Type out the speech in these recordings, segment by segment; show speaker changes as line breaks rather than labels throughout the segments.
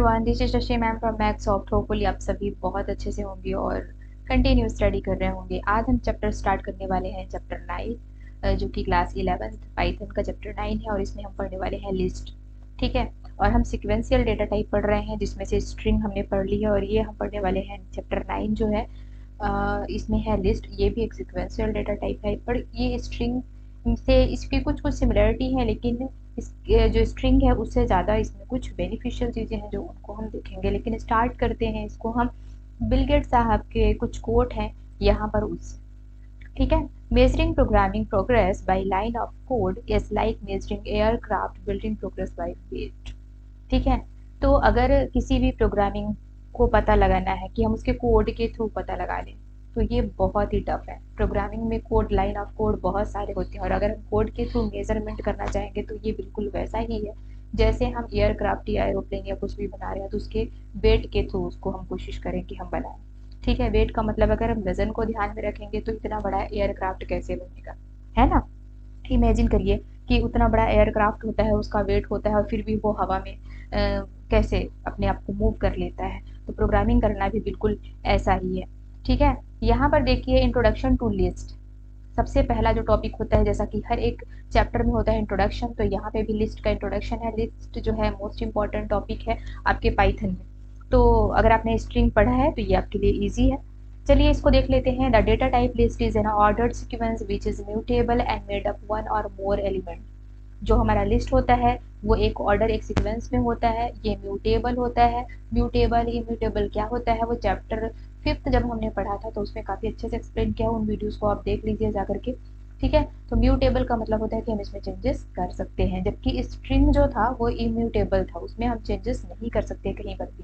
Everyone, this is Shashi ma'am from Mathsoft. Hopefully आप सभी बहुत अच्छे से होंगे और कंटिन्यू स्टडी कर रहे होंगे। आज हम चैप्टर स्टार्ट करने वाले हैं चैप्टर 9, जो कि क्लास 11 पाइथन का चैप्टर 9 है और इसमें हम पढ़ने वाले हैं लिस्ट। ठीक है, और हम सिक्वेंशियल डेटा टाइप पढ़ रहे हैं जिसमें से स्ट्रिंग हमने पढ़ ली है और ये हम पढ़ने वाले हैं चैप्टर 9 जो है इसमें है लिस्ट। ये भी एक सिक्वेंशियल डेटा टाइप है, पर ये स्ट्रिंग से इसकी कुछ कुछ सिमिलरिटी है, लेकिन इस जो स्ट्रिंग है उससे ज़्यादा इसमें कुछ बेनिफिशियल चीज़ें हैं जो उनको हम देखेंगे। लेकिन स्टार्ट करते हैं इसको हम बिल गेट्स साहब के कुछ कोट हैं यहाँ पर उससे। ठीक है, measuring programming progress by line of code is like measuring aircraft building progress by weight. ठीक है, तो अगर किसी भी प्रोग्रामिंग को पता लगाना है कि हम उसके कोड के थ्रू पता लगा लें, तो ये बहुत ही टफ है। प्रोग्रामिंग में कोड, लाइन ऑफ कोड बहुत सारे होते हैं और अगर हम कोड के थ्रू मेजरमेंट करना चाहेंगे तो ये बिल्कुल वैसा ही है जैसे हम एयरक्राफ्ट या एरोप्लेन या कुछ भी बना रहे हैं तो उसके वेट के थ्रू उसको हम कोशिश करें कि हम बनाएं। ठीक है, वेट का मतलब अगर हम वजन को ध्यान में रखेंगे तो इतना बड़ा एयरक्राफ्ट कैसे बनेगा, है ना। इमेजिन करिए कि उतना बड़ा एयरक्राफ्ट होता है, उसका वेट होता है और फिर भी वो हवा में कैसे अपने आप को मूव कर लेता है। तो प्रोग्रामिंग करना भी बिल्कुल ऐसा ही है। ठीक है, यहाँ पर देखिए इंट्रोडक्शन टू लिस्ट। सबसे पहला जो टॉपिक होता है, जैसा कि हर एक चैप्टर में होता है इंट्रोडक्शन, तो यहाँ पे भी लिस्ट का इंट्रोडक्शन है। लिस्ट जो है मोस्ट इंपॉर्टेंट टॉपिक है आपके पाइथन में। तो अगर आपने स्ट्रिंग पढ़ा है तो ये आपके लिए ईजी है। चलिए इसको देख लेते हैं। The data type list is an ordered sequence which is mutable and made up one और मोर एलिमेंट। जो हमारा लिस्ट होता है वो एक ऑर्डर, एक सीक्वेंस में होता है। ये म्यूटेबल होता है। म्यूटेबल, इम्यूटेबल क्या होता है वो चैप्टर 5th जब हमने पढ़ा था तो उसमें काफ़ी अच्छे से एक्सप्लेन किया। उन वीडियोस को आप देख लीजिए जा करके। ठीक है, तो म्यूटेबल का मतलब होता है कि हम इसमें चेंजेस कर सकते हैं, जबकि स्ट्रिंग जो था वो इम्यूटेबल था, उसमें हम चेंजेस नहीं कर सकते कहीं पर भी।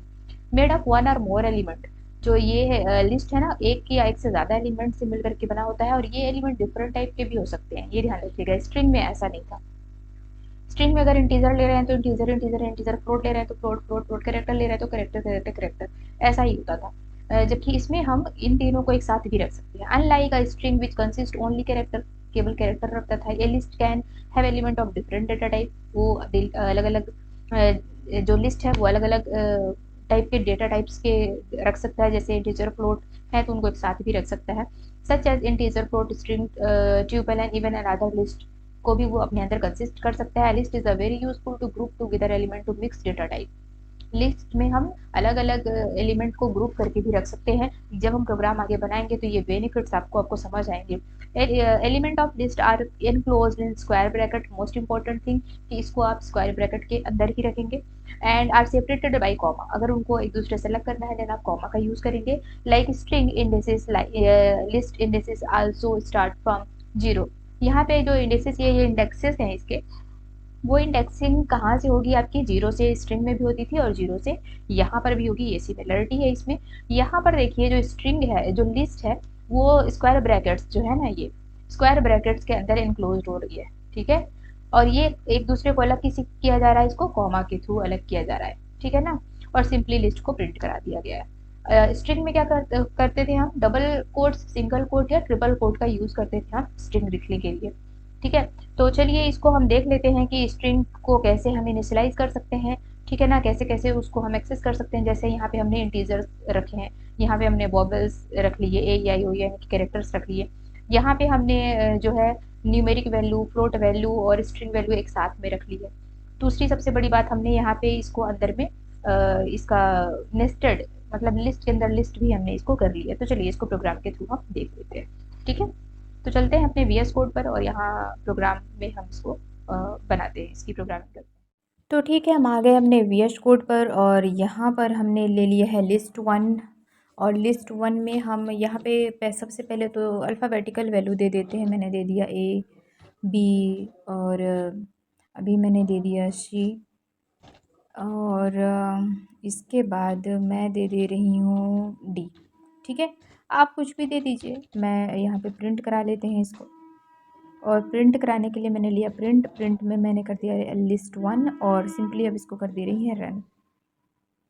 मेड ऑफ वन और मोर एलिमेंट, जो ये लिस्ट है ना, एक या एक से ज़्यादा एलिमेंट से मिलकर के बना होता है और ये एलिमेंट डिफरेंट टाइप के भी हो सकते हैं, ये ध्यान रखिएगा। स्ट्रिंग में ऐसा नहीं था। स्ट्रिंग में अगर इंटीजर ले रहे हैं तो इंटीजर इंटीजर इंटीजर, फ्लोट ले रहे हैं तो फ्लोट फ्लोट फ्लोट, कैरेक्टर ले रहे हैं तो कैरेक्टर कैरेक्टर कैरेक्टर, ऐसा ही होता था। जबकि इसमें हम इन तीनों को एक साथ भी रख सकते हैं। Unlike a string which consist only character, केवल कैरेक्टर रखता था। A list can have element of different data type, वो अलग अलग जो लिस्ट है वो अलग अलग टाइप के डेटा टाइप्स के रख सकता है। जैसे इंटीजर फ्लोट है तो उनको एक साथ भी रख सकता है, such as integer float string tuple and even another list को भी वो अपने अंदर कंसिस्ट कर सकता है। List is a very useful to group together element to mix data type. List में हम अलग अलग एलिमेंट को ग्रुप करके भी रख सकते हैं। जब हम प्रोग्राम आगे बनाएंगे तो ये बेनिफिट्स आपको समझ आएंगे। Element of list are enclosed in square bracket, most important thing कि इसको आप स्क्वायर ब्रैकेट के अंदर ही रखेंगे। And are separated by comma, अगर उनको एक दूसरे से अलग करना है देन आप कॉमा का यूज करेंगे। Like string indexes, list indexes also start from zero. यहाँ पे जो इंडेक्सेस, ये इंडेक्सेस हैं इसके, वो इंडेक्सिंग कहाँ से होगी आपकी, जीरो से स्ट्रिंग में भी होती थी और जीरो से यहाँ पर भी होगी। ये सिमिलरिटी है इसमें। यहाँ पर देखिए जो स्ट्रिंग है, जो लिस्ट है, वो स्क्वायर ब्रैकेट्स जो है ना, ये स्क्वायर ब्रैकेट्स के अंदर इनक्लोज हो रही है। ठीक है, और ये एक दूसरे को अलग किसी किया जा रहा है, इसको कॉमा के थ्रू अलग किया जा रहा है। ठीक है ना, और सिंपली लिस्ट को प्रिंट करा दिया गया है। स्ट्रिंग में क्या करते थे हम, डबल कोट्स, सिंगल कोट या ट्रिपल कोट का यूज करते थे हम स्ट्रिंग लिखने के लिए। ठीक है, तो चलिए इसको हम देख लेते हैं कि स्ट्रिंग को कैसे हम इनिशियलाइज कर सकते हैं। ठीक है ना, कैसे कैसे उसको हम एक्सेस कर सकते हैं। जैसे यहाँ पे हमने इंटीजर्स रखे हैं, यहाँ पे हमने वॉबल्स रख लिए, ए आई ओ यानी कि कैरेक्टर्स रख लिए। यहाँ पे हमने जो है न्यूमेरिक वैल्यू, फ्लोट वैल्यू और स्ट्रिंग वैल्यू एक साथ में रख ली है। दूसरी सबसे बड़ी बात, हमने यहाँ पे इसको अंदर में इसका नेस्टेड, मतलब लिस्ट के अंदर लिस्ट भी हमने इसको कर लिया। तो चलिए इसको प्रोग्राम के थ्रू हम देख लेते हैं। ठीक है, तो चलते हैं अपने वीएस कोड पर और यहाँ प्रोग्राम में हम इसको बनाते हैं, इसकी प्रोग्रामिंग करते हैं। तो ठीक है, हम आ गए अपने वीएस कोड पर और यहाँ पर हमने ले लिया है लिस्ट 1। और लिस्ट 1 में हम यहाँ पे सबसे पहले तो अल्फ़ाबेटिकल वैल्यू दे देते हैं। मैंने दे दिया ए, बी और अभी मैंने दे दिया सी और इसके बाद मैं दे रही हूँ डी। ठीक है, आप कुछ भी दे दीजिए। मैं यहाँ पे प्रिंट करा लेते हैं इसको, और प्रिंट कराने के लिए मैंने लिया प्रिंट। प्रिंट में मैंने कर दिया लिस्ट 1 और सिंपली अब इसको कर दे रही है रन।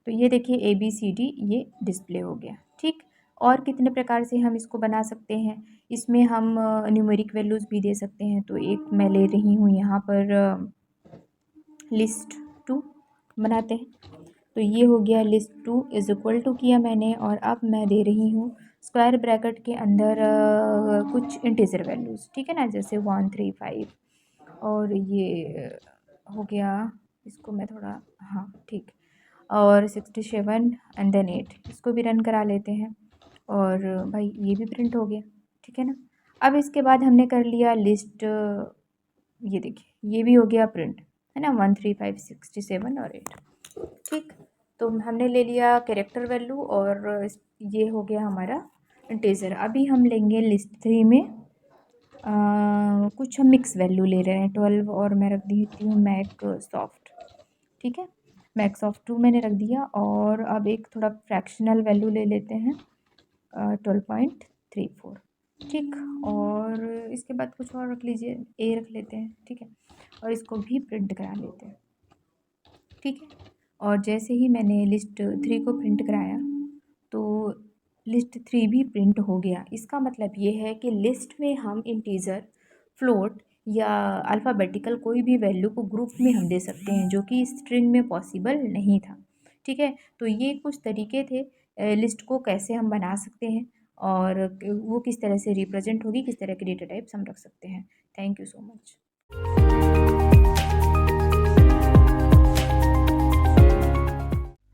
तो ये देखिए ABCD ये डिस्प्ले हो गया। ठीक, और कितने प्रकार से हम इसको बना सकते हैं, इसमें हम न्यूमेरिक वैल्यूज़ भी दे सकते हैं। तो एक मैं ले रही हूँ यहाँ पर लिस्ट 2 बनाते हैं। तो ये हो गया लिस्ट 2 इज़ इक्वल टू किया मैंने, और अब मैं दे रही हूँ स्क्वायर ब्रैकेट के अंदर कुछ इंटीजर वैल्यूज़, ठीक है ना, जैसे 1 3 5, और ये हो गया, इसको मैं थोड़ा, हाँ ठीक, और 67 एंड देन 8, इसको भी रन करा लेते हैं, और भाई ये भी प्रिंट हो गया, ठीक है ना। अब इसके बाद हमने कर लिया लिस्ट, ये देखिए ये भी हो गया प्रिंट, है ना, 1 3 5 67 और 8, ठीक। तो हमने ले लिया कैरेक्टर वैल्यू, और ये हो गया हमारा इंटीजर। अभी हम लेंगे लिस्ट 3 में कुछ हम मिक्स वैल्यू ले रहे हैं 12, और मैं रख देती हूँ मैक सॉफ्ट, ठीक है, मैक सॉफ्ट 2 मैंने रख दिया, और अब एक थोड़ा फ्रैक्शनल वैल्यू ले लेते हैं 12.34, ठीक, और इसके बाद कुछ और रख लीजिए, ए रख लेते हैं, ठीक है, और इसको भी प्रिंट करा लेते हैं, ठीक है। और जैसे ही मैंने लिस्ट 3 को प्रिंट कराया तो लिस्ट 3 भी प्रिंट हो गया। इसका मतलब ये है कि लिस्ट में हम इंटीजर, फ्लोट या अल्फ़ाबेटिकल कोई भी वैल्यू को ग्रुप में हम दे सकते हैं, जो कि स्ट्रिंग में पॉसिबल नहीं था, ठीक है। तो ये कुछ तरीके थे लिस्ट को कैसे हम बना सकते हैं, और वो किस तरह से रिप्रेजेंट होगी, किस तरह के डेटा टाइप्स हम रख सकते हैं। Thank you so much.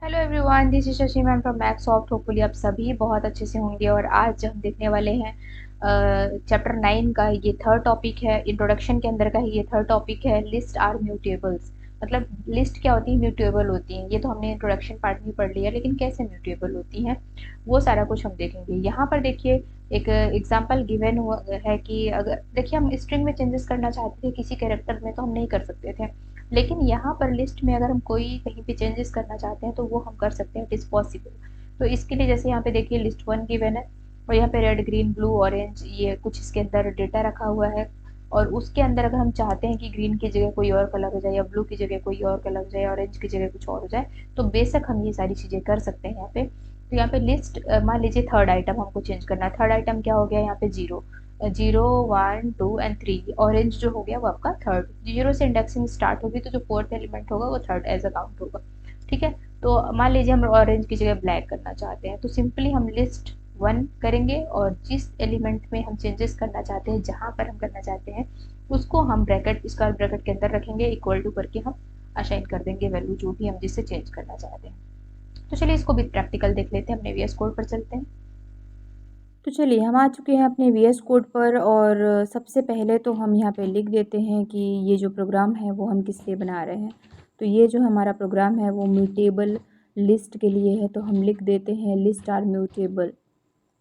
Hello everyone, this is Shashi ma'am from Maxsoft. Hopefully आप सभी बहुत अच्छे से होंगे, और आज हम देखने वाले हैं चैप्टर 9 का ये थर्ड टॉपिक है। इंट्रोडक्शन के अंदर का ही ये थर्ड टॉपिक है, लिस्ट आर म्यूटेबल्स। मतलब लिस्ट क्या होती है, म्यूटेबल होती हैं। ये तो हमने इंट्रोडक्शन पार्ट में पढ़ लिया, लेकिन कैसे म्यूटेबल होती हैं वो सारा कुछ हम देखेंगे। यहाँ पर देखिए एक एग्जाम्पल गिवन हुआ है कि अगर देखिए हम स्ट्रिंग में चेंजेस करना चाहते थे किसी कैरेक्टर में, तो हम नहीं कर सकते थे, लेकिन यहाँ पर लिस्ट में अगर हम कोई कहीं पे चेंजेस करना चाहते हैं तो वो हम कर सकते हैं, इट इज़ पॉसिबल। तो इसके लिए जैसे यहाँ पे देखिए लिस्ट 1 गिवन है, और यहाँ पे रेड ग्रीन ब्लू ऑरेंज ये कुछ इसके अंदर डेटा रखा हुआ है, और उसके अंदर अगर हम चाहते हैं कि ग्रीन की जगह कोई और कलर हो जाए, या ब्लू की जगह कोई और कलर हो जाए, ऑरेंज की जगह कुछ और हो जाए, तो बेशक हम ये सारी चीज़ें कर सकते हैं यहाँ पे। तो यहाँ पे लिस्ट मान लीजिए थर्ड आइटम हमको चेंज करना है। थर्ड आइटम क्या हो गया यहाँ पे, 0 0 1 2 एंड 3, ऑरेंज जो हो गया वो आपका थर्ड। 0 से इंडेक्सिंग स्टार्ट होगी, तो जो फोर्थ एलिमेंट होगा वो थर्ड एज अ काउंट होगा, ठीक है। तो मान लीजिए हम ऑरेंज की जगह ब्लैक करना चाहते हैं, तो सिंपली हम लिस्ट 1 करेंगे, और जिस एलिमेंट में हम चेंजेस करना चाहते हैं, जहाँ पर हम करना चाहते हैं, उसको हम ब्रैकेट, स्क्वायर ब्रैकेट के अंदर रखेंगे, इक्वल टू करके हम असाइन कर देंगे वैल्यू जो भी हम जिससे चेंज करना चाहते हैं। तो चलिए इसको भी प्रैक्टिकल देख लेते हैं, अपने वीएस कोड पर चलते हैं। तो चलिए हम आ चुके हैं अपने वीएस कोड पर, और सबसे पहले तो हम यहाँ पे लिख देते हैं कि ये जो प्रोग्राम है वो हम किस लिए बना रहे हैं। तो ये जो हमारा प्रोग्राम है वो म्यूटेबल लिस्ट के लिए है, तो हम लिख देते हैं लिस्ट आर म्यूटेबल,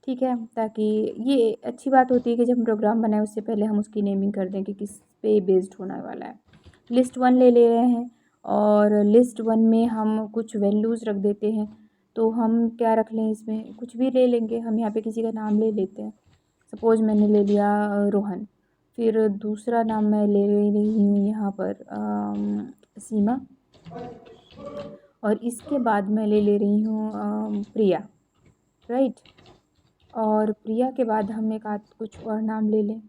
ठीक है। ताकि ये अच्छी बात होती है कि जब हम प्रोग्राम बनाए उससे पहले हम उसकी नेमिंग कर दें कि किस पे बेस्ड होने वाला है। लिस्ट 1 ले रहे हैं, और लिस्ट 1 में हम कुछ वैल्यूज़ रख देते हैं। तो हम क्या रख लें, इसमें कुछ भी ले लेंगे, हम यहाँ पे किसी का नाम ले लेते हैं। सपोज़ मैंने ले लिया रोहन, फिर दूसरा नाम मैं ले रही हूँ यहाँ पर सीमा, और इसके बाद मैं ले रही हूँ प्रिया, राइट। और प्रिया के बाद हम एक आध कुछ और नाम ले लें,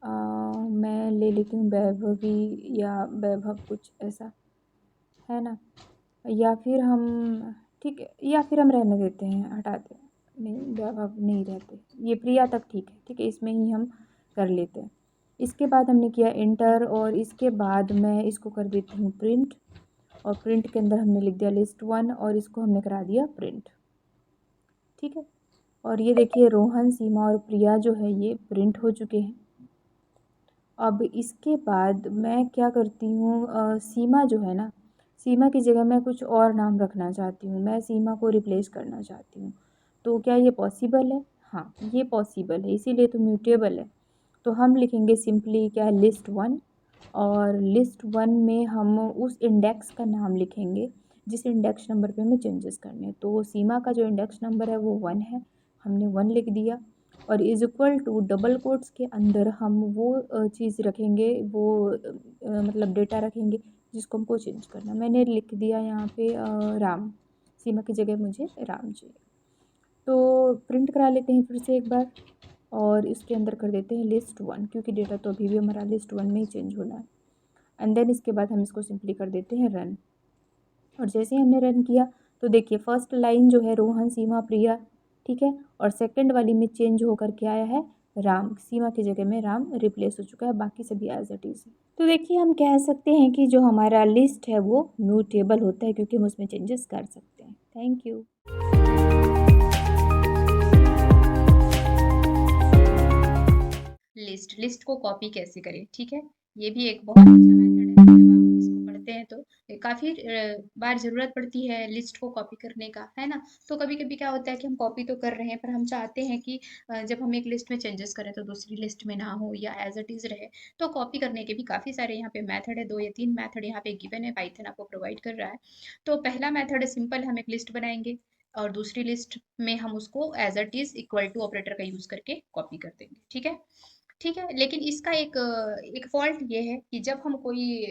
मैं ले लेती हूँ वैभवी या वैभव, कुछ ऐसा, है ना। या फिर हम, ठीक है, या फिर हम रहने देते हैं, हटाते हैं, नहीं वैभव नहीं रहते, ये प्रिया तक ठीक है, ठीक है, इसमें ही हम कर लेते हैं। इसके बाद हमने किया इंटर, और इसके बाद मैं इसको कर देती हूँ प्रिंट, और प्रिंट के अंदर हमने लिख दिया लिस्ट 1, और इसको हमने करा दिया प्रिंट, ठीक है। और ये देखिए रोहन, सीमा और प्रिया जो है ये प्रिंट हो चुके हैं। अब इसके बाद मैं क्या करती हूँ, सीमा जो है ना, सीमा की जगह मैं कुछ और नाम रखना चाहती हूँ, मैं सीमा को रिप्लेस करना चाहती हूँ। तो क्या ये पॉसिबल है? हाँ, ये पॉसिबल है, इसीलिए तो म्यूटेबल है। तो हम लिखेंगे सिंपली क्या, लिस्ट 1, और लिस्ट 1 में हम उस इंडेक्स का नाम लिखेंगे जिस इंडेक्स नंबर पे हमें चेंजेस करने हैं। तो सीमा का जो इंडेक्स नंबर है वो 1 है, हमने 1 लिख दिया, और is equal to double quotes के अंदर हम वो चीज़ रखेंगे, वो मतलब डेटा रखेंगे जिसको हमको चेंज करना। मैंने लिख दिया यहाँ पे राम, सीमा की जगह मुझे राम चाहिए। तो प्रिंट करा लेते हैं फिर से एक बार, और इसके अंदर कर देते हैं लिस्ट 1, क्योंकि डेटा तो अभी भी हमारा लिस्ट 1 में ही चेंज होना है। एंड देन इसके बाद हम इसको सिंपली कर देते हैं रन, और जैसे ही हमने रन किया
तो देखिए फर्स्ट लाइन जो है रोहन, सीमा, प्रिया, ठीक है, और सेकंड वाली में चेंज होकर के आया है राम, सीमा की जगह में राम रिप्लेस हो चुका है, बाकी सभी एज इट इज है। तो देखिए हम कह सकते हैं कि जो हमारा लिस्ट है वो म्यूटेबल होता है क्योंकि हम उसमें चेंजेस कर सकते हैं। Thank you.
लिस्ट को कॉपी कैसे करें, ठीक है। ये भी एक बहुत अच्छा मेथड है। जब आप इसको पढ़ते हैं तो काफी बार जरूरत पड़ती है लिस्ट को कॉपी करने का, है ना। तो कभी कभी क्या होता है कि हम कॉपी तो कर रहे हैं पर हम चाहते हैं कि जब हम एक लिस्ट में चेंजेस करें तो दूसरी लिस्ट में ना हो या एज इट इज रहे। तो कॉपी करने के भी काफी सारे यहाँ पे मेथड है, 2 या 3 मेथड यहाँ पे गिवन है, पाइथन आपको प्रोवाइड कर रहा है। तो पहला मेथड सिंपल, हम एक लिस्ट बनाएंगे और दूसरी लिस्ट में हम उसको as it is equal to operator का यूज करके कॉपी कर देंगे, ठीक है। ठीक है, लेकिन इसका एक फॉल्ट ये है कि जब हम कोई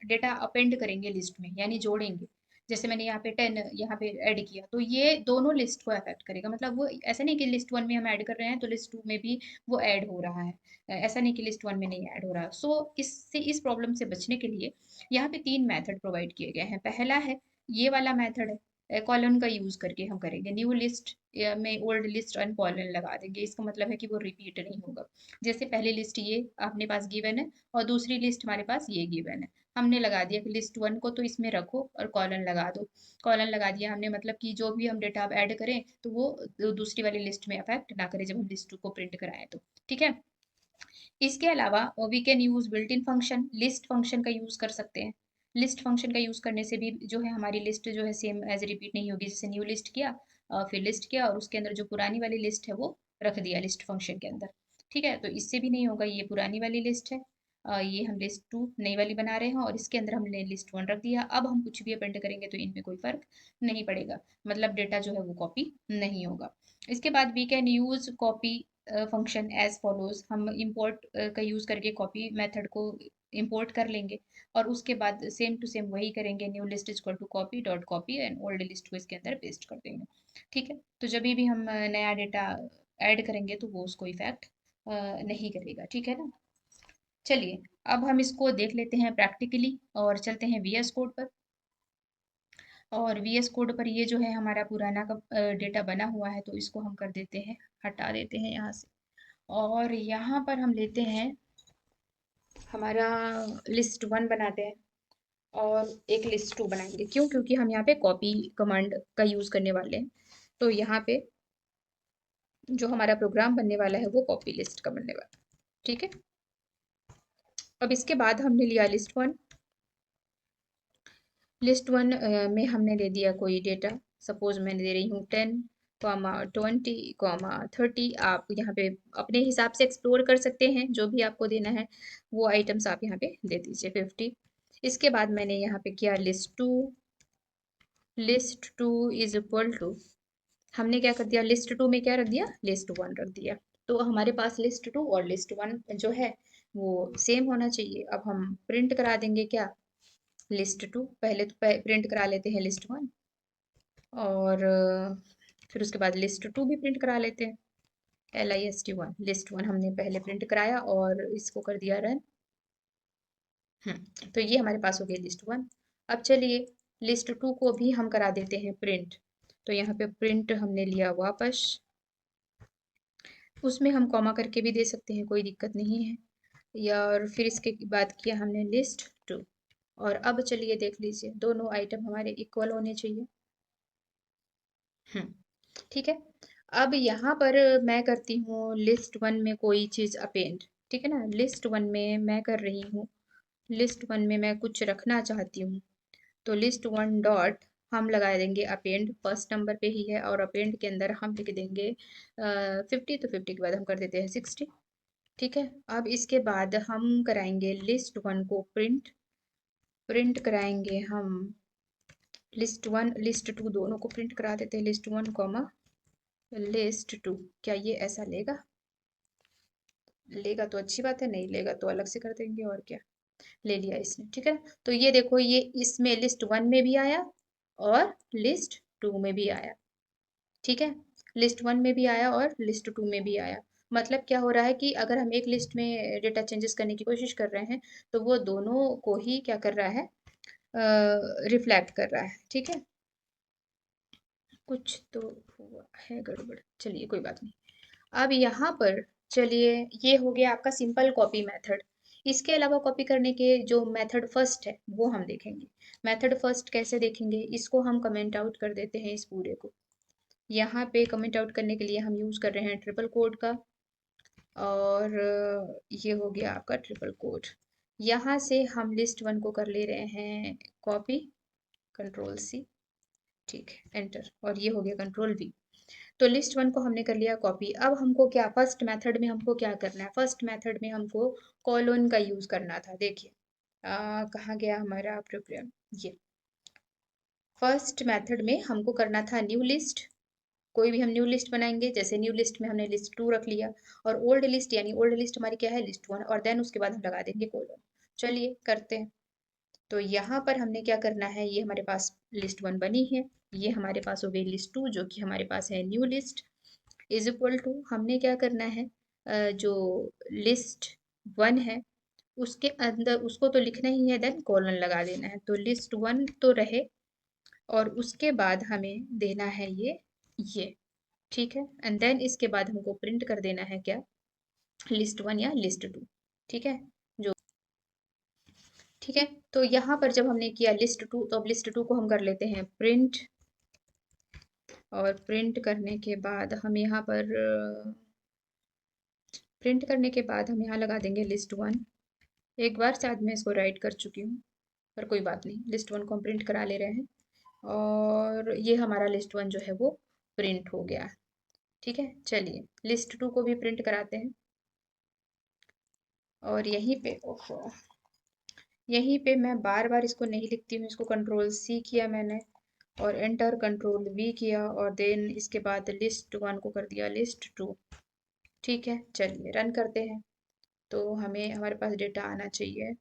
डेटा अपेंड करेंगे लिस्ट में यानी जोड़ेंगे, जैसे मैंने यहाँ पे 10 यहाँ पे ऐड किया, तो ये दोनों लिस्ट को अफेक्ट करेगा। मतलब वो ऐसा नहीं कि लिस्ट 1 में हम ऐड कर रहे हैं तो लिस्ट 2 में भी वो ऐड हो रहा है। ऐसा नहीं कि लिस्ट 1 में नहीं ऐड हो रहा। सो इससे, इस प्रॉब्लम से बचने के लिए यहाँ पे 3 मेथड प्रोवाइड किए गए हैं। पहला है ये वाला मेथड है, कॉलन का यूज करके हम करेंगे। न्यू लिस्ट में ओल्ड लिस्ट और कॉलन लगा देंगे, इसका मतलब है कि वो रिपीट नहीं होगा। जैसे पहली लिस्ट ये अपने पास गिवन है और दूसरी लिस्ट हमारे पास ये गिवन है, हमने लगा दिया कि लिस्ट 1 को तो इसमें रखो और कॉलन लगा दो। कॉलन लगा दिया हमने, मतलब कि जो भी हम डेटा अब ऐड करें तो वो दूसरी वाली लिस्ट में अफेक्ट ना करे जब हम लिस्ट 2 को प्रिंट कराएं तो, ठीक है। इसके अलावा we can use built in function, list function का यूज कर सकते हैं। लिस्ट फंक्शन का यूज करने से भी जो है हमारी लिस्ट जो है सेम एज रिपीट नहीं होगी। जैसे न्यू लिस्ट किया, फिर लिस्ट किया और उसके अंदर जो पुरानी वाली लिस्ट है वो रख दिया लिस्ट फंक्शन के अंदर, ठीक है। तो इससे भी नहीं होगा, ये पुरानी वाली लिस्ट है, ये हम लिस्ट 2 नई वाली बना रहे हैं और इसके अंदर हमने लिस्ट 1 रख दिया। अब हम कुछ भी अपेंड करेंगे तो इनमें कोई फर्क नहीं पड़ेगा, मतलब डेटा जो है वो कॉपी नहीं होगा। इसके बाद we can use copy function as follows, हम इंपोर्ट का यूज करके कॉपी मेथड को इंपोर्ट कर लेंगे और उसके बाद सेम टू सेम वही करेंगे, new list is equal to copy dot copy and old list को इसके अंदर पेस्ट कर देंगे, ठीक है। तो जब भी हम नया डेटा ऐड करेंगे तो वो उसको इफेक्ट नहीं करेगा, ठीक है ना। चलिए अब हम इसको देख लेते हैं प्रैक्टिकली और चलते हैं वीएस कोड पर। और वीएस कोड पर ये जो है हमारा पुराना का डेटा बना हुआ है तो इसको हम कर देते हैं, हटा देते हैं यहाँ से। और यहाँ पर हम लेते हैं हमारा लिस्ट 1 बनाते हैं और एक लिस्ट 2 बनाएंगे। क्यों? क्योंकि हम यहाँ पे कॉपी कमांड का यूज करने वाले हैं। तो यहाँ पे जो हमारा प्रोग्राम बनने वाला है वो कॉपी लिस्ट का बनने वाला है, ठीक है। अब इसके बाद हमने लिया लिस्ट 1। लिस्ट 1 में हमने दे दिया कोई डेटा, सपोज मैंने दे रही हूँ 10, 20, 30। आप यहाँ पे अपने हिसाब से एक्सप्लोर कर सकते हैं, जो भी आपको देना है वो आइटम्स आप यहाँ पे दे दीजिए 50। इसके बाद मैंने यहाँ पे किया list two is equal to, हमने क्या कर दिया, लिस्ट 2 में क्या रख दिया, लिस्ट 1 रख दिया। तो हमारे पास लिस्ट 2 और लिस्ट 1 जो है वो सेम होना चाहिए। अब हम प्रिंट करा देंगे क्या, लिस्ट 2, पहले तो प्रिंट करा लेते हैं लिस्ट 1 और फिर उसके बाद लिस्ट 2 भी प्रिंट करा लेते हैं, LIST 1। लिस्ट 1 हमने पहले प्रिंट कराया और इसको कर दिया रन। तो ये हमारे पास हो गया लिस्ट 1। अब चलिए लिस्ट 2 को भी हम करा देते हैं प्रिंट। तो यहाँ पे प्रिंट हमने लिया वापस, उसमें हम कॉमा करके भी दे सकते हैं, कोई दिक्कत नहीं है। या और फिर इसके बाद किया हमने लिस्ट 2। और अब चलिए देख लीजिए, दोनों आइटम हमारे इक्वल होने चाहिए। ठीक है। अब यहाँ पर मैं करती हूँ लिस्ट 1 में कोई चीज़ अपेंड, ठीक है ना। लिस्ट 1 में मैं कर रही हूँ, लिस्ट 1 में मैं कुछ रखना चाहती हूँ। तो लिस्ट 1 डॉट हम लगा देंगे अपेंड, फर्स्ट नंबर पे ही है और अपेंड के अंदर हम लिख देंगे 50। तो 50 के बाद हम कर देते हैं 60, ठीक है। अब इसके बाद हम कराएंगे लिस्ट 1 को प्रिंट, प्रिंट कराएंगे हम लिस्ट 1 लिस्ट 2 दोनों को प्रिंट करा देते हैं, लिस्ट 1 कॉमा लिस्ट 2। क्या ये ऐसा लेगा? लेगा तो अच्छी बात है, नहीं लेगा तो अलग से कर देंगे और क्या। ले लिया इसने, ठीक है। तो ये देखो, ये इसमें लिस्ट 1 में भी आया और लिस्ट 2 में भी आया, ठीक है। लिस्ट 1 में भी आया और लिस्ट 2 में भी आया। मतलब क्या हो रहा है कि अगर हम एक लिस्ट में डेटा चेंजेस करने की कोशिश कर रहे हैं तो वो दोनों को ही क्या कर रहा है, रिफ्लेक्ट कर रहा है, ठीक है। कुछ तो हुआ है गड़बड़, चलिए कोई बात नहीं। अब यहाँ पर चलिए, ये हो गया आपका सिंपल कॉपी मेथड। इसके अलावा कॉपी करने के जो मेथड फर्स्ट है वो हम देखेंगे। मेथड फर्स्ट कैसे देखेंगे, इसको हम कमेंट आउट कर देते हैं इस पूरे को। यहाँ पे कमेंट आउट करने के लिए हम यूज़ कर रहे हैं ट्रिपल कोड का, और ये हो गया आपका ट्रिपल कोड। यहाँ से हम लिस्ट वन को कर ले रहे हैं कॉपी, कंट्रोल सी, ठीक है, एंटर, और ये हो गया कंट्रोल वी। तो लिस्ट वन को हमने कर लिया कॉपी। अब हमको क्या फर्स्ट मेथड में हमको क्या करना है, फर्स्ट मेथड में हमको कॉलोन का यूज़ करना था। देखिए कहाँ गया हमारा प्रोग्राम, ये फर्स्ट मेथड में हमको करना था न्यू लिस्ट। कोई भी हम न्यू लिस्ट बनाएंगे, जैसे न्यू लिस्ट में हमने लिस्ट टू रख लिया, और ओल्ड लिस्ट यानी ओल्ड लिस्ट हमारी क्या है, लिस्ट वन, और देन उसके बाद हम लगा देंगे कोलन। चलिए करते हैं। तो यहाँ पर हमने क्या करना है, ये हमारे पास लिस्ट वन बनी है, ये हमारे पास हो गई लिस्ट टू जो कि हमारे पास है new list, is equal to हमने क्या करना है, जो लिस्ट वन है उसके अंदर उसको तो लिखना ही है, देन कॉलन लगा देना है। तो लिस्ट वन तो रहे, और उसके बाद हमें देना है ये, ठीक है, एंड देन इसके बाद हमको प्रिंट कर देना है क्या, लिस्ट वन या लिस्ट टू, ठीक है, जो ठीक है। तो यहाँ पर जब हमने किया लिस्ट टू, तो अब लिस्ट टू को हम कर लेते हैं प्रिंट, और प्रिंट करने के बाद हम यहाँ पर प्रिंट करने के बाद हम यहाँ लगा देंगे लिस्ट वन। एक बार शायद मैं इसको राइट कर चुकी हूँ, पर कोई बात नहीं, लिस्ट वन को हम प्रिंट करा ले रहे हैं, और ये हमारा लिस्ट वन जो है वो प्रिंट हो गया। ठीक है, चलिए लिस्ट टू को भी प्रिंट कराते हैं, और यहीं पे ओहो, यहीं पे मैं बार बार इसको नहीं लिखती हूँ, इसको कंट्रोल सी किया मैंने, और एंटर, कंट्रोल वी किया, और देन इसके बाद लिस्ट वन को कर दिया लिस्ट टू। ठीक है, चलिए रन करते हैं, तो हमें हमारे पास डेटा आना चाहिए।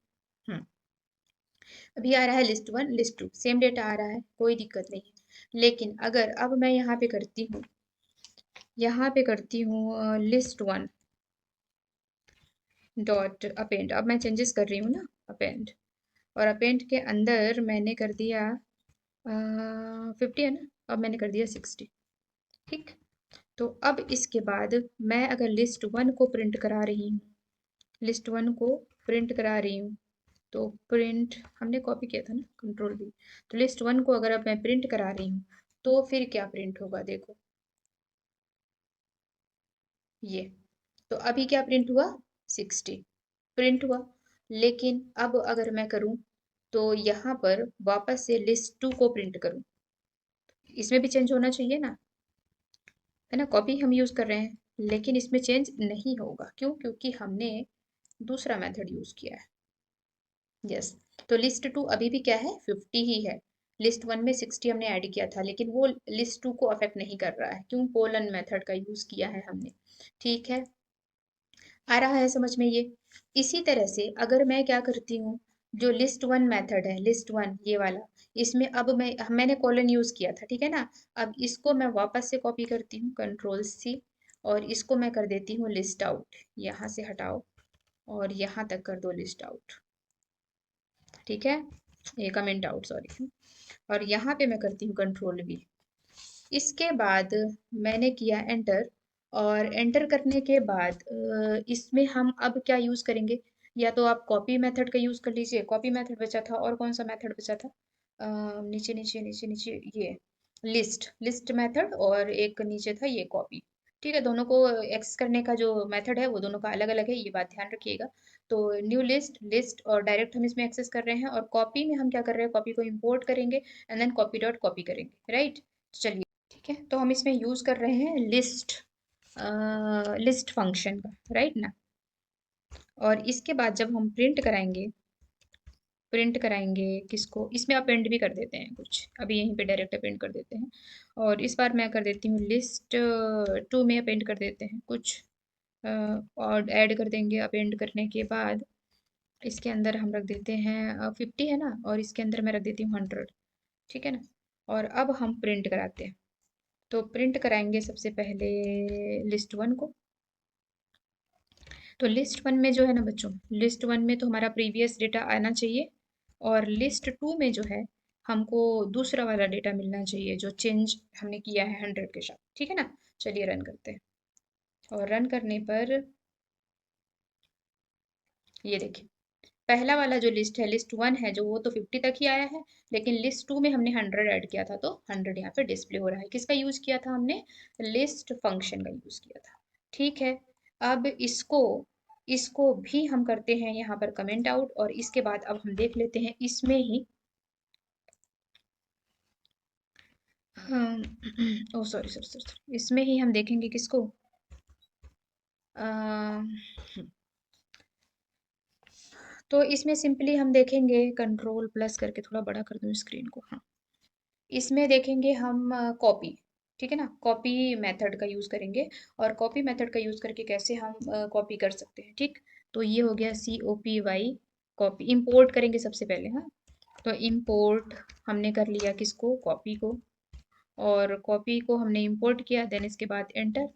अभी आ रहा है list one list two same data आ रहा है, कोई दिक्कत नहीं है। लेकिन अगर अब मैं यहाँ पे करती हूँ, लिस्ट वन डॉट अपेंड, अब मैं चेंजेस कर रही हूँ ना, अपेंड, और अपेंड के अंदर मैंने कर दिया 50 है ना, अब मैंने कर दिया 60। ठीक, तो अब इसके बाद मैं अगर लिस्ट वन को प्रिंट करा रही हूँ, लिस्ट वन को प्रिंट करा रही हूँ, तो प्रिंट हमने कॉपी किया था ना, कंट्रोल भी, तो लिस्ट वन को अगर अब मैं प्रिंट करा रही हूँ, तो फिर क्या प्रिंट होगा, देखो ये, तो अभी क्या प्रिंट हुआ, 60 प्रिंट हुआ। लेकिन अब अगर मैं करूँ, तो यहाँ पर वापस से लिस्ट टू को प्रिंट करूँ, इसमें भी चेंज होना चाहिए ना, है ना, कॉपी हम यूज़ कर रहे हैं, लेकिन इसमें चेंज नहीं होगा, क्यों, क्योंकि हमने दूसरा मेथड यूज़ किया है। यस, तो लिस्ट टू अभी भी क्या है, 50 ही है। लिस्ट वन में 60 हमने ऐड किया था, लेकिन वो लिस्ट टू को अफेक्ट नहीं कर रहा है, क्यों, कोलन मेथड का यूज़ किया है हमने। ठीक है, आ रहा है समझ में ये। इसी तरह से अगर मैं क्या करती हूँ, जो लिस्ट वन मेथड है, लिस्ट वन ये वाला, इसमें अब मैंने कॉलन यूज किया था, ठीक है ना, अब इसको मैं वापस से कॉपी करती हूँ, कंट्रोल सी, और इसको मैं कर देती हूँ लिस्ट आउट, यहाँ से हटाओ और यहाँ तक कर दो लिस्ट आउट, ठीक है, ये कमेंट आउट सॉरी, और यहाँ पे मैं करती हूँ कंट्रोल वी। इसके बाद मैंने किया एंटर, और एंटर करने के बाद इसमें हम अब क्या यूज़ करेंगे, या तो आप कॉपी मेथड का यूज़ कर लीजिए, कॉपी मेथड बचा था, और कौन सा मेथड बचा था, नीचे नीचे नीचे नीचे, ये लिस्ट लिस्ट मेथड, और एक नीचे था ये कॉपी। ठीक है, दोनों को एक्सेस करने का जो मेथड है वो दोनों का अलग अलग है, ये बात ध्यान रखिएगा। तो न्यू लिस्ट लिस्ट, और डायरेक्ट हम इसमें एक्सेस कर रहे हैं, और कॉपी में हम क्या कर रहे हैं, कॉपी को इंपोर्ट करेंगे, and then copy dot copy करेंगे, राइट। चलिए, ठीक है, तो हम इसमें यूज़ कर रहे हैं लिस्ट फंक्शन का, राइट ना। और इसके बाद जब हम प्रिंट कराएंगे किसको, इसमें अपेंड भी कर देते हैं कुछ, अभी यहीं पे डायरेक्ट अपेंड कर देते हैं, और इस बार मैं कर देती हूँ लिस्ट टू में अपेंड कर देते हैं कुछ, और ऐड कर देंगे। अपेंड करने के बाद इसके अंदर हम रख देते हैं 50 है ना, और इसके अंदर मैं रख देती हूँ 100, ठीक है ना। और अब हम प्रिंट कराते हैं, तो प्रिंट कराएंगे सबसे पहले लिस्ट वन को। तो लिस्ट वन में जो है ना बच्चों, लिस्ट वन में तो हमारा प्रीवियस डेटा आना चाहिए, और लिस्ट टू में जो है हमको दूसरा वाला डेटा मिलना चाहिए जो चेंज हमने किया है 100 के साथ, ठीक है ना। चलिए रन करते हैं, और रन करने पर ये देखिए पहला वाला जो लिस्ट है, लिस्ट 1 है जो, वो तो 50 तक ही आया है, लेकिन लिस्ट 2 में हमने 100 ऐड किया था तो 100 यहाँ पे डिस्प्ले हो रहा है। किसका यूज किया था हमने? लिस्ट फंक्शन का यूज किया था, ठीक है। अब इसको इसको भी हम करते हैं यहाँ पर कमेंट आउट, और इसके बाद अब हम देख लेते हैं इसमें ही ओ सॉरी सॉरी सॉरी, इसमें ही हम देखेंगे किसको, तो इसमें सिंपली हम देखेंगे, कंट्रोल प्लस करके थोड़ा बड़ा कर दूं स्क्रीन को, हाँ। इसमें देखेंगे हम कॉपी, ठीक है ना, कॉपी मेथड का यूज करेंगे। और कॉपी मेथड का यूज करके कैसे हम कॉपी कर सकते हैं, ठीक। तो ये हो गया COPY, कॉपी। इंपोर्ट करेंगे सबसे पहले, हाँ। तो इंपोर्ट हमने कर लिया किसको? कॉपी को। और कॉपी को हमने इंपोर्ट किया, देन इसके बाद एंटर।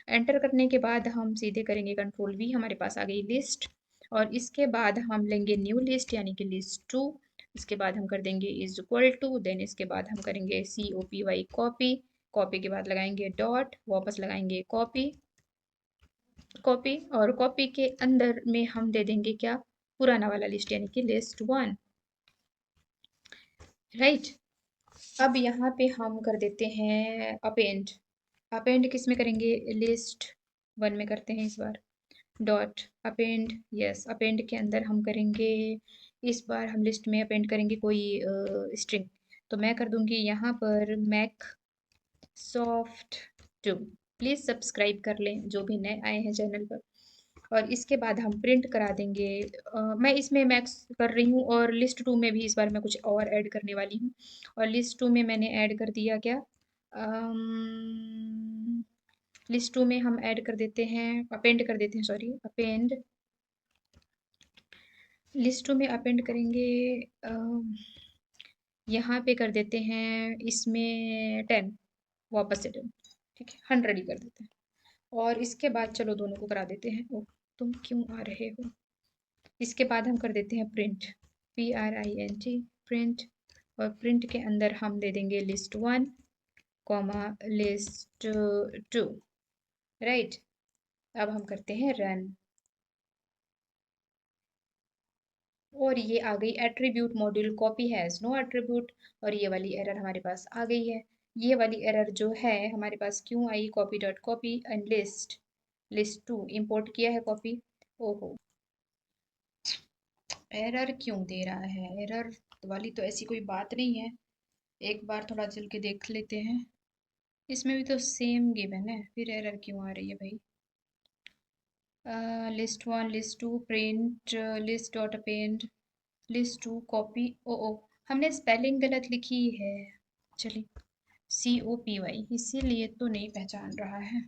एंटर करने के बाद हम सीधे करेंगे कंट्रोल V, हमारे पास आ गई लिस्ट। और इसके बाद हम लेंगे न्यू लिस्ट यानी कि लिस्ट 2। इसके बाद हम कर देंगे इज इक्वल टू, देन इसके बाद हम करेंगे COPY कॉपी। कॉपी के बाद लगाएंगे डॉट, वापस लगाएंगे कॉपी, कॉपी। और कॉपी के अंदर में हम दे देंगे क्या? पुराना वाला लिस्ट यानी कि लिस्ट 1, राइट। अब यहाँ पे हम कर देते हैं अपेंड। अपेंड किस में करेंगे? लिस्ट 1 में करते हैं इस बार। डॉट अपेंड, यस, अपेंड के अंदर हम करेंगे, इस बार हम लिस्ट में अपेंड करेंगे कोई स्ट्रिंग। तो मैं कर दूंगी यहाँ पर मैक सॉफ्ट 2। प्लीज़ सब्सक्राइब कर लें जो भी नए आए हैं चैनल पर। और इसके बाद हम प्रिंट करा देंगे, मैं इसमें मैक्स कर रही हूँ, और लिस्ट 2 में भी इस बार मैं कुछ और ऐड करने वाली हूँ। और लिस्ट 2 में मैंने ऐड कर दिया क्या, लिस्ट 2 में हम ऐड कर देते हैं, अपेंड कर देते हैं, सॉरी अपेंड, लिस्ट 2 में अपेंड करेंगे, यहाँ पे कर देते हैं इसमें 10, वापस से 10, ठीक है, 100 ही कर देते हैं। और इसके बाद चलो दोनों को करा देते हैं। ओह, तुम क्यों आ रहे हो? इसके बाद हम कर देते हैं प्रिंट, PRINT, प्रिंट। और प्रिंट के अंदर हम दे देंगे लिस्ट 1 कॉमा लिस्ट 2, राइट। अब हम करते हैं रन, और ये आ गई attribute module copy has no attribute. और ये वाली एरर हमारे पास आ गई है। ये वाली एरर जो है हमारे पास क्यों आई? Copy dot copy and list, list 2 import किया है कॉपी। ओहो, एरर क्यों दे रहा है? एरर वाली तो ऐसी कोई बात नहीं है, एक बार थोड़ा चल के देख लेते हैं। इसमें भी तो सेम गिवन है, फिर एरर क्यों आ रही है भाई? List 1 list 2 print list dot append list 2 copy. ओ ओ, हमने स्पेलिंग गलत लिखी है। चलिए, COPY, इसीलिए तो नहीं पहचान रहा है।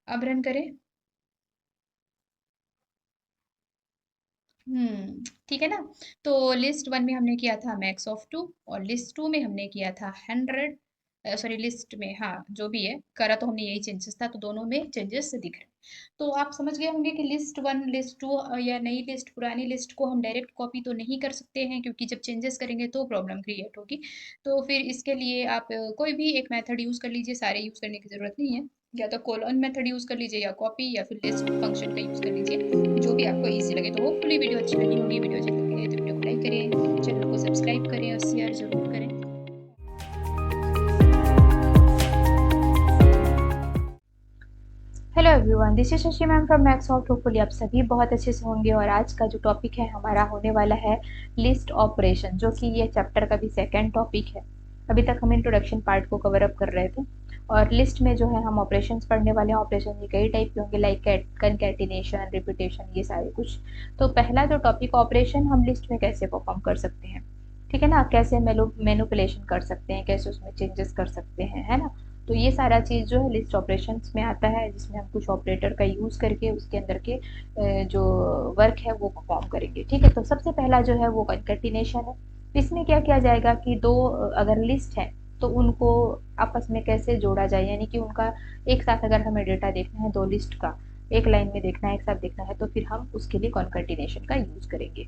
अब रन करें। ठीक है ना। तो लिस्ट 1 में हमने किया था मैक्स ऑफ 2, और लिस्ट 2 में हमने किया था 100, सॉरी लिस्ट में, हाँ जो भी है करा तो हमने यही चेंजेस था, तो दोनों में चेंजेस दिख रहे हैं। तो आप समझ गए होंगे कि लिस्ट 1 लिस्ट 2 या नई लिस्ट पुरानी लिस्ट को हम डायरेक्ट कॉपी तो नहीं कर सकते हैं, क्योंकि जब चेंजेस करेंगे तो प्रॉब्लम क्रिएट होगी। तो फिर इसके लिए आप कोई भी एक मेथड यूज़ कर लीजिए, सारे यूज़ करने की ज़रूरत नहीं है। या तो कोलन मेथड यूज़ कर लीजिए, या कॉपी, या फिर लिस्ट फंक्शन का यूज़ कर लीजिए, जो भी आपको ईजी लगे। तो होपफुली वीडियो अच्छी लगी होगी। वीडियो अच्छी लगी है तो वीडियो को लाइक करें, चैनल को सब्सक्राइब करें और शेयर ज़रूर करें। Hello everyone, this is Shashi ma'am from Maxsoft. Hopefully आप सभी बहुत अच्छे से होंगे। और आज का जो टॉपिक है हमारा होने वाला है लिस्ट ऑपरेशन, जो कि ये चैप्टर का भी सेकेंड टॉपिक है। अभी तक हम इंट्रोडक्शन पार्ट को कवर अप कर रहे थे, और लिस्ट में जो है हम ऑपरेशंस पढ़ने वाले हैं। ऑपरेशन ये कई टाइप के होंगे, लाइक कंकैटिनेशन, रिपीटेशन, ये सारे कुछ। तो पहला जो टॉपिक ऑपरेशन, हम लिस्ट में कैसे परफॉर्म कर सकते हैं, ठीक है ना, कैसे मैनिपुलेशन कर सकते हैं, कैसे उसमें चेंजेस कर सकते हैं, है ना। तो ये सारा चीज़ जो है लिस्ट ऑपरेशंस में आता है, जिसमें हम कुछ ऑपरेटर का यूज़ करके उसके अंदर के जो वर्क है वो परफॉर्म करेंगे, ठीक है। तो सबसे पहला जो है वो कंकैटिनेशन है। इसमें क्या किया जाएगा कि दो अगर लिस्ट है तो उनको आपस में कैसे जोड़ा जाए, यानी कि उनका एक साथ अगर हमें डेटा देखना है, दो लिस्ट का एक लाइन में देखना है, एक साथ देखना है, तो फिर हम उसके लिए कॉन्कैटिनेशन का यूज़ करेंगे।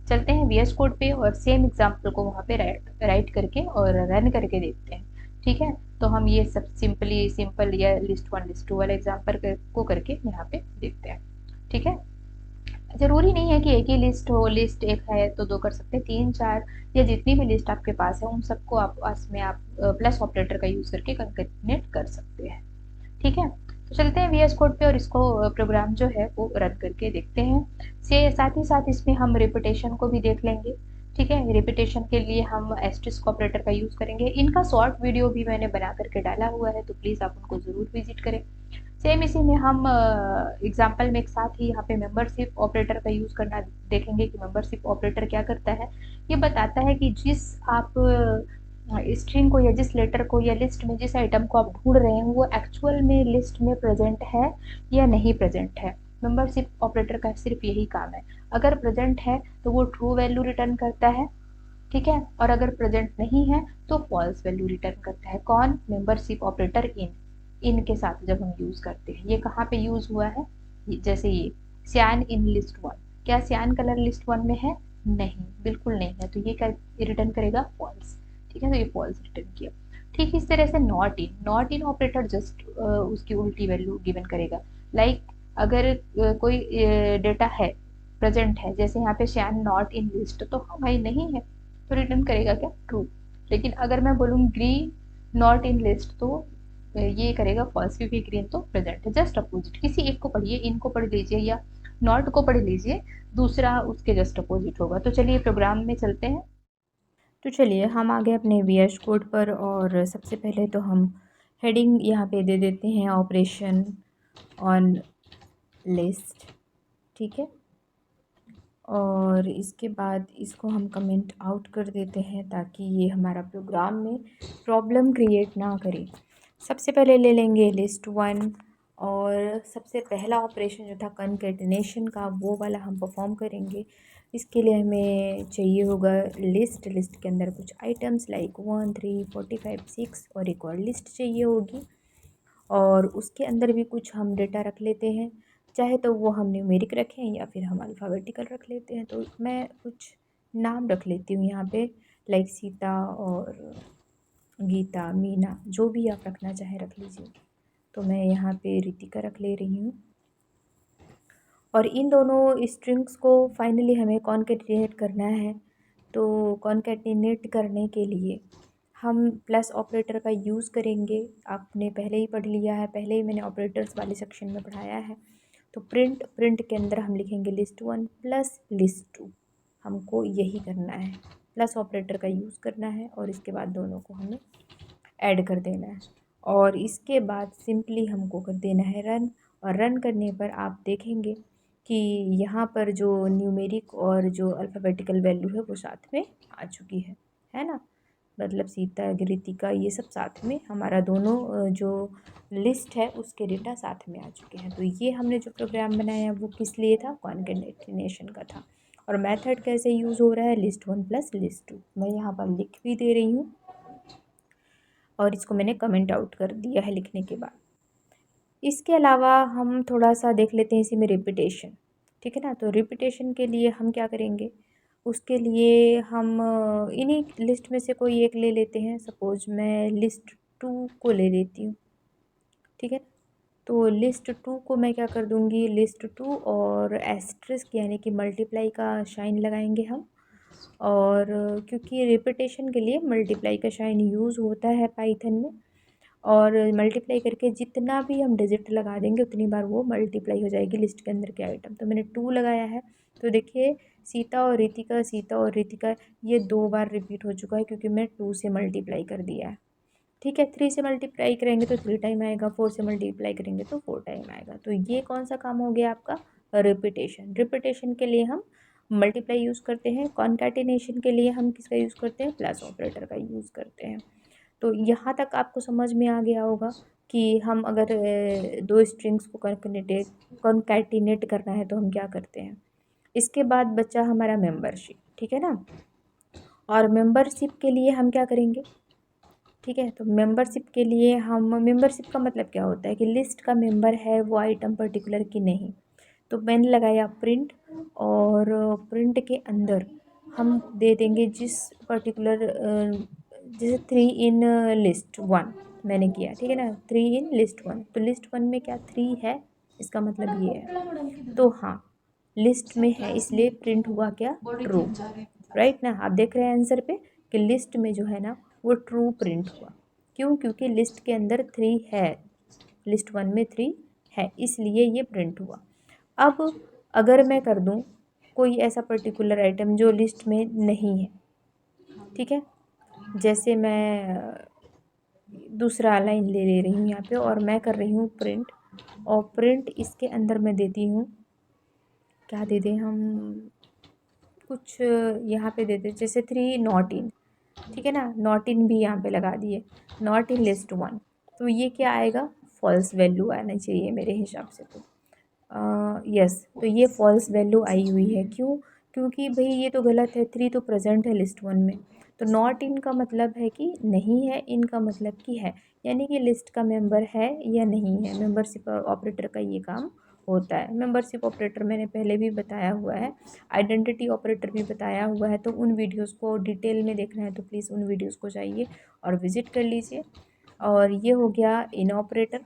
चलते हैं वीएस कोड पे और सेम एग्जाम्पल को वहाँ पे राइट करके और रन करके देखते हैं। ठीक है, तो हम ये सब सिंपल या लिस्ट 1 लिस्ट 2 वाला एग्जाम्पल को करके यहाँ पे देखते हैं। ठीक है, ज़रूरी नहीं है कि एक ही लिस्ट हो, लिस्ट एक है तो दो कर सकते हैं, 3-4 या जितनी भी लिस्ट आपके पास है उन सबको आप उसमें आप प्लस ऑपरेटर का यूज़ करके कंकेटिनेट कर सकते हैं। ठीक है, तो चलते हैं वीएस कोड पे और इसको प्रोग्राम जो है वो रन करके देखते हैं। साथ ही साथ इसमें हम रिपीटेशन को भी देख लेंगे। ठीक है, रिपीटेशन के लिए हम एस्टेरिस्क ऑपरेटर का यूज़ करेंगे। इनका शॉर्ट वीडियो भी मैंने बना करके डाला हुआ है, तो प्लीज़ आप उनको ज़रूर विजिट करें। सेम इसी में हम एग्जाम्पल में एक साथ ही यहाँ पे मेंबरशिप ऑपरेटर का यूज़ करना देखेंगे कि मेंबरशिप ऑपरेटर क्या करता है। ये बताता है कि जिस आप स्ट्रिंग को या जिस लेटर को या लिस्ट में जिस आइटम को आप ढूंढ रहे हैं वो एक्चुअल में लिस्ट में प्रेजेंट है या नहीं प्रेजेंट है। मेंबरशिप ऑपरेटर का सिर्फ यही काम है। अगर प्रेजेंट है तो वो ट्रू वैल्यू रिटर्न करता है। ठीक है, और अगर प्रेजेंट नहीं है तो फॉल्स वैल्यू रिटर्न करता है। कौन? मेंबरशिप ऑपरेटर इन के साथ जब हम यूज करते हैं। ये कहाँ पे यूज हुआ है? जैसे ये सियान इन लिस्ट 1, क्या सियान कलर लिस्ट 1 में है? नहीं, बिल्कुल नहीं है, तो ये क्या रिटर्न करेगा? फॉल्स। ठीक है, तो ये फॉल्स रिटर्न किया। ठीक इस तरह से नॉट इन ऑपरेटर जस्ट उसकी उल्टी वैल्यू गिवन करेगा। लाइक अगर कोई डेटा है, प्रेजेंट है, जैसे यहाँ पे श्यान नॉट इन लिस्ट, तो हाँ भाई नहीं है, तो रिटर्न करेगा क्या? ट्रू। लेकिन अगर मैं बोलूँ ग्रीन नॉट इन लिस्ट, तो ये करेगा फॉल्स, क्योंकि ग्रीन तो प्रेजेंट है। जस्ट अपोजिट, किसी एक को पढ़िए, इनको पढ़ लीजिए या नॉट को पढ़ लीजिए, दूसरा उसके जस्ट अपोजिट होगा। तो चलिए प्रोग्राम में चलते हैं।
तो चलिए हम आ गए अपने वीएस कोड पर और सबसे पहले तो हम हेडिंग यहाँ पे दे देते हैं ऑपरेशन ऑन लिस्ट। ठीक है, और इसके बाद इसको हम कमेंट आउट कर देते हैं ताकि ये हमारा प्रोग्राम में प्रॉब्लम क्रिएट ना करे। सबसे पहले ले लेंगे लिस्ट 1 और सबसे पहला ऑपरेशन जो था कॉन्कैटिनेशन का वो वाला हम परफॉर्म करेंगे। इसके लिए हमें चाहिए होगा लिस्ट के अंदर कुछ आइटम्स लाइक 1 3 45 6 और एक और लिस्ट चाहिए होगी, और उसके अंदर भी कुछ हम डेटा रख लेते हैं, चाहे तो वो हम न्यूमेरिक रखें या फिर हम अल्फ़ाबेटिकल रख लेते हैं। तो मैं कुछ नाम रख लेती हूँ यहाँ पे, लाइक सीता और गीता, मीना, जो भी आप रखना चाहें रख लीजिए। तो मैं यहाँ पे रितिका रख ले रही हूँ। और इन दोनों स्ट्रिंग्स को फाइनली हमें कॉन्कैटिनेट करना है। तो कॉन्कैटिनेट करने के लिए हम प्लस ऑपरेटर का यूज़ करेंगे। आपने पहले ही पढ़ लिया है, पहले ही मैंने ऑपरेटर्स वाले सेक्शन में पढ़ाया है। तो प्रिंट के अंदर हम लिखेंगे लिस्ट 1 प्लस लिस्ट 2। हमको यही करना है, प्लस ऑपरेटर का यूज़ करना है और इसके बाद दोनों को हमें ऐड कर देना है। और इसके बाद सिंपली हमको कर देना है रन, और रन करने पर आप देखेंगे कि यहाँ पर जो न्यूमेरिक और जो अल्फ़ाबेटिकल वैल्यू है वो साथ में आ चुकी है ना। मतलब सीता, ऋतिका, ये सब साथ में हमारा दोनों जो लिस्ट है उसके डेटा साथ में आ चुके हैं। तो ये हमने जो प्रोग्राम बनाया वो किस लिए था? कॉन्कैटिनेशन का था। और मेथड कैसे यूज़ हो रहा है? List 1 plus list 2। मैं यहाँ पर लिख भी दे रही हूँ और इसको मैंने कमेंट आउट कर दिया है लिखने के बाद। इसके अलावा हम थोड़ा सा देख लेते हैं इसी में रिपीटेशन। ठीक है ना, तो रिपीटेशन के लिए हम क्या करेंगे? उसके लिए हम इन्हीं लिस्ट में से कोई एक ले लेते हैं। सपोज मैं लिस्ट 2 को ले लेती हूँ। ठीक है, तो लिस्ट 2 को मैं क्या कर दूँगी? लिस्ट 2 और एस्ट्रिस्क यानी कि मल्टीप्लाई का साइन लगाएंगे हम। और क्योंकि रिपीटेशन के लिए मल्टीप्लाई का साइन यूज़ होता है पाइथन में, और मल्टीप्लाई करके जितना भी हम डिजिट लगा देंगे उतनी बार वो मल्टीप्लाई हो जाएगी लिस्ट के अंदर के आइटम। तो मैंने 2 लगाया है, तो देखिए सीता और रितिका ये 2 बार रिपीट हो चुका है क्योंकि मैं 2 से मल्टीप्लाई कर दिया है। ठीक है, 3 से मल्टीप्लाई करेंगे तो 3 टाइम आएगा, 4 से मल्टीप्लाई करेंगे तो 4 टाइम आएगा। तो ये कौन सा काम हो गया आपका? रिपीटेशन। रिपीटेशन के लिए हम मल्टीप्लाई यूज़ करते हैं, कॉन्कैटिनेशन के लिए हम किसका यूज़ करते हैं? प्लस ऑपरेटर का यूज़ करते हैं। तो यहाँ तक आपको समझ में आ गया होगा कि हम अगर दो स्ट्रिंग्स को कॉन्कैटिनेट करना है तो हम क्या करते हैं। इसके बाद बचा हमारा मेंबरशिप। ठीक है ना, और मेंबरशिप के लिए हम क्या करेंगे? ठीक है, तो मेंबरशिप के लिए हम, मेंबरशिप का मतलब क्या होता है कि लिस्ट का मेंबर है वो आइटम पर्टिकुलर की नहीं। तो मैंने लगाया प्रिंट, और प्रिंट के अंदर हम दे देंगे जिस पर्टिकुलर जैसे 3 इन लिस्ट 1 मैंने किया, ठीक है ना, 3 इन लिस्ट 1, तो लिस्ट 1 में क्या 3 है, इसका मतलब ये है, तो हाँ लिस्ट में है इसलिए प्रिंट हुआ क्या, ट्रू, राइट ना। आप देख रहे हैं आंसर पे कि लिस्ट में जो है ना वो ट्रू प्रिंट हुआ, क्यों, क्योंकि लिस्ट के अंदर 3 है, लिस्ट 1 में 3 है, इसलिए ये प्रिंट हुआ। अब अगर मैं कर दूं कोई ऐसा पर्टिकुलर आइटम जो लिस्ट में नहीं है, ठीक है, जैसे मैं दूसरा लाइन ले रही हूँ यहाँ पे और मैं कर रही हूँ प्रिंट, और प्रिंट इसके अंदर मैं देती हूँ, क्या दे दें हम, कुछ यहाँ पे दे दें जैसे 3 नॉट इन, ठीक है ना, नॉट इन भी यहाँ पे लगा दिए, नॉट इन लिस्ट 1, तो ये क्या आएगा, फॉल्स वैल्यू आना चाहिए मेरे हिसाब से, तो यस, तो ये फॉल्स वैल्यू आई हुई है, क्यों, क्योंकि भाई ये तो गलत है, 3 तो प्रेजेंट है लिस्ट 1 में, तो नॉट इन का मतलब है कि नहीं है, इन का मतलब कि है, यानी कि लिस्ट का मेंबर है या नहीं है। मेंबरशिप ऑपरेटर का ये काम होता है। मेंबरशिप ऑपरेटर मैंने पहले भी बताया हुआ है, आइडेंटिटी ऑपरेटर भी बताया हुआ है, तो उन वीडियोस को डिटेल में देखना है तो प्लीज़ उन वीडियोस को जाइए और विज़िट कर लीजिए। और ये हो गया इन ऑपरेटर,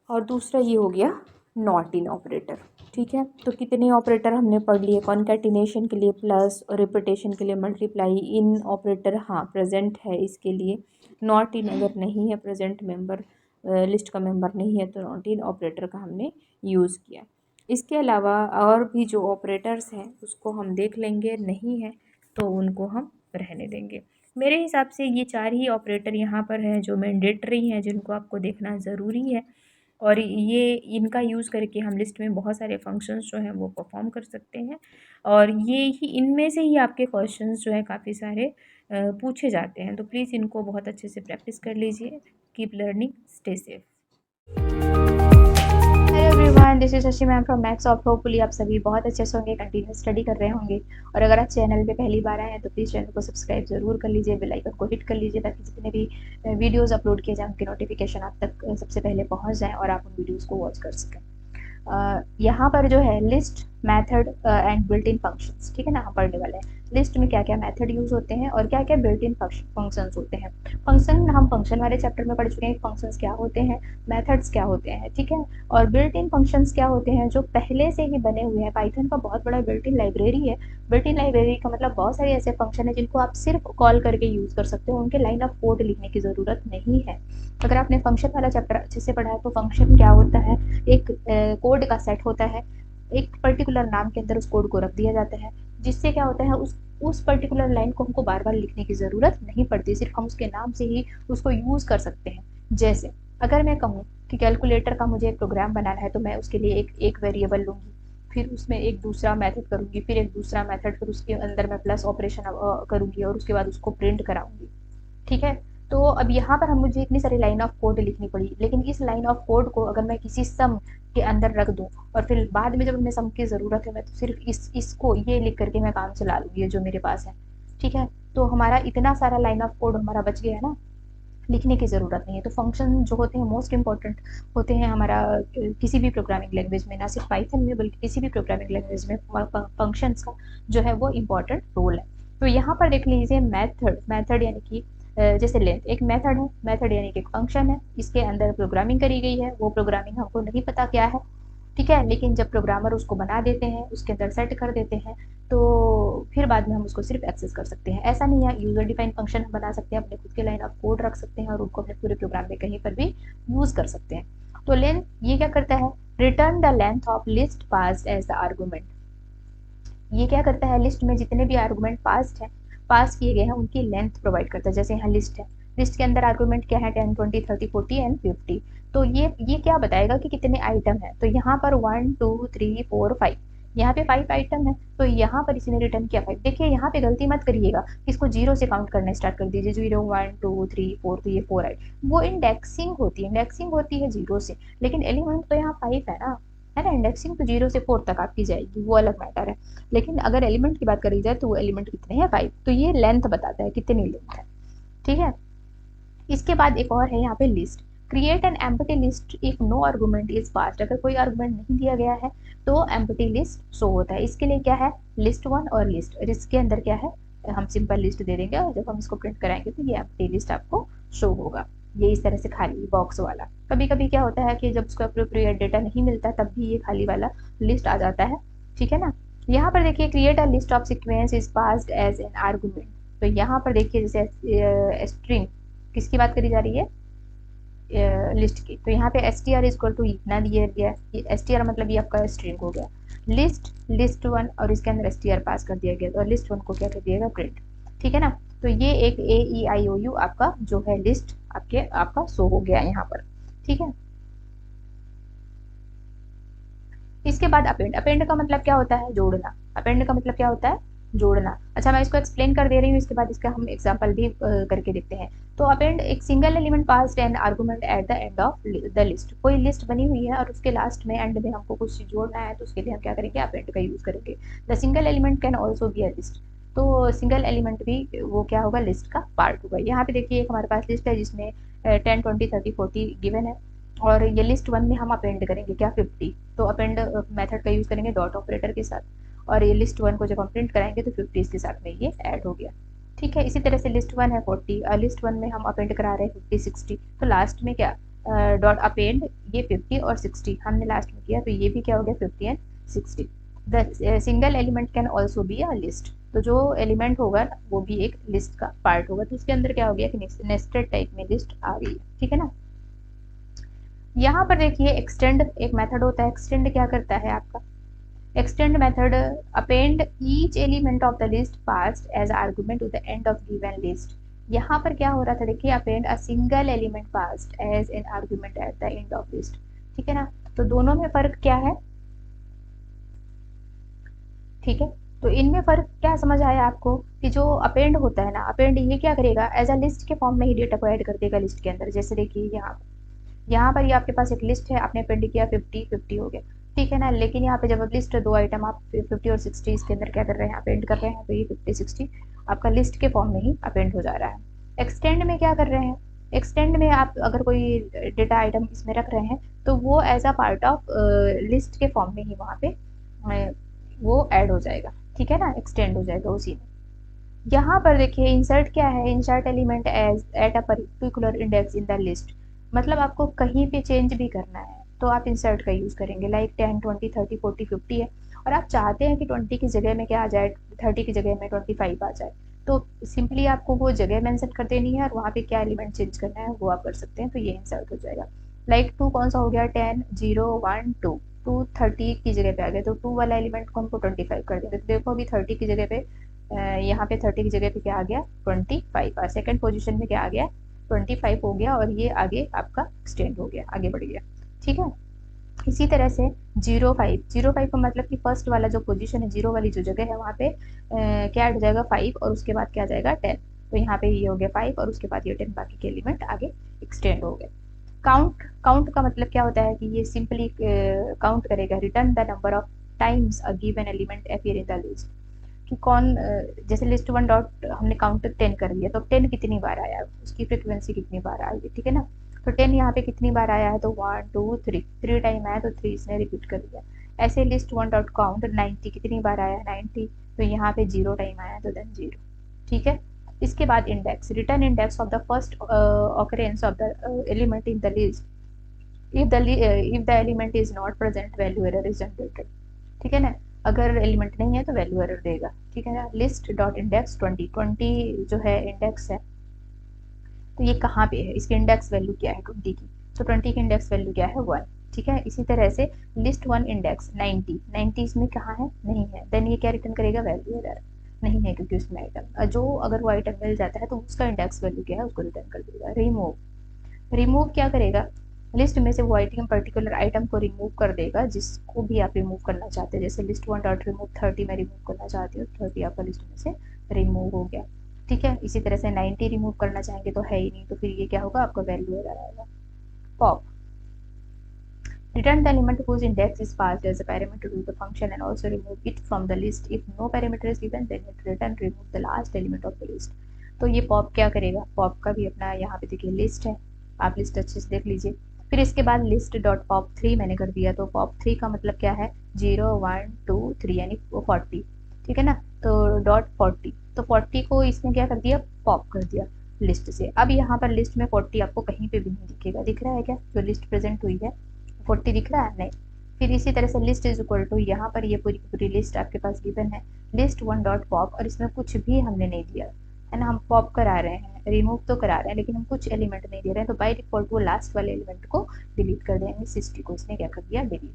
और दूसरा ये हो गया नॉट इन ऑपरेटर, ठीक है। तो कितने ऑपरेटर हमने पढ़ लिए, कॉन्कैटिनेशन के लिए प्लस और रिपीटेशन के लिए मल्टीप्लाई, इन ऑपरेटर हाँ प्रेजेंट है इसके लिए, नॉट इन अगर नहीं है प्रेजेंट मेंबर, लिस्ट का मेंबर नहीं है तो नॉट इन ऑपरेटर का हमने यूज़ किया। इसके अलावा और भी जो ऑपरेटर्स हैं उसको हम देख लेंगे, नहीं है तो उनको हम रहने देंगे। मेरे हिसाब से ये 4 ही ऑपरेटर यहाँ पर हैं जो मैंडेटरी हैं, जिनको आपको देखना ज़रूरी है, और ये इनका यूज़ करके हम लिस्ट में बहुत सारे फंक्शंस जो हैं वो परफॉर्म कर सकते हैं, और ये ही इनमें से ही आपके क्वेश्चंस जो हैं काफ़ी सारे पूछे जाते हैं, तो प्लीज़ इनको बहुत अच्छे से प्रैक्टिस कर लीजिए। Keep learning, stay safe.
Hello everyone, this is Shashi ma'am from maths of. Hopefully आप सभी बहुत अच्छे से होंगे, कंटिन्यू स्टडी कर रहे होंगे, और अगर आप चैनल पे पहली बार आए हैं तो प्लीज़ चैनल को सब्सक्राइब जरूर कर लीजिए, बेल आइकन को हिट कर लीजिए, ताकि जितने भी वीडियोस अपलोड किए जाएं उनके नोटिफिकेशन आप तक सबसे पहले पहुंच जाएं और आप उन वीडियोस को वॉच कर सकें। यहाँ पर जो है list, method and built in functions, ठीक है ना, हम पढ़ने वाले हैं लिस्ट में क्या क्या मेथड यूज होते हैं और क्या क्या बिल्ट इन फंक्शंस होते हैं। फंक्शन हम फंक्शन वाले चैप्टर में पढ़ चुके हैं, फंक्शंस क्या होते हैं, मेथड्स क्या होते हैं, ठीक है, और बिल्ट इन फंक्शंस क्या होते हैं, जो पहले से ही बने हुए हैं। पाइथन का बहुत बड़ा बिल्ट इन लाइब्रेरी है। बिल्ट इन लाइब्रेरी का मतलब बहुत सारे ऐसे फंक्शन है जिनको आप सिर्फ कॉल करके यूज कर सकते हो, उनके लाइन ऑफ कोड लिखने की जरूरत नहीं है। अगर आपने फंक्शन वाला चैप्टर अच्छे से पढ़ा है तो फंक्शन क्या होता है, एक कोड का सेट होता है, एक पर्टिकुलर नाम के अंदर उस कोड को रख दिया जाता है, जिससे क्या होता है उस पर्टिकुलर लाइन को हमको बार बार लिखने की ज़रूरत नहीं पड़ती, सिर्फ हम उसके नाम से ही उसको यूज़ कर सकते हैं। जैसे अगर मैं कहूँ कि कैलकुलेटर का मुझे एक प्रोग्राम बनाना है, तो मैं उसके लिए एक वेरिएबल लूँगी, फिर उसमें एक दूसरा मेथड करूँगी, फिर एक दूसरा मेथड, फिर उसके अंदर मैं प्लस ऑपरेशन करूँगी और उसके बाद उसको प्रिंट कराऊँगी, ठीक है। तो अब यहाँ पर हम मुझे इतनी सारी लाइन ऑफ कोड लिखनी पड़ी, लेकिन इस लाइन ऑफ कोड को अगर मैं किसी सम के अंदर रख दूँ और फिर बाद में जब हमें सम की ज़रूरत है, मैं तो सिर्फ इसको ये लिख करके मैं काम चला लूँगी, ये जो मेरे पास है, ठीक है। तो हमारा इतना सारा लाइन ऑफ कोड हमारा बच गया है ना, लिखने की ज़रूरत नहीं है। तो फंक्शन जो होते हैं मोस्ट इंपॉर्टेंट होते हैं हमारा किसी भी प्रोग्रामिंग लैंग्वेज में, ना सिर्फ पाइथन में बल्कि किसी भी प्रोग्रामिंग लैंग्वेज में फंक्शंस का जो है वो इम्पॉर्टेंट रोल है। तो यहाँ पर देख लीजिए मेथड, मेथड यानी कि जैसे लेंथ एक मेथड है, मेथड यानी कि एक फंक्शन है, इसके अंदर प्रोग्रामिंग करी गई है, वो प्रोग्रामिंग हमको नहीं पता क्या है, ठीक है, लेकिन जब प्रोग्रामर उसको बना देते हैं, उसके अंदर सेट कर देते हैं, तो फिर बाद में हम उसको सिर्फ एक्सेस कर सकते हैं। ऐसा नहीं है, यूजर डिफाइन फंक्शन हम बना सकते हैं, अपने खुद के लाइन ऑफ कोड रख सकते हैं और उनको अपने पूरे प्रोग्राम में कहीं पर भी यूज कर सकते हैं। तो लेंथ ये क्या करता है, return the length of list pass as the argument. ये क्या करता है, लिस्ट में जितने भी आर्गूमेंट पास किए गए हैं उनकी लेंथ प्रोवाइड करता है। जैसे यहाँ लिस्ट है, लिस्ट के अंदर आर्गूमेंट क्या है, 10 20 30 40 एंड 50। तो ये क्या बताएगा कि कितने आइटम है, तो यहाँ पर 1 2 3 4 5, यहाँ पे 5 आइटम है, तो यहाँ पर इसने रिटर्न किया 5। देखिए यहाँ पे गलती मत करिएगा, इसको जीरो से काउंट करना स्टार्ट कर दीजिए, 0 1 2 3 4, तो ये 4 आइटम, वो इंडेक्सिंग होती है जीरो से, लेकिन एलिमेंट तो यहाँ 5 है ना, है ना। इंडेक्सिंग तो 0 से 4 तक आपकी जाएगी, वो अलग मैटर है, लेकिन अगर एलिमेंट की बात करी जाए तो वो एलिमेंट कितने हैं, 5, तो ये लेंथ बताता है कितनी लेंथ है, ठीक है। इसके बाद एक और है यहाँ पे list. Create an empty list if no argument is passed, अगर कोई आर्गुमेंट नहीं दिया गया है तो एम्प्टी लिस्ट शो होता है। इसके लिए क्या है, लिस्ट वन और लिस्ट, और इसके अंदर क्या है, हम सिंपल लिस्ट दे देंगे और जब हम इसको प्रिंट कराएंगे तो ये एम्प्टी लिस्ट आपको शो होगा। ये इस तरह से खाली बॉक्स वाला। कभी कभी क्या होता है कि जब उसको अप्रोप्रिएट डेटा नहीं मिलता तब भी ये खाली वाला लिस्ट आ जाता है, ठीक है ना। यहाँ पर देखिए create a list of sequence is passed as an argument, तो यहाँ पर देखिए जैसे स्ट्रिंग किसकी बात करी जा रही है, लिस्ट की, तो यहाँ पे S T R equal to इतना दिया गया, एस टी आर मतलब ये आपका स्ट्रिंग हो गया, लिस्ट लिस्ट वन और इसके अंदर एस टी आर पास कर दिया गया, तो लिस्ट वन को क्या कर दिएगा, प्रिंट, ठीक है ना। तो ये एक ए ई आई ओ यू आपका जो है लिस्ट आपका शो हो गया यहाँ पर, ठीक है। इसके बाद अपेंड, अपेंड का मतलब क्या होता है, जोड़ना, अपेंड का मतलब क्या होता है, जोड़ना। अच्छा मैं इसको एक्सप्लेन कर दे रही हूँ, इसके बाद इसका हम एग्जांपल भी करके देखते हैं। तो अपेंड एक single element passed an argument at the end of the list, कोई लिस्ट बनी हुई है और उसके लास्ट में एंड में हमको कुछ जोड़ना है तो उसके लिए हम क्या करेंगे, अपेंड का यूज करेंगे। The single element can also be a list, तो सिंगल एलिमेंट भी वो क्या होगा, लिस्ट का पार्ट होगा। यहाँ पे देखिए एक हमारे पास लिस्ट है जिसमें 10 20 30 40 गिवन है, और ये लिस्ट वन में हम अपेंड करेंगे क्या, 50, तो अपेंड मेथड का यूज करेंगे डॉट ऑपरेटर के साथ, और ये लिस्ट वन को जब हम प्रिंट कराएंगे तो 50 इसके साथ में ये ऐड हो गया, ठीक है। इसी तरह से लिस्ट वन है 40, लिस्ट वन में हम अपेंड करा रहे हैं 50 60, तो लास्ट में क्या, डॉट अपेंड ये 50 और 60 हमने लास्ट में किया, तो ये भी क्या हो गया 50 and 60। The single element can also be a list, तो जो एलिमेंट होगा वो भी एक लिस्ट का पार्ट होगा, तो उसके अंदर क्या हो गया कि नेस्टेड टाइप में लिस्ट आ गई, ठीक है ना। यहाँ पर देखिए एक्सटेंड एक मेथड होता है, एक्सटेंड क्या करता है आपका, extend method append each element of the list passed as argument to the end of given list। यहाँ पर क्या हो रहा था, देखिए append a single element passed as an argument at the end of list, ठीक है ना। तो दोनों में फर्क क्या है, ठीक है। तो इनमें फर्क क्या समझ आया आपको, कि जो अपेंड होता है ना, अपेंड ये क्या करेगा, एज अ लिस्ट के फॉर्म में ही डेटा को ऐड कर देगा लिस्ट के अंदर। जैसे देखिए यहाँ पर ये आपके पास एक लिस्ट है, आपने अपेंड किया 50 हो गया, ठीक है ना। लेकिन यहाँ पे जब अब लिस्ट दो आइटम आप 50 और 60 इसके अंदर क्या कर रहे हैं, अपेंड कर रहे हैं, तो ये 50 60 आपका लिस्ट के फॉर्म में ही अपेंड हो जा रहा है। एक्सटेंड में क्या कर रहे हैं, एक्सटेंड में आप अगर कोई डेटा आइटम इसमें रख रहे हैं तो वो as a part of list के फॉर्म में ही वहाँ पे वो ऐड हो जाएगा, ठीक है ना, एक्सटेंड हो जाएगा उसी में। यहाँ पर देखिए इंसर्ट क्या है, insert element as at a particular index in the list, मतलब आपको कहीं पे चेंज भी करना है तो आप इंसर्ट का यूज करेंगे। लाइक 10 20 30 40 50 है और आप चाहते हैं कि 20 की जगह में क्या आ जाए, 30 की जगह में 25 आ जाए, तो सिंपली आपको वो जगह मेंशन कर देनी है और वहाँ पे क्या एलिमेंट चेंज करना है वो आप कर सकते हैं, तो ये इंसर्ट हो जाएगा। लाइक 2 कौन सा हो गया, 10 0 1 2, 2 30 की जगह पे आ गया, तो 2 वाला एलिमेंट को हमको 25 कर देंगे, तो देखो अभी 30 की जगह पे यहाँ पे 30 की जगह पे क्या आ गया, 25, और सेकंड पोजीशन में क्या आ गया, 25 हो गया, और ये आगे आपका एक्सटेंड हो गया, आगे बढ़ गया, ठीक है। इसी तरह से 05 का मतलब कि फर्स्ट वाला जो पोजीशन है, जीरो वाली जो जगह है वहाँ पे क्या ऐड हो जाएगा, 5, और उसके बाद क्या आ जाएगा 10, तो यहाँ पे ये हो गया 5 और उसके बाद ये 10, बाकी के एलिमेंट आगे एक्सटेंड हो गए। काउंट, काउंट का मतलब क्या होता है कि ये सिंपली काउंट करेगा, return the number of times a given element appear in the list, कि कौन जैसे लिस्ट वन डॉट हमने काउंट 10 कर लिया, तो 10 कितनी बार आया, उसकी फ्रिक्वेंसी कितनी बार आई, ठीक है ना। तो 10 यहाँ पे कितनी बार आया है, तो 1 2 3, 3 टाइम आया तो 3 इसने रिपीट कर दिया। ऐसे लिस्ट वन डॉट काउंट 90 कितनी बार आया है, 90, तो यहाँ पे 0 टाइम आया तो देन 0, ठीक है। इसके बाद index, return index of the first occurrence of the element in the list, if the element is not present value error is generated, ठीक है ना। अगर एलिमेंट नहीं है तो वैल्यू एरर देगा, ठीक है ना। लिस्ट डॉट इंडेक्स 20 जो है इंडेक्स है, तो ये कहाँ पे है, इसकी इंडेक्स वैल्यू क्या है 20 की, तो 20 की इंडेक्स वैल्यू क्या है 1, ठीक है। इसी तरह से लिस्ट वन इंडेक्स 90 इसमें कहाँ है, नहीं है, देन ये क्या रिटर्न करेगा, वैल्यू एरर नहीं है, क्योंकि उसमें आइटम जो अगर वो आइटम मिल जाता है तो उसका इंडेक्स वैल्यू क्या है उसको रिटर्न कर देगा। रिमूव, रिमूव क्या करेगा, लिस्ट में से वो आइटम पर्टिकुलर आइटम को रिमूव कर देगा जिसको भी आप रिमूव करना चाहते हैं। जैसे लिस्ट वन डॉट रिमूव 30 में रिमूव करना चाहती हूँ, 30 आपका लिस्ट में से रिमूव हो गया, ठीक है। इसी तरह से 90 रिमूव करना चाहेंगे तो है ही नहीं, तो फिर ये क्या होगा, आपका वैल्यू एरर आएगा। Pop, return the element whose index is passed as a parameter to the function and also remove it from the list if no parameter is given, then it return remove the last element of the list। तो ये pop क्या करेगा, pop का भी अपना यहाँ पे देखिए लिस्ट है, आप लिस्ट अच्छे से देख लीजिए। फिर इसके बाद लिस्ट डॉट पॉप 3 मैंने कर दिया, तो पॉप 3 का मतलब क्या है, 0 1 2 3 यानी 40, ठीक है ना। तो डॉट 40, तो 40 को इसने क्या कर दिया, पॉप कर दिया लिस्ट से। अब यहाँ पर लिस्ट में 40 आपको कहीं पे भी नहीं दिखेगा, दिख रहा है क्या, जो लिस्ट प्रेजेंट हुई है 40 दिख रहा है, नहीं। फिर इसी तरह से लिस्ट इज इक्वल टू, यहाँ पर ये पूरी पूरी लिस्ट आपके पास गिवन है, लिस्ट वन डॉट पॉप, और इसमें कुछ भी हमने नहीं दिया है ना, हम पॉप करा रहे हैं, रिमूव तो करा रहे हैं, लेकिन हम कुछ एलिमेंट नहीं दे रहे हैं, तो बाय डिफॉल्ट वो लास्ट वाले एलिमेंट को डिलीट कर देंगे। 60 को इसने क्या कर दिया, डिलीट।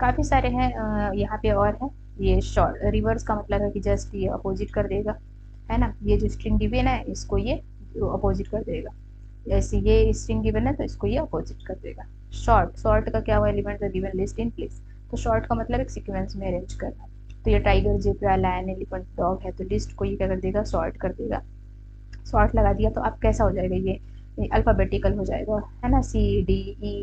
काफ़ी सारे हैं यहाँ पे और है। ये शॉर्ट रिवर्स का मतलब है कि जस्ट ये अपोजिट कर देगा, है ना। ये जो स्ट्रिंग गिवन है इसको ये अपोजिट कर देगा, जैसे ये स्ट्रिंग गिवन है तो इसको ये अपोजिट कर देगा। शॉर्ट, शॉर्ट का क्या हुआ, element the given list in place, तो शॉर्ट का मतलब एक सीक्वेंस में अरेंज करना। तो ये tiger, zebra, lion, elephant, dog है, तो लिस्ट को ये क्या कर देगा, सॉर्ट कर देगा। सॉर्ट लगा दिया तो अब कैसा हो जाएगा, ये अल्फ़ाबेटिकल हो जाएगा, है ना, सी डी ई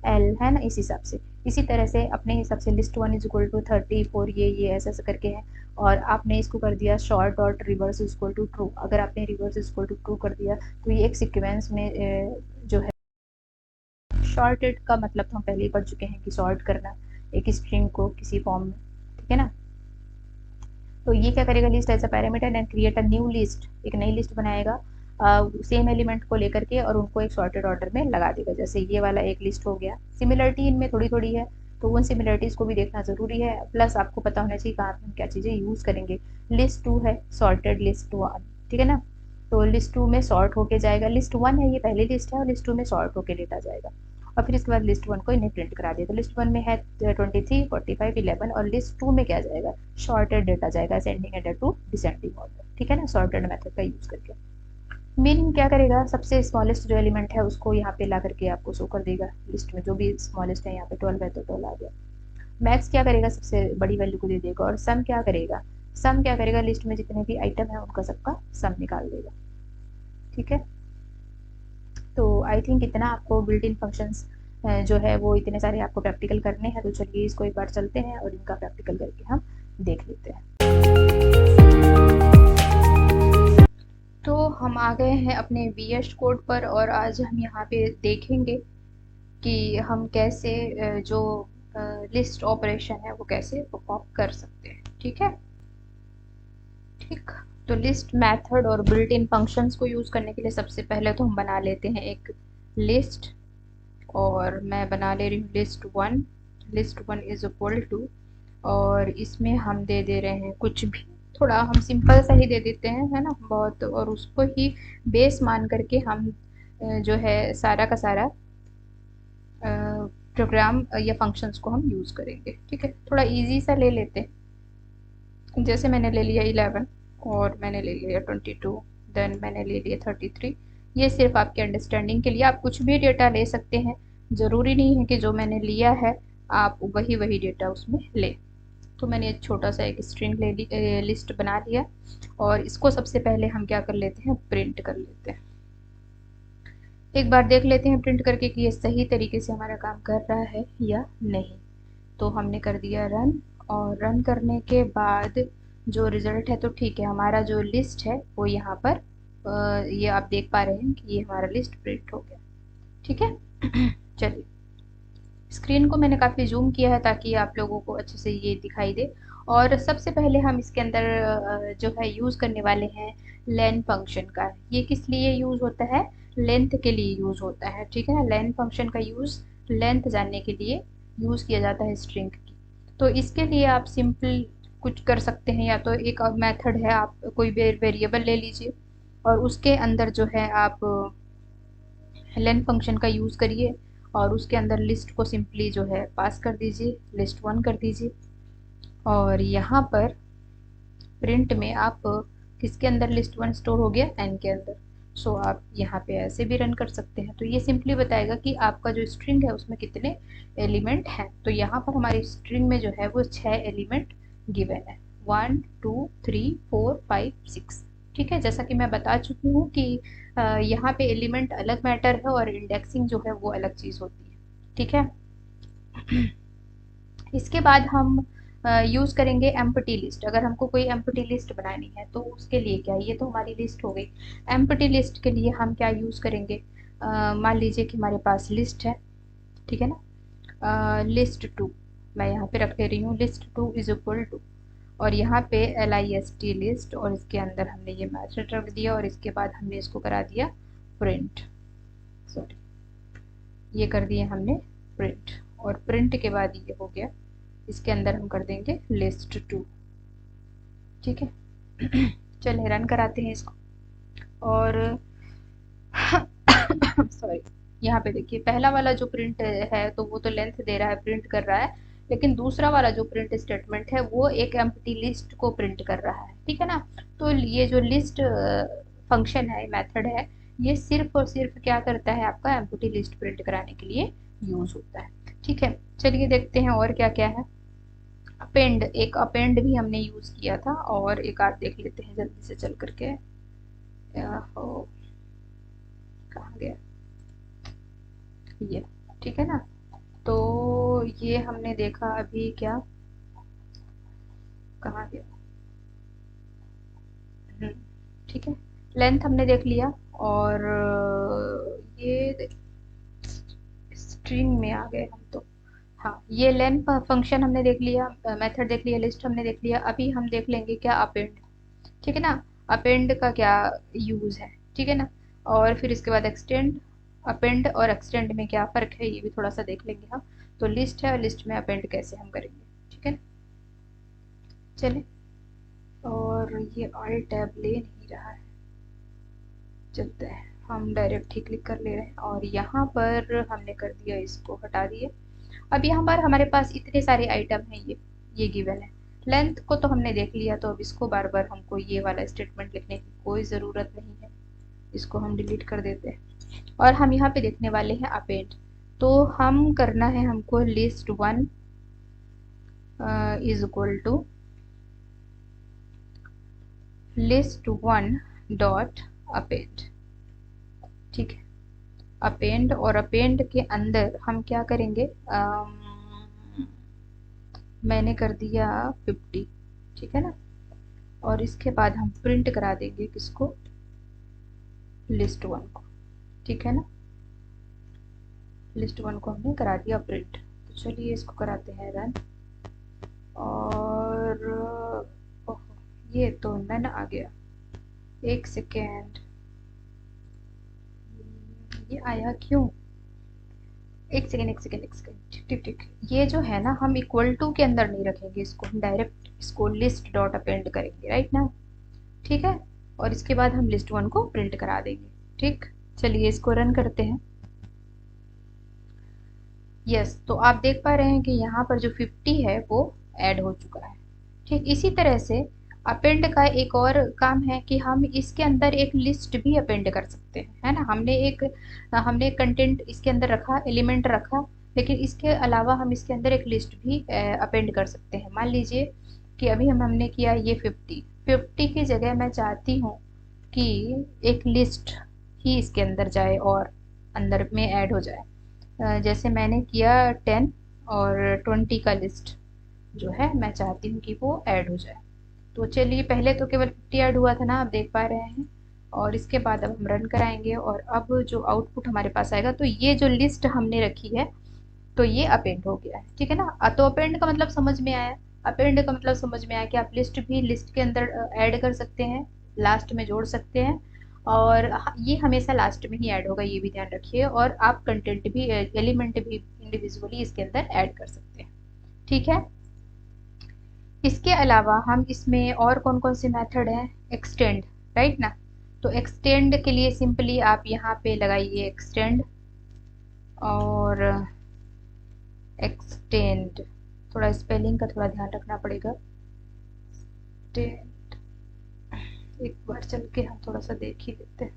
एल, है ना, इस हिसाब से। इसी तरह से अपने हिसाब से list one is equal to 34, ये ऐसा ऐसा करके है, और आपने इसको कर दिया sort dot reverse is equal to true. अगर आपने reverse is equal to true कर दिया तो ये एक सीक्वेंस में जो है, शॉर्टेड का मतलब तो हम पहले ही पढ़ चुके हैं कि सॉर्ट करना एक स्ट्रिंग को किसी फॉर्म में, ठीक है ना। तो ये क्या करेगा, list as a parameter and create a new list, एक नई लिस्ट बनाएगा सेम एलिमेंट को लेकर के, और उनको एक सॉर्टेड ऑर्डर में लगा देगा। जैसे ये वाला एक लिस्ट हो गया, सिमिलरिटी इनमें थोड़ी थोड़ी है, तो उन सिमिलरिटीज़ को भी देखना ज़रूरी है, प्लस आपको पता होना चाहिए कहाँ हम क्या चीज़ें यूज़ करेंगे। लिस्ट 2 है, सॉर्टेड लिस्ट 1, ठीक है ना। तो लिस्ट 2 में सॉर्ट होके जाएगा, लिस्ट 1 है ये पहली लिस्ट है, और लिस्ट 2 में सॉर्ट होके लेता जाएगा, और फिर इसके बाद लिस्ट 1 को इन्हें प्रिंट करा दिया। तो लिस्ट 1 में है 23 45 11, और लिस्ट 2 में क्या जाएगा, सॉर्टेड डेटा जाएगा ascending order to descending order, ठीक है ना, सॉर्टेड मेथड का यूज करके। मीन क्या करेगा, सबसे स्मॉलेस्ट जो एलिमेंट है उसको यहाँ पे ला करके आपको शो कर देगा, लिस्ट में जो भी स्मॉलेस्ट है, यहाँ पे 12 है तो 12 आ गया। मैक्स क्या करेगा, सबसे बड़ी वैल्यू को दे देगा, और सम क्या करेगा, सम क्या करेगा, लिस्ट में जितने भी आइटम है उनका सबका सम निकाल देगा, ठीक है। तो आई थिंक इतना आपको बिल्ट इन फंक्शंस जो है वो इतने सारे आपको प्रैक्टिकल करने हैं, तो चलिए इसको एक बार चलते हैं और इनका प्रैक्टिकल करके हम देख लेते हैं। तो हम आ गए हैं अपने VS कोड पर, और आज हम यहाँ पे देखेंगे कि हम कैसे जो लिस्ट ऑपरेशन है वो कैसे परफॉर्म कर सकते हैं, ठीक है। ठीक, तो लिस्ट मेथड और बिल्ट इन फंक्शंस को यूज़ करने के लिए सबसे पहले तो हम बना लेते हैं एक लिस्ट, और मैं बना ले रही हूँ list one is equal to, और इसमें हम दे दे रहे हैं कुछ भी, थोड़ा हम सिंपल सा ही दे देते हैं, है ना, बहुत, और उसको ही बेस मान करके हम जो है सारा का सारा प्रोग्राम या फंक्शंस को हम यूज़ करेंगे, ठीक है। थोड़ा इजी सा ले लेते हैं, जैसे मैंने ले लिया 11, और मैंने ले लिया 22, देन मैंने ले लिया 33। ये सिर्फ आपके अंडरस्टैंडिंग के लिए, आप कुछ भी डेटा ले सकते हैं, ज़रूरी नहीं है कि जो मैंने लिया है आप वही वही डेटा उसमें ले। तो मैंने एक छोटा सा एक स्ट्रिंग लिस्ट बना लिया, और इसको सबसे पहले हम क्या कर लेते हैं, प्रिंट कर लेते हैं। एक बार देख लेते हैं प्रिंट करके कि ये सही तरीके से हमारा काम कर रहा है या नहीं। तो हमने कर दिया रन, और रन करने के बाद जो रिज़ल्ट है, तो ठीक है, हमारा जो लिस्ट है वो यहाँ पर ये आप देख पा रहे हैं कि ये हमारा लिस्ट प्रिंट हो गया, ठीक है। चलिए, स्क्रीन को मैंने काफ़ी जूम किया है ताकि आप लोगों को अच्छे से ये दिखाई दे। और सबसे पहले हम इसके अंदर जो है यूज़ करने वाले हैं लेन फंक्शन का। ये किस लिए यूज़ होता है, लेंथ के लिए यूज़ होता है, ठीक है ना। लेन फंक्शन का यूज़ लेंथ जानने के लिए यूज़ किया जाता है स्ट्रिंग की। तो इसके लिए आप सिंपल कुछ कर सकते हैं, या तो एक मेथड है, आप कोई वेरिएबल ले लीजिए, और उसके अंदर जो है आप लेन फंक्शन का यूज़ करिए, और उसके अंदर लिस्ट को सिंपली जो है पास कर दीजिए, लिस्ट 1 कर दीजिए, और यहाँ पर प्रिंट में आप किसके अंदर लिस्ट 1 स्टोर हो गया, एन के अंदर। सो आप यहाँ पे ऐसे भी रन कर सकते हैं, तो ये सिंपली बताएगा कि आपका जो स्ट्रिंग है उसमें कितने एलिमेंट हैं। तो यहाँ पर हमारी स्ट्रिंग में जो है वो 6 एलिमेंट गिवन है, 1 2 3 4 5 6, ठीक है। जैसा कि मैं बता चुकी हूँ कि यहाँ पे एलिमेंट अलग मैटर है, और इंडेक्सिंग जो है वो अलग चीज़ होती है, ठीक है। इसके बाद हम यूज़ करेंगे एम्प्टी लिस्ट। अगर हमको कोई एम्प्टी लिस्ट बनानी है तो उसके लिए क्या, ये तो हमारी लिस्ट हो गई। एम्प्टी लिस्ट के लिए हम क्या यूज़ करेंगे, मान लीजिए कि हमारे पास लिस्ट है, ठीक है ना, लिस्ट टू मैं यहाँ पे रख ले रही हूँ, list two is equal to, और यहाँ पे list लिस्ट, और इसके अंदर हमने ये मैथड रख दिया, और इसके बाद हमने इसको करा दिया प्रिंट, सॉरी ये कर दिए हमने प्रिंट, और प्रिंट के बाद ये हो गया, इसके अंदर हम कर देंगे लिस्ट टू, ठीक है। चलिए रन कराते हैं इसको, और सॉरी यहाँ पे देखिए पहला वाला जो प्रिंट है तो वो तो लेंथ दे रहा है, प्रिंट कर रहा है, लेकिन दूसरा वाला जो प्रिंट स्टेटमेंट है वो एक एम्प्टी लिस्ट को प्रिंट कर रहा है, ठीक है ना। तो ये जो लिस्ट फंक्शन है, मेथड है, ये सिर्फ और सिर्फ क्या करता है, आपका एम्प्टी लिस्ट प्रिंट कराने के लिए यूज होता है, ठीक है। चलिए देखते हैं और क्या क्या है। अपेंड, एक अपेंड भी हमने यूज किया था, और एक आध देख लेते हैं जल्दी से चल करके, कहाँ गया ये, ठीक है ना। तो ये हमने देखा अभी, क्या कहाँ गया, ठीक है, लेंथ हमने देख लिया, और ये स्ट्रिंग में आ गए हम तो, हाँ ये लेंथ फंक्शन हमने देख लिया, मेथड देख लिया, लिस्ट हमने देख लिया, अभी हम देख लेंगे क्या अपेंड, ठीक है ना। अपेंड का क्या यूज है, ठीक है ना, और फिर इसके बाद एक्सटेंड, अपेंड और एक्सटेंड में क्या फ़र्क है ये भी थोड़ा सा देख लेंगे हम। तो लिस्ट है, और लिस्ट में अपेंड कैसे हम करेंगे, ठीक है ना। चले, और ये ऑल टैब ले नहीं रहा है, चलते हैं हम डायरेक्ट ही क्लिक कर ले रहे हैं, और यहाँ पर हमने कर दिया, इसको हटा दिए। अब यहाँ पर हमारे पास इतने सारे आइटम हैं, ये गिवन है, लेंथ को तो हमने देख लिया, तो अब इसको बार बार हमको ये वाला स्टेटमेंट लिखने की कोई ज़रूरत नहीं है, इसको हम डिलीट कर देते हैं। और हम यहाँ पे देखने वाले हैं अपेंड, तो हम करना है हमको list one is equal to list one dot append, ठीक है, अपेंड, और अपेंड के अंदर हम क्या करेंगे, मैंने कर दिया 50, ठीक है ना, और इसके बाद हम प्रिंट करा देंगे किसको, लिस्ट वन को, ठीक है ना, लिस्ट वन को हमने करा दिया प्रिंट। तो चलिए इसको कराते हैं रन, और ये तो नन आ गया, एक सेकेंड, ये आया क्यों, एक सेकेंड एक सेकेंड एक सेकेंड, ठीक ठीक, ये जो है ना हम इक्वल टू के अंदर नहीं रखेंगे इसको, हम डायरेक्ट इसको लिस्ट डॉट अपेंड करेंगे, राइट ना, ठीक है, और इसके बाद हम लिस्ट वन को प्रिंट करा देंगे, ठीक। चलिए इसको रन करते हैं। यस, तो आप देख पा रहे हैं कि यहाँ पर जो 50 है वो ऐड हो चुका है, ठीक। इसी तरह से अपेंड का एक और काम है कि हम इसके अंदर एक लिस्ट भी अपेंड कर सकते हैं, है ना। हमने कंटेंट इसके अंदर रखा, एलिमेंट रखा, लेकिन इसके अलावा हम इसके अंदर एक लिस्ट भी अपेंड कर सकते हैं। मान लीजिए कि अभी हमने किया ये 50 की जगह मैं चाहती हूँ कि एक लिस्ट ही इसके अंदर जाए और अंदर में ऐड हो जाए, जैसे मैंने किया 10 और 20 का लिस्ट जो है मैं चाहती हूँ कि वो ऐड हो जाए। तो चलिए पहले तो केवल 50 ऐड हुआ था ना, आप देख पा रहे हैं, और इसके बाद अब हम रन कराएंगे, और अब जो आउटपुट हमारे पास आएगा, तो ये जो लिस्ट हमने रखी है तो ये अपेंड हो गया है, ठीक है ना। तो अपेंड का मतलब समझ में आया, अपेंड का मतलब समझ में आया कि आप लिस्ट भी लिस्ट के अंदर ऐड कर सकते हैं, लास्ट में जोड़ सकते हैं, और ये हमेशा लास्ट में ही ऐड होगा, ये भी ध्यान रखिए, और आप कंटेंट भी, एलिमेंट भी इंडिविजुअली इसके अंदर ऐड कर सकते हैं, ठीक है। इसके अलावा हम इसमें और कौन कौन से मेथड हैं, एक्सटेंड, राइट ना। तो एक्सटेंड के लिए सिंपली आप यहाँ पे लगाइए एक्सटेंड, और एक्सटेंड, थोड़ा स्पेलिंग का थोड़ा ध्यान रखना पड़ेगा, एक बार चल के हम थोड़ा सा देख ही लेते हैं,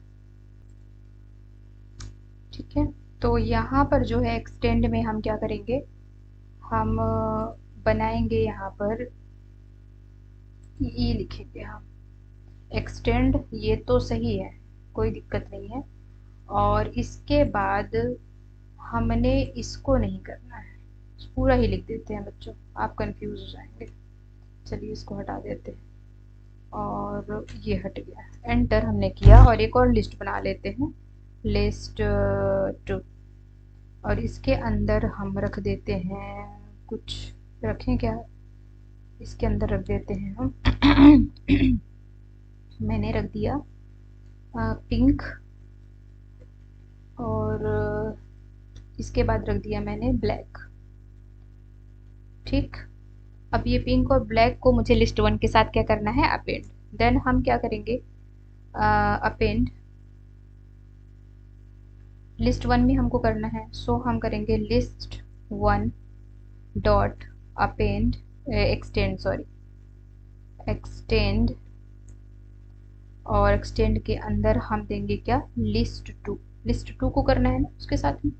ठीक है। तो यहाँ पर जो है एक्सटेंड में हम क्या करेंगे, हम बनाएंगे यहाँ पर ये लिखेंगे हम एक्सटेंड, ये तो सही है, कोई दिक्कत नहीं है, और इसके बाद हमने इसको नहीं करना है, पूरा ही लिख देते हैं बच्चों, आप कंफ्यूज हो जाएंगे। चलिए इसको हटा देते हैं, और ये हट गया, एंटर हमने किया, और एक और लिस्ट बना लेते हैं, लिस्ट 2 और इसके अंदर हम रख देते हैं कुछ, रखें क्या, इसके अंदर रख देते हैं हम मैंने रख दिया पिंक और इसके बाद रख दिया मैंने ब्लैक। ठीक, अब ये पिंक और ब्लैक को मुझे लिस्ट 1 के साथ क्या करना है, अपेंड। देन हम क्या करेंगे, अपेंड लिस्ट 1 में हमको करना है, सो हम करेंगे list 1 dot append extend, sorry extend, और एक्सटेंड के अंदर हम देंगे क्या, लिस्ट 2 को करना है ना उसके साथ में।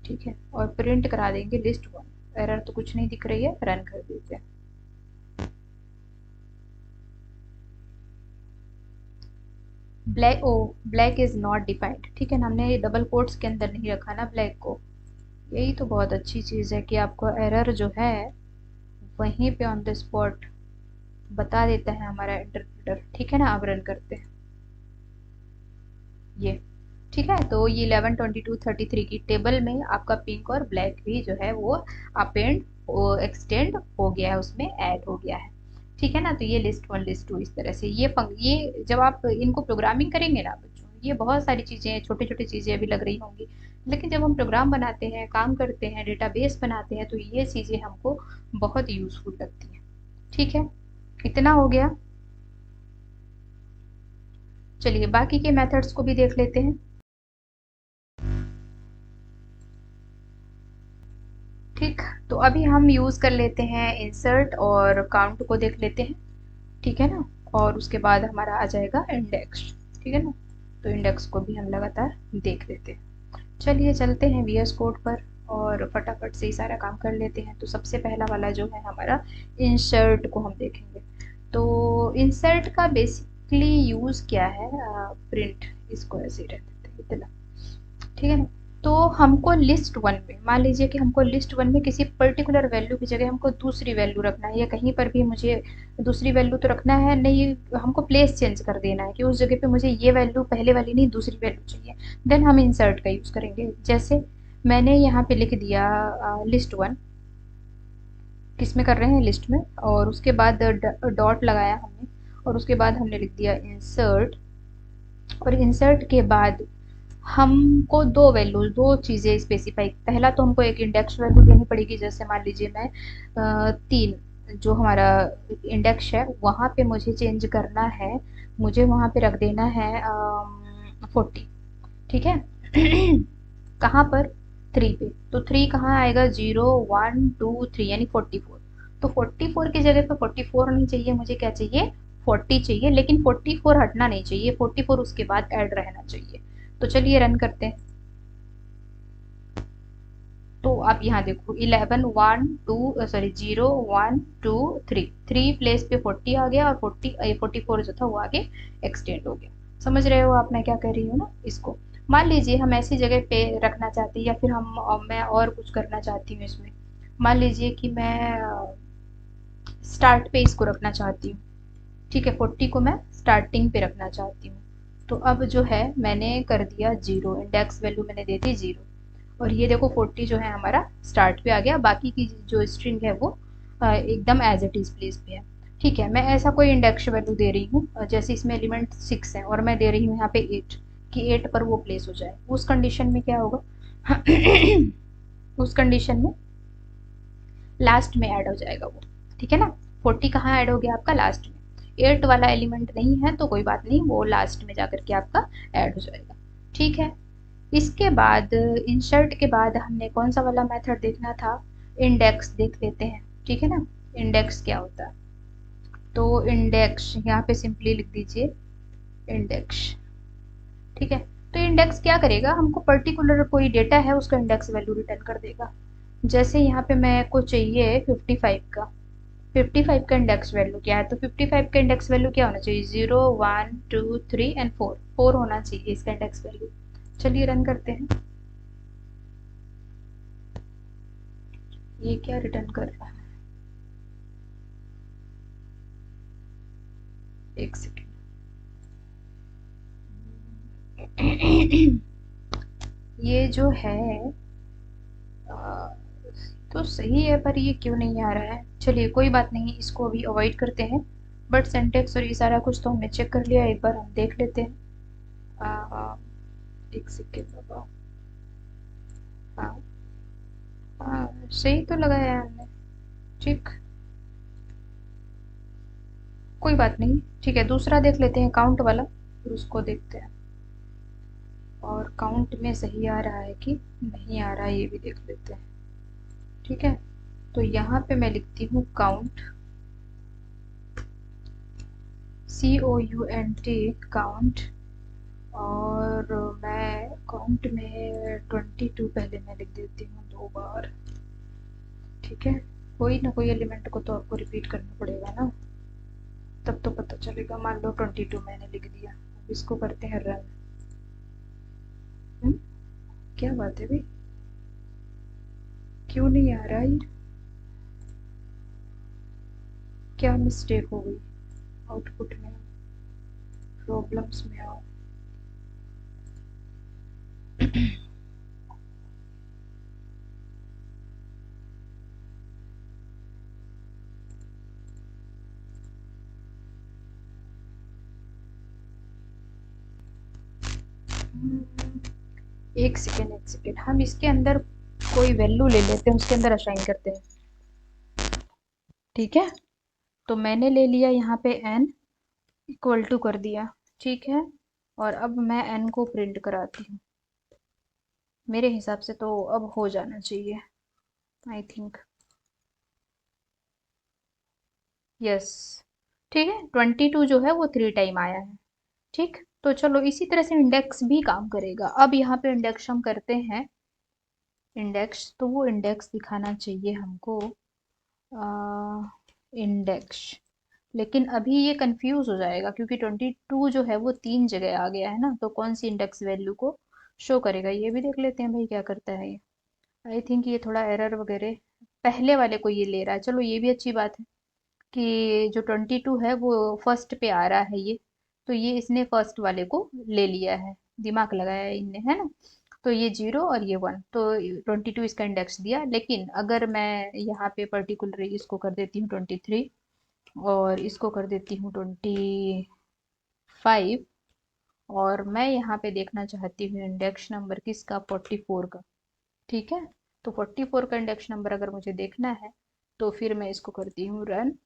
ठीक है, और प्रिंट करा देंगे लिस्ट 1। एरर तो कुछ नहीं दिख रही है, रन कर देते हैं। ब्लैक इज नॉट डिफाइंड, ठीक है ना, हमने डबल कोट्स के अंदर नहीं रखा ना ब्लैक को। यही तो बहुत अच्छी चीज़ है कि आपको एरर जो है वहीं पे ऑन द स्पॉट बता देता है हमारा इंटरप्रेटर। ठीक है ना, अब रन करते हैं ये। ठीक है, तो ये 11, 22, 33 की टेबल में आपका पिंक और ब्लैक भी जो है वो अपेंड एक्सटेंड हो गया है, उसमें ऐड हो गया है। ठीक है ना, तो ये लिस्ट 1 लिस्ट 2 इस तरह से ये जब आप इनको प्रोग्रामिंग करेंगे ना बच्चों, ये बहुत सारी चीज़ें छोटी छोटी चीज़ें अभी लग रही होंगी, लेकिन जब हम प्रोग्राम बनाते हैं, काम करते हैं, डेटाबेस बनाते हैं, तो ये चीज़ें हमको बहुत यूजफुल लगती हैं। ठीक है, इतना हो गया। चलिए बाकी के मेथड्स को भी देख लेते हैं। ठीक, तो अभी हम यूज़ कर लेते हैं इंसर्ट और काउंट को देख लेते हैं। ठीक है ना, और उसके बाद हमारा आ जाएगा इंडेक्स। ठीक है ना, तो इंडेक्स को भी हम लगातार देख लेते हैं। चलिए चलते हैं वीएस कोड पर और फटाफट से ही सारा काम कर लेते हैं। तो सबसे पहला वाला जो है हमारा इंसर्ट को हम देखेंगे। तो इंसर्ट का बेसिकली यूज़ क्या है, प्रिंट, इसको ऐसे ही रख देते हैं इतना। ठीक है ना, तो हमको लिस्ट 1 में, मान लीजिए कि हमको लिस्ट 1 में किसी पर्टिकुलर वैल्यू की जगह हमको दूसरी वैल्यू रखना है, या कहीं पर भी मुझे दूसरी वैल्यू तो रखना है नहीं, हमको प्लेस चेंज कर देना है कि उस जगह पे मुझे ये वैल्यू पहले वाली नहीं दूसरी वैल्यू चाहिए। देन हम इंसर्ट का यूज़ करेंगे। जैसे मैंने यहाँ पे लिख दिया लिस्ट 1, किस में कर रहे हैं, लिस्ट में, और उसके बाद डॉट लगाया हमने, और उसके बाद हमने लिख दिया इंसर्ट, और इंसर्ट के बाद हमको दो चीज़ें स्पेसिफाई, पहला तो हमको एक इंडेक्स वैल्यू देनी पड़ेगी। जैसे मान लीजिए मैं 3 जो हमारा इंडेक्स है वहाँ पे मुझे चेंज करना है, मुझे वहाँ पे रख देना है 40। ठीक है कहाँ पर, 3 पे, तो 3 कहाँ आएगा, 0 1 2 3 यानी 44। तो 44 की जगह पे 44 नहीं चाहिए, मुझे क्या चाहिए, 40 चाहिए, लेकिन 44 हटना नहीं चाहिए, 44 उसके बाद ऐड रहना चाहिए। तो चलिए रन करते हैं। तो आप यहाँ देखो 11 1 2 सॉरी 0 1 2 3, 3 प्लेस पे 40 आ गया, और 44 जो था वो आगे एक्सटेंड हो गया। समझ रहे हो आप मैं क्या कह रही हूँ ना। इसको मान लीजिए हम ऐसी जगह पे रखना चाहती हैं, या फिर मैं और कुछ करना चाहती हूँ इसमें। मान लीजिए कि मैं स्टार्ट पे इसको रखना चाहती हूँ। ठीक है, 40 को मैं स्टार्टिंग पे रखना चाहती हूँ। तो अब जो है मैंने कर दिया 0, इंडेक्स वैल्यू मैंने दे दी 0, और ये देखो 40 जो है हमारा स्टार्ट पे आ गया, बाकी की जो स्ट्रिंग है वो एकदम एज इट इज प्लेस पे है। ठीक है, मैं ऐसा कोई इंडेक्स वैल्यू दे रही हूँ, जैसे इसमें एलिमेंट 6 है और मैं दे रही हूँ यहाँ पे 8, कि 8 पर वो प्लेस हो जाए। उस कंडीशन में क्या होगा उस कंडीशन में लास्ट में ऐड हो जाएगा वो। ठीक है ना, 40 कहाँ ऐड हो गया आपका, लास्ट में। 8 वाला एलिमेंट नहीं है तो कोई बात नहीं, वो लास्ट में जाकर के आपका ऐड हो जाएगा। ठीक है, इसके बाद इंसर्ट के बाद हमने कौन सा वाला मेथड देखना था, इंडेक्स देख लेते हैं। ठीक है ना, इंडेक्स क्या होता है, तो इंडेक्स यहाँ पे सिंपली लिख दीजिए इंडेक्स। ठीक है, तो इंडेक्स क्या करेगा, हमको पर्टिकुलर कोई डेटा है उसका इंडेक्स वैल्यू रिटर्न कर देगा। जैसे यहाँ पे मेरे को चाहिए 55 का, 55 का इंडेक्स वैल्यू क्या है, तो 55 का इंडेक्स वैल्यू क्या होना चाहिए, 0 1 2 3 एंड 4, 4 होना चाहिए इसका इंडेक्स वैल्यू। चलिए रन करते हैं। ये क्या रिटर्न कर रहा है, एक सेकेंड ये जो है तो सही है, पर ये क्यों नहीं आ रहा है? चलिए कोई बात नहीं, इसको अभी अवॉइड करते हैं। बट सिंटेक्स और ये सारा कुछ तो हमने चेक कर लिया, एक बार हम देख लेते हैं। आ, एक सेकेंड बाबा। हाँ हाँ, सही तो लगाया है हमने। ठीक, कोई बात नहीं। ठीक है, दूसरा देख लेते हैं काउंट वाला, फिर उसको देखते हैं। और काउंट में सही आ रहा है कि नहीं आ रहा है ये भी देख लेते हैं। ठीक है, तो यहाँ पे मैं लिखती हूँ काउंट, COUNT, काउंट। और मैं काउंट में 22 पहले मैं लिख देती हूँ 2 बार। ठीक है, कोई ना कोई एलिमेंट को तो आपको रिपीट करना पड़ेगा ना, तब तो पता चलेगा। मान लो 22 मैंने लिख दिया, अब इसको करते हैं रन। क्या बात है भाई, क्यों नहीं आ रहा ये? क्या मिस्टेक हो गई? आउटपुट में प्रॉब्लम्स में आओ। एक सेकेंड एक सेकेंड, हम इसके अंदर कोई वैल्यू ले लेते हैं, उसके अंदर असाइन करते हैं। ठीक है, तो मैंने ले लिया यहाँ पे n इक्वल टू कर दिया। ठीक है, और अब मैं n को प्रिंट कराती हूँ। मेरे हिसाब से तो अब हो जाना चाहिए, आई थिंक। यस, ठीक है, 22 जो है वो 3 टाइम आया है। ठीक, तो चलो इसी तरह से इंडेक्स भी काम करेगा। अब यहाँ पे इंडेक्स हम करते हैं। इंडेक्स तो वो इंडेक्स दिखाना चाहिए हमको, इंडेक्स। लेकिन अभी ये कंफ्यूज हो जाएगा क्योंकि 22 जो है वो 3 जगह आ गया है ना, तो कौन सी इंडेक्स वैल्यू को शो करेगा ये भी देख लेते हैं भाई, क्या करता है ये। आई थिंक ये थोड़ा एरर वगैरह पहले वाले को ये ले रहा है। चलो ये भी अच्छी बात है कि जो 22 है वो फर्स्ट पे आ रहा है ये, तो ये इसने फर्स्ट वाले को ले लिया है, दिमाग लगाया है इनने, है ना। तो ये 0 और ये 1, तो 22 इसका इंडेक्स दिया। लेकिन अगर मैं यहाँ पे पर्टिकुलर इसको कर देती हूँ 23, और इसको कर देती हूँ 25, और मैं यहाँ पे देखना चाहती हूँ इंडेक्स नंबर किसका, 44 का। ठीक है, तो 44 का इंडेक्स नंबर अगर मुझे देखना है तो फिर मैं इसको करती हूँ रन।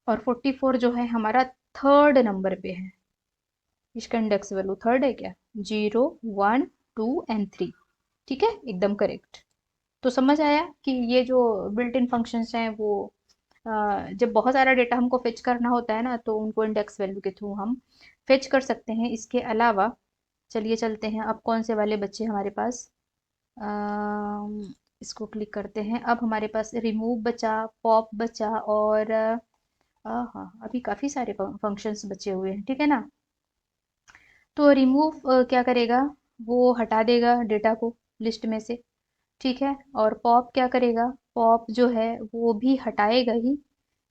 और 44 जो है हमारा थर्ड नंबर पे है, इसका इंडेक्स वैल्यू थर्ड है क्या? 0, 1, 2 एंड 3। ठीक है, एकदम करेक्ट। तो समझ आया कि ये जो बिल्ट इन फंक्शंस हैं वो जब बहुत सारा डेटा हमको फेच करना होता है ना, तो उनको इंडेक्स वैल्यू के थ्रू हम फेच कर सकते हैं। इसके अलावा चलिए चलते हैं, अब कौन से वाले बच्चे हमारे पास। इसको क्लिक करते हैं। अब हमारे पास रिमूव बचा, पॉप बचा, और हाँ अभी काफ़ी सारे फंक्शंस बचे हुए हैं, ठीक है ना। तो रिमूव क्या करेगा, वो हटा देगा डेटा को लिस्ट में से। ठीक है, और पॉप क्या करेगा, पॉप जो है वो भी हटाएगा ही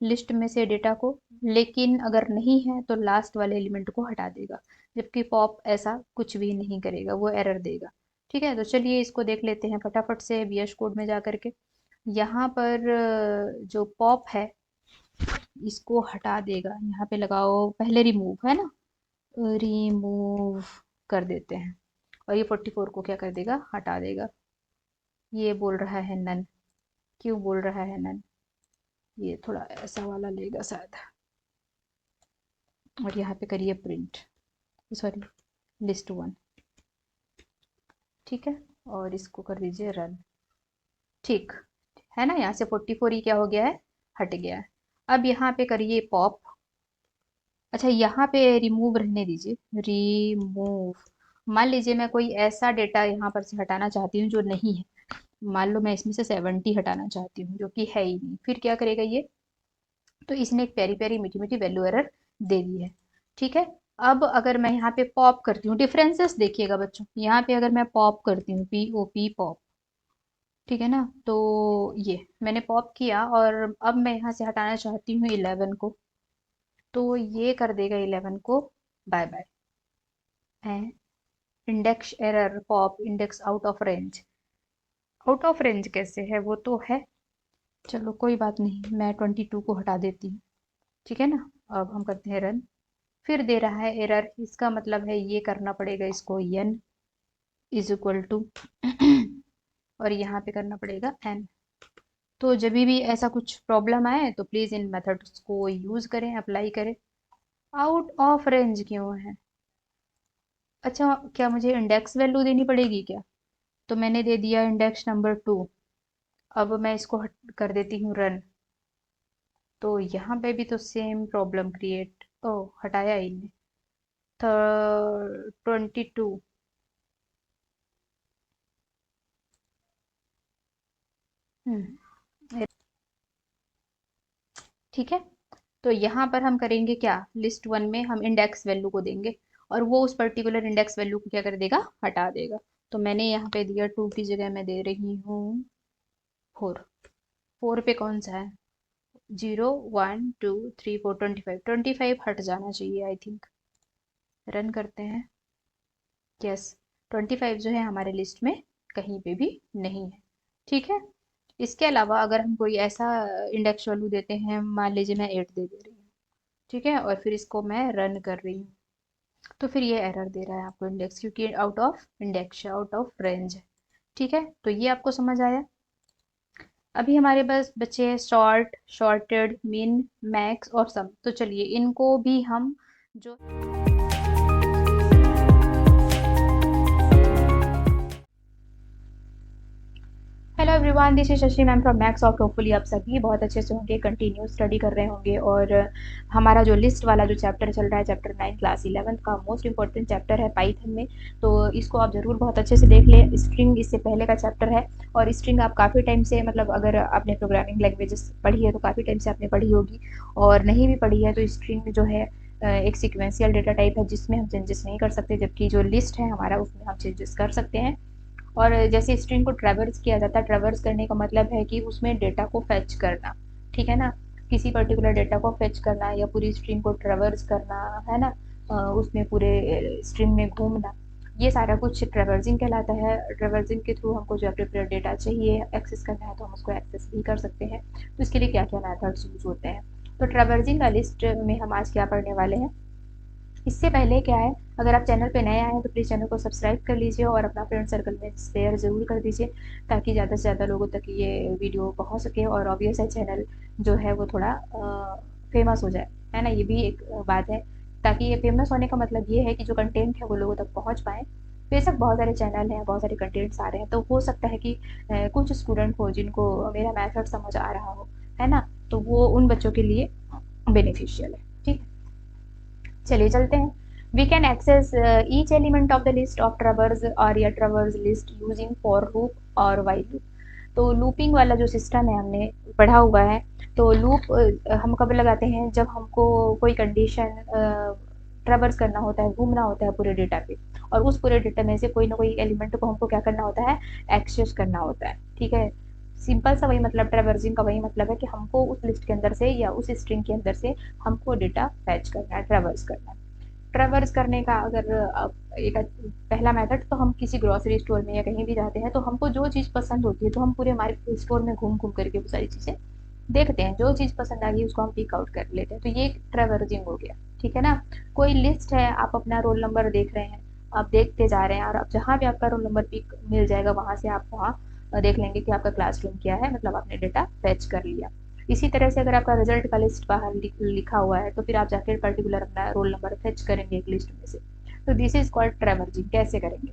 लिस्ट में से डेटा को, लेकिन अगर नहीं है तो लास्ट वाले एलिमेंट को हटा देगा। जबकि पॉप ऐसा कुछ भी नहीं करेगा, वो एरर देगा। ठीक है, तो चलिए इसको देख लेते हैं फटाफट से VS कोड में जा करके। यहाँ पर जो पॉप है इसको हटा देगा, यहाँ पे लगाओ पहले रिमूव, है ना, रिमूव कर देते हैं। और ये 44 को क्या कर देगा, हटा देगा। ये बोल रहा है नन, क्यों बोल रहा है नन? ये थोड़ा ऐसा वाला लेगा शायद। और यहाँ पे करिए प्रिंट, सॉरी, list 1। ठीक है, और इसको कर दीजिए रन। ठीक है ना, यहाँ से 44 ही क्या हो गया है, हट गया है। अब यहाँ पे करिए पॉप। अच्छा, यहाँ पे रिमूव रहने दीजिए, रिमूव। मान लीजिए मैं कोई ऐसा डेटा यहाँ पर से हटाना चाहती हूँ जो नहीं है। मान लो मैं इसमें से 70 हटाना चाहती हूँ जो कि है ही नहीं, फिर क्या करेगा ये? तो इसने एक प्यारी प्यारी मीठी मीठी वैल्यू एरर दे दी है। ठीक है, अब अगर मैं यहाँ पे पॉप करती हूँ, डिफरेंसेस देखिएगा बच्चों, यहाँ पे अगर मैं पॉप करती हूँ, POP पॉप, ठीक है ना, तो ये मैंने पॉप किया और अब मैं यहाँ से हटाना चाहती हूँ 11 को, तो ये कर देगा 11 को बाय बाय। है index error pop index out of range. Out of range कैसे है, वो तो है। चलो कोई बात नहीं, मैं 22 को हटा देती हूँ। ठीक है ना। अब हम करते हैं रन। फिर दे रहा है एरर, इसका मतलब है ये करना पड़ेगा इसको n इज इक्वल टू और यहाँ पे करना पड़ेगा n। तो जब भी ऐसा कुछ प्रॉब्लम आए तो प्लीज़ इन मेथड्स को यूज़ करें, अप्लाई करें। आउट ऑफ रेंज क्यों है? अच्छा, क्या मुझे इंडेक्स वैल्यू देनी पड़ेगी क्या? तो मैंने दे दिया इंडेक्स नंबर 2। अब मैं इसको कर देती हूँ रन। तो यहाँ पे भी तो सेम प्रॉब्लम क्रिएट, ओ हटाया इनने। 22। ठीक है। तो यहाँ पर हम करेंगे क्या, लिस्ट वन में हम इंडेक्स वैल्यू को देंगे और वो उस पर्टिकुलर इंडेक्स वैल्यू को क्या कर देगा, हटा देगा। तो मैंने यहाँ पे दिया 2 की जगह मैं दे रही हूँ 4। 4 पे कौन सा है, 0 1 2 3 4 25। 25 हट जाना चाहिए आई थिंक। रन करते हैं। यस, 25 जो है हमारे लिस्ट में कहीं पे भी नहीं है। ठीक है। इसके अलावा अगर हम कोई ऐसा इंडेक्स वैल्यू देते हैं, मान लीजिए मैं 8 दे रही हूँ। ठीक है, और फिर इसको मैं रन कर रही हूँ, तो फिर ये एरर दे रहा है आपको इंडेक्स, क्योंकि आउट ऑफ इंडेक्स है, आउट ऑफ रेंज है। ठीक है, तो ये आपको समझ आया। अभी हमारे पास बचे हैं सॉर्ट, शॉर्टेड, मिन, मैक्स और सम। तो चलिए इनको भी हम जो hello everyone, this is Shashi ma'am from max of. Hopefully आप सभी बहुत अच्छे से होंगे, कंटिन्यू स्टडी कर रहे होंगे। और हमारा जो लिस्ट वाला जो चैप्टर चल रहा है, चैप्टर 9 क्लास 11 का मोस्ट इंपॉर्टेंट चैप्टर है पाइथन में। तो इसको आप ज़रूर बहुत अच्छे से देख लें। स्ट्रिंग इससे पहले का चैप्टर है और स्ट्रिंग आप काफ़ी टाइम से, मतलब अगर आपने प्रोग्रामिंग लैंग्वेजेस पढ़ी है तो काफ़ी टाइम से आपने पढ़ी होगी, और नहीं भी पढ़ी है तो स्ट्रिंग जो है एक सीक्वेंशियल डेटा टाइप है जिसमें हम चेंजेस नहीं कर सकते, जबकि जो लिस्ट है हमारा उसमें हम चेंजेस कर सकते हैं। और जैसे स्ट्रिंग को ट्रैवर्स किया जाता है, ट्रैवर्स करने का मतलब है कि उसमें डेटा को फेच करना। ठीक है ना, किसी पर्टिकुलर डेटा को फेच करना या पूरी स्ट्रिंग को ट्रैवर्स करना, है ना। उसमें पूरे स्ट्रिंग में घूमना, ये सारा कुछ ट्रैवर्सिंग कहलाता है। ट्रैवर्सिंग के थ्रू हमको जो अपने डेटा चाहिए एक्सेस करना है तो हम उसको एक्सेस भी कर सकते हैं। तो इसके लिए क्या क्या मेथड्स यूज होते हैं, तो ट्रैवर्सिंग का लिस्ट में हम आज क्या पढ़ने वाले हैं। इससे पहले क्या है, अगर आप चैनल पे नए आए हैं तो प्लीज़ चैनल को सब्सक्राइब कर लीजिए और अपना फ्रेंड सर्कल में शेयर ज़रूर कर दीजिए, ताकि ज़्यादा से ज़्यादा लोगों तक ये वीडियो पहुंच सके और ऑब्वियस है चैनल जो है वो थोड़ा फेमस हो जाए, है ना। ये भी एक बात है, ताकि ये फेमस होने का मतलब ये है कि जो कंटेंट है वो लोगों तक पहुँच पाए। बेशक बहुत सारे चैनल हैं, बहुत सारे कंटेंट्स आ रहे हैं, तो हो सकता है कि कुछ स्टूडेंट हो जिनको मेरा मेथड समझ आ रहा हो, है ना, तो वो उन बच्चों के लिए बेनिफिशियल है। ठीक है, चलिए चलते हैं। We can access each element of the list of traverse और या traverse list using for loop और वाइल लूप। तो लूपिंग वाला जो सिस्टम है हमने पढ़ा हुआ है। तो लूप हम कब लगाते हैं, जब हमको कोई कंडीशन ट्रवर्स करना होता है, घूमना होता है पूरे डेटा पे, और उस पूरे डेटा में से कोई ना कोई एलिमेंट को हमको क्या करना होता है, एक्सेस करना होता है। ठीक है, सिंपल सा वही मतलब, ट्रैवर्सिंग का वही मतलब है कि हमको उस लिस्ट के अंदर से या उस स्ट्रिंग के अंदर से हमको डेटा फैच करना है, ट्रैवर्स करना है। ट्रैवर्स करने का अगर एक पहला मेथड, तो हम किसी ग्रोसरी स्टोर में या कहीं भी जाते हैं तो हमको जो चीज़ पसंद होती है तो हम पूरे मार्केट स्टोर में घूम घूम करके वो सारी चीज़ें देखते हैं, जो चीज़ पसंद आ गई उसको हम पिक आउट कर लेते हैं, तो ये ट्रैवर्सिंग हो गया। ठीक है ना। कोई लिस्ट है, आप अपना रोल नंबर देख रहे हैं, आप देखते जा रहे हैं और आप जहाँ भी आपका रोल नंबर पिक मिल जाएगा वहाँ से आप वहाँ देख लेंगे कि आपका क्लासरूम क्या है, मतलब आपने डेटा फैच कर लिया। इसी तरह से अगर आपका रिजल्ट का लिस्ट बाहर लिखा हुआ है तो फिर आप जाकर पर्टिकुलर अपना रोल नंबर फेच करेंगे एक लिस्ट में से। तो दिस इज कॉल्ड ट्रैवर्सिंग। कैसे करेंगे,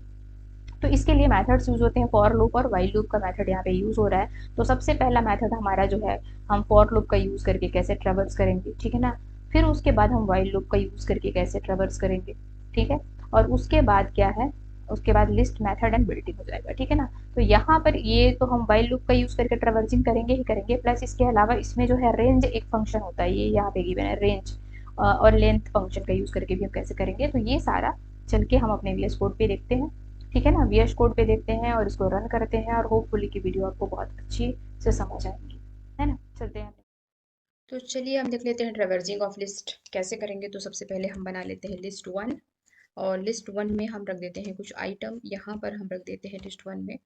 तो इसके लिए मेथड्स यूज होते हैं, फॉर लूप और वाइल लूप का मेथड यहाँ पे यूज हो रहा है। तो सबसे पहला मेथड हमारा जो है, हम फॉर लूप का यूज करके कैसे ट्रैवर्स करेंगे, ठीक है ना। फिर उसके बाद हम वाइल लूप का यूज करके कैसे ट्रैवर्स करेंगे, ठीक है। और उसके बाद क्या है, उसके बाद लिस्ट मेथड एंड बिल्डिंग हो जाएगा। ठीक है ना। तो यहाँ पर ये तो हम वाइल लूप का यूज करके ट्रैवर्सिंग करेंगे ही करेंगे, प्लस इसके अलावा इसमें जो है रेंज एक फंक्शन होता है, ये यहाँ पे गिवन है रेंज, और लेंथ फंक्शन का यूज करके भी हम कैसे करेंगे। तो ये सारा चल के हम अपने वीएस कोड पे देखते हैं। ठीक है ना, वीएस कोड पे देखते हैं और इसको रन करते हैं और होपफुली की वीडियो आपको बहुत अच्छी से समझ आएंगी, है ना। चलते हैं, तो चलिए हम देख लेते हैं ट्रैवर्सिंग ऑफ लिस्ट कैसे करेंगे। तो सबसे पहले हम बना लेते हैं लिस्ट वन और लिस्ट वन में हम रख देते हैं कुछ आइटम, यहाँ पर हम रख देते हैं लिस्ट वन में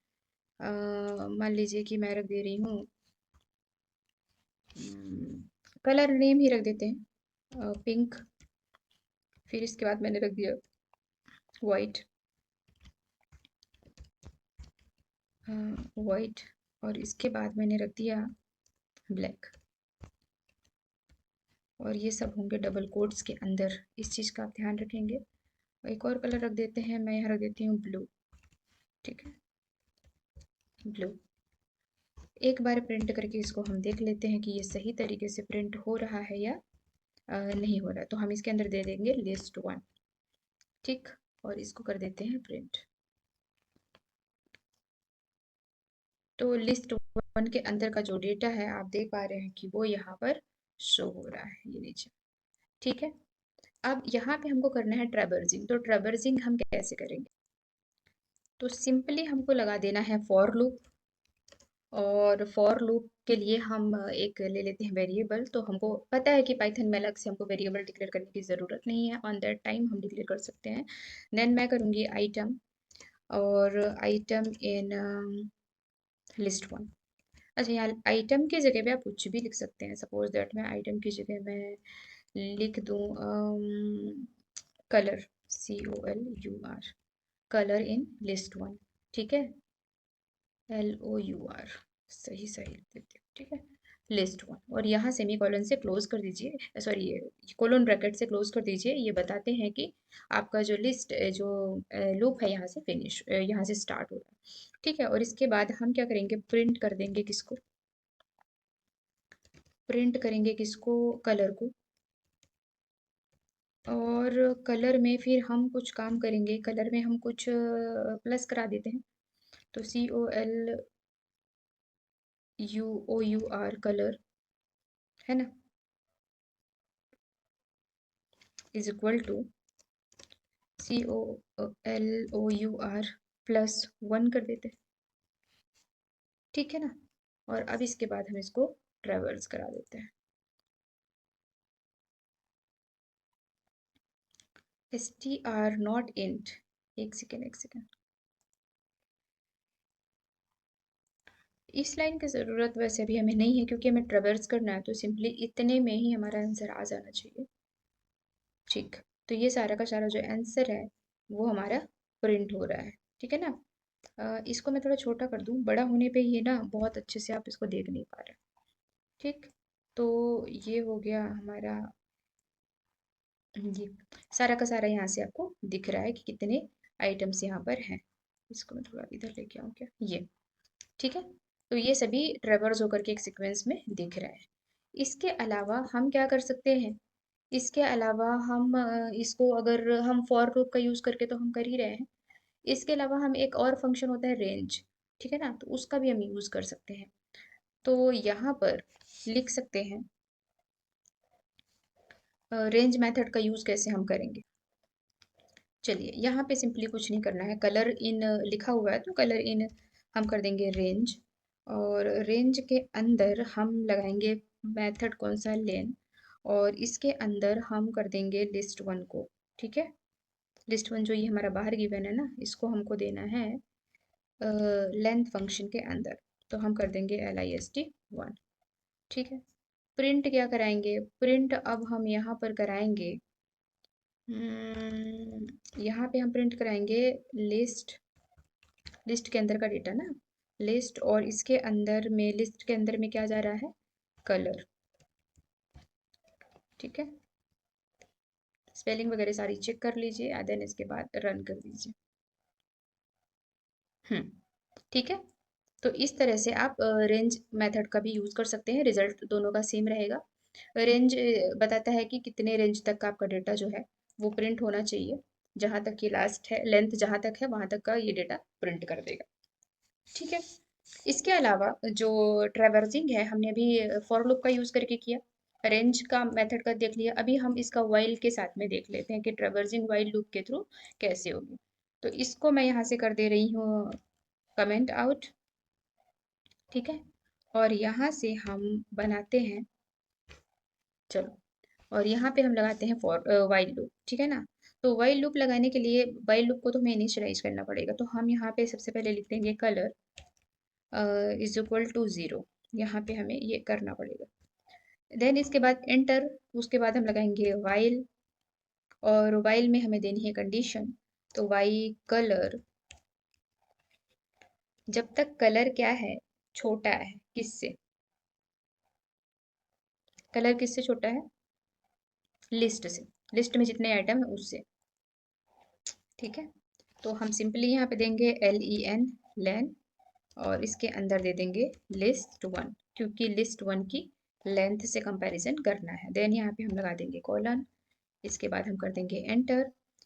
मान लीजिए कि मैं रख दे रही हूँ कलर नेम ही रख देते हैं पिंक। फिर इसके बाद मैंने रख दिया वाइट, वाइट, और इसके बाद मैंने रख दिया ब्लैक। और ये सब होंगे डबल कोट्स के अंदर, इस चीज़ का आप ध्यान रखेंगे। एक और कलर रख देते हैं, मैं यहाँ रख देती हूँ ब्लू। ठीक है, ब्लू। एक बार प्रिंट करके इसको हम देख लेते हैं कि ये सही तरीके से प्रिंट हो रहा है या नहीं हो रहा है। तो हम इसके अंदर दे देंगे लिस्ट वन। ठीक, और इसको कर देते हैं प्रिंट। तो लिस्ट वन के अंदर का जो डेटा है आप देख पा रहे हैं कि वो यहाँ पर शो हो रहा है, ये नीचे। ठीक है, अब यहाँ पे हमको करना है ट्रैवर्सिंग। तो ट्रैवर्सिंग हम कैसे करेंगे? तो सिंपली हमको लगा देना है फॉर लूप। और फॉर लूप के लिए हम एक ले लेते हैं वेरिएबल। तो हमको पता है कि पाइथन में अलग से हमको वेरिएबल डिक्लेयर करने की ज़रूरत नहीं है, ऑन दैट टाइम हम डिक्लेयर कर सकते हैं। देन मैं करूँगी आइटम, और आइटम इन लिस्ट वन। अच्छा, यहाँ आइटम की जगह पे आप कुछ भी लिख सकते हैं। सपोज दैट मैं आइटम की जगह मैं लिख दूँ colour, COLUR, colour in list one. ठीक है, LOUR, सही सही लिख देती हूँ। ठीक है, लिस्ट वन, और यहाँ सेमी कॉलन से क्लोज कर दीजिए, सॉरी कोलन ब्रैकेट से क्लोज कर दीजिए। ये बताते हैं कि आपका जो लिस्ट जो लूप है यहाँ से फिनिश, यहाँ से स्टार्ट हो रहा है। ठीक है, और इसके बाद हम क्या करेंगे, प्रिंट कर देंगे किसको, प्रिंट करेंगे किसको, कलर को। और कलर में फिर हम कुछ काम करेंगे, कलर में हम कुछ प्लस करा देते हैं। तो COLUOUR, कलर, है ना, is equal to COLOUR plus one कर देते हैं। ठीक है ना, और अब इसके बाद हम इसको ट्रेवर्स करा देते हैं। STR नॉट इंट, एक सेकेंड एक सेकेंड, इस लाइन की ज़रूरत वैसे भी हमें नहीं है क्योंकि हमें ट्रेवर्स करना है। तो सिंपली इतने में ही हमारा आंसर आ जाना चाहिए। ठीक, तो ये सारा का सारा जो आंसर है वो हमारा प्रिंट हो रहा है। ठीक है ना, इसको मैं थोड़ा छोटा कर दूं, बड़ा होने पे ये ना बहुत अच्छे से आप इसको देख नहीं पा रहे। ठीक, तो ये हो गया हमारा, ये सारा का सारा यहाँ से आपको दिख रहा है कि कितने आइटम्स यहाँ पर हैं। इसको मैं थोड़ा इधर लेके आऊँ क्या, ये। ठीक है, तो ये सभी ट्रेवर्स होकर के एक सीक्वेंस में दिख रहा है। इसके अलावा हम क्या कर सकते हैं, इसके अलावा हम इसको अगर हम फॉर लूप का यूज़ करके तो हम कर ही रहे हैं। इसके अलावा हम एक और फंक्शन होता है रेंज, ठीक है ना, तो उसका भी हम यूज़ कर सकते हैं। तो यहाँ पर लिख सकते हैं रेंज मेथड का यूज़ कैसे हम करेंगे। चलिए, यहाँ पे सिंपली कुछ नहीं करना है, कलर इन लिखा हुआ है तो कलर इन हम कर देंगे रेंज। और रेंज के अंदर हम लगाएंगे मेथड कौन सा, लेन। और इसके अंदर हम कर देंगे लिस्ट वन को। ठीक है, लिस्ट वन जो ये हमारा बाहर गिवन है ना, इसको हमको देना है लेंथ फंक्शन के अंदर। तो हम कर देंगे LIST1। ठीक है, प्रिंट क्या कराएंगे, प्रिंट अब हम यहाँ पर कराएंगे, यहाँ पे हम प्रिंट कराएंगे लिस्ट, लिस्ट के अंदर का डेटा ना, लिस्ट, और इसके अंदर में, लिस्ट के अंदर में क्या जा रहा है, कलर। ठीक है, स्पेलिंग वगैरह सारी चेक कर लीजिए, देन इसके बाद रन कर दीजिए। ठीक है, तो इस तरह से आप रेंज मेथड का भी यूज़ कर सकते हैं, रिजल्ट दोनों का सेम रहेगा। रेंज बताता है कि कितने रेंज तक का आपका डेटा जो है वो प्रिंट होना चाहिए। जहाँ तक ये लास्ट है, लेंथ जहाँ तक है वहाँ तक का ये डेटा प्रिंट कर देगा। ठीक है, इसके अलावा जो ट्रैवर्सिंग है हमने अभी फॉर लूप का यूज़ करके किया, रेंज का मेथड का देख लिया। अभी हम इसका वाइल के साथ में देख लेते हैं कि ट्रैवर्सिंग वाइल लूप के थ्रू कैसे होगी। तो इसको मैं यहाँ से कर दे रही हूँ कमेंट आउट। ठीक है, और यहाँ से हम बनाते हैं, चलो, और यहाँ पे हम लगाते हैं फॉर वाइल लूप। ठीक है ना, तो वाइल लूप लगाने के लिए वाइल लूप को तो हमें इनिशियलाइज करना पड़ेगा, तो हम यहाँ पे सबसे पहले लिख देंगे कलर इज इक्वल टू 0। यहाँ पे हमें ये करना पड़ेगा। देन इसके बाद एंटर, उसके बाद हम लगाएंगे वाइल, और वाइल में हमें देनी है कंडीशन। तो वाई कलर, जब तक कलर क्या है, छोटा है किससे, कलर किससे छोटा है, लिस्ट से, लिस्ट में जितने आइटम है उससे। ठीक है, तो हम सिंपली यहाँ पे देंगे len लेन, और इसके अंदर दे देंगे लिस्ट वन, क्योंकि लिस्ट वन की लेंथ से कंपैरिजन करना है। देन यहाँ पे हम लगा देंगे कॉलन, इसके बाद हम कर देंगे एंटर,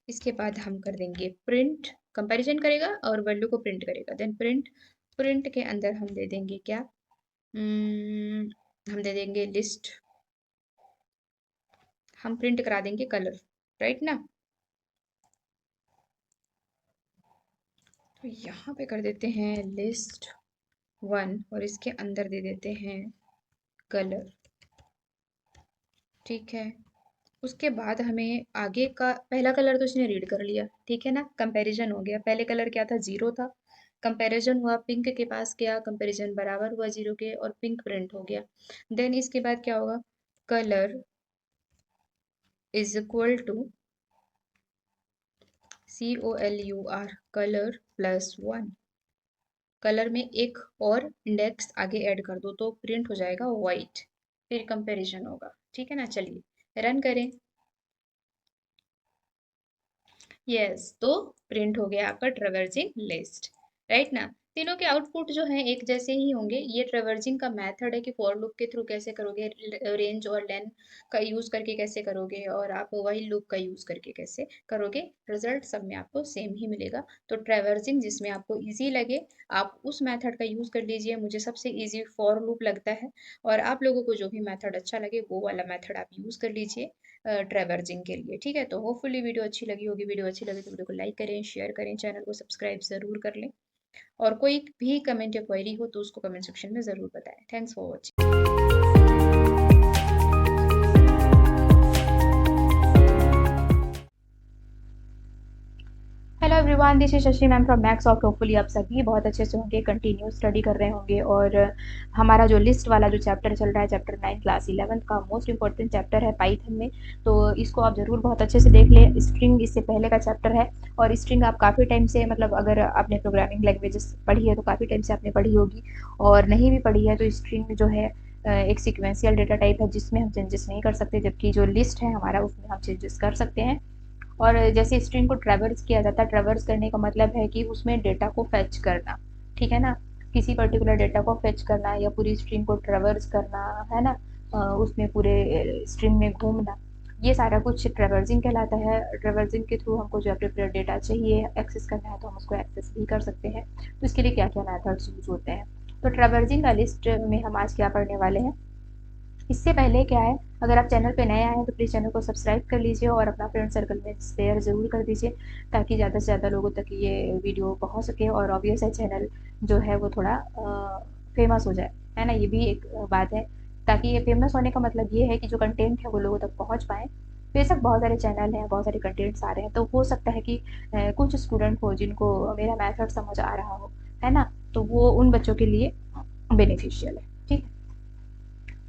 इसके बाद हम कर देंगे प्रिंट, कंपैरिजन करेगा और वैल्यू को प्रिंट करेगा। देन प्रिंट, प्रिंट के अंदर हम दे देंगे क्या, हम दे देंगे लिस्ट, हम प्रिंट करा देंगे कलर, राइट ना। तो यहाँ पे कर देते हैं लिस्ट वन, और इसके अंदर दे देते हैं कलर। ठीक है, उसके बाद हमें आगे का पहला कलर तो इसने रीड कर लिया, ठीक है ना, कंपैरिजन हो गया। पहले कलर क्या था, 0 था, कंपैरिजन हुआ, पिंक के पास गया, कंपैरिजन बराबर हुआ 0 के, और पिंक प्रिंट हो गया। देन इसके बाद क्या होगा, colour is equal to COLUR, colour plus 1, colour में एक और इंडेक्स आगे ऐड कर दो तो प्रिंट हो जाएगा वाइट, फिर कंपैरिजन होगा। ठीक है ना, चलिए रन करें। यस, तो प्रिंट हो गया आपका ट्रेवर्जिंग लिस्ट, राइट ना। तीनों के आउटपुट जो हैं एक जैसे ही होंगे। ये ट्रेवर्जिंग का मेथड है कि फॉर लूप के थ्रू कैसे करोगे, रेंज और लेन का यूज करके कैसे करोगे, और आप व्हाइल लूप का यूज करके कैसे करोगे, रिजल्ट सब में आपको सेम ही मिलेगा। तो ट्रेवर्जिंग जिसमें आपको इजी लगे आप उस मेथड का यूज कर लीजिए। मुझे सबसे इजी फॉर लूप लगता है, और आप लोगों को जो भी मेथड अच्छा लगे वो वाला मेथड आप यूज कर लीजिए ट्रेवर्जिंग के लिए। ठीक है, तो होपफुली वीडियो अच्छी लगी होगी। वीडियो अच्छी लगी तो वीडियो को लाइक करें, शेयर करें, चैनल को सब्सक्राइब जरूर कर लें, और कोई भी कमेंट या क्वेरी हो तो उसको कमेंट सेक्शन में ज़रूर बताएं। Thanks for watching. Hello everyone, this is Shashi ma'am from maths of. Hopefully आप सभी बहुत अच्छे से होंगे, कंटिन्यू स्टडी कर रहे होंगे, और हमारा जो लिस्ट वाला जो चैप्टर चल रहा है, चैप्टर 9 क्लास 11 का मोस्ट इंपॉर्टेंट चैप्टर है पाइथन में, तो इसको आप ज़रूर बहुत अच्छे से देख लें। स्ट्रिंग इससे पहले का चैप्टर है, और स्ट्रिंग आप काफ़ी टाइम से, मतलब अगर आपने प्रोग्रामिंग लैंग्वेजेस पढ़ी है तो काफ़ी टाइम से आपने पढ़ी होगी, और नहीं भी पढ़ी है तो स्ट्रिंग जो है एक सीक्वेंशियल डेटा टाइप है जिसमें हम चेंजेस नहीं कर सकते, जबकि जो लिस्ट है हमारा उसमें हम चेंजेस कर सकते हैं। और जैसे स्ट्रिंग को ट्रैवर्स किया जाता है, ट्रैवर्स करने का मतलब है कि उसमें डेटा को फेच करना, ठीक है ना, किसी पर्टिकुलर डेटा को फेच करना या पूरी स्ट्रिंग को ट्रैवर्स करना, है ना, उसमें पूरे स्ट्रिंग में घूमना, ये सारा कुछ ट्रैवर्सिंग कहलाता है। ट्रैवर्सिंग के थ्रू हमको जो अपने डेटा चाहिए एक्सेस करना है तो हम उसको एक्सेस भी कर सकते हैं। तो इसके लिए क्या क्या मैथड्स यूज होते हैं, तो ट्रैवर्सिंग का लिस्ट में हम आज क्या पढ़ने वाले हैं। इससे पहले क्या है, अगर आप चैनल पे नए आए हैं तो प्लीज़ चैनल को सब्सक्राइब कर लीजिए और अपना फ्रेंड सर्कल में शेयर ज़रूर कर दीजिए, ताकि ज़्यादा से ज़्यादा लोगों तक ये वीडियो पहुंच सके, और ऑब्वियस है चैनल जो है वो थोड़ा फेमस हो जाए, है ना, ये भी एक बात है। ताकि ये फेमस होने का मतलब ये है कि जो कंटेंट है वो लोगों तक पहुँच पाए। बेशक बहुत सारे चैनल हैं, बहुत सारे कंटेंट्स आ रहे हैं, तो हो सकता है कि कुछ स्टूडेंट हो जिनको मेरा मैथड समझ आ रहा हो, है ना, तो वो उन बच्चों के लिए बेनिफिशियल है। ठीक है,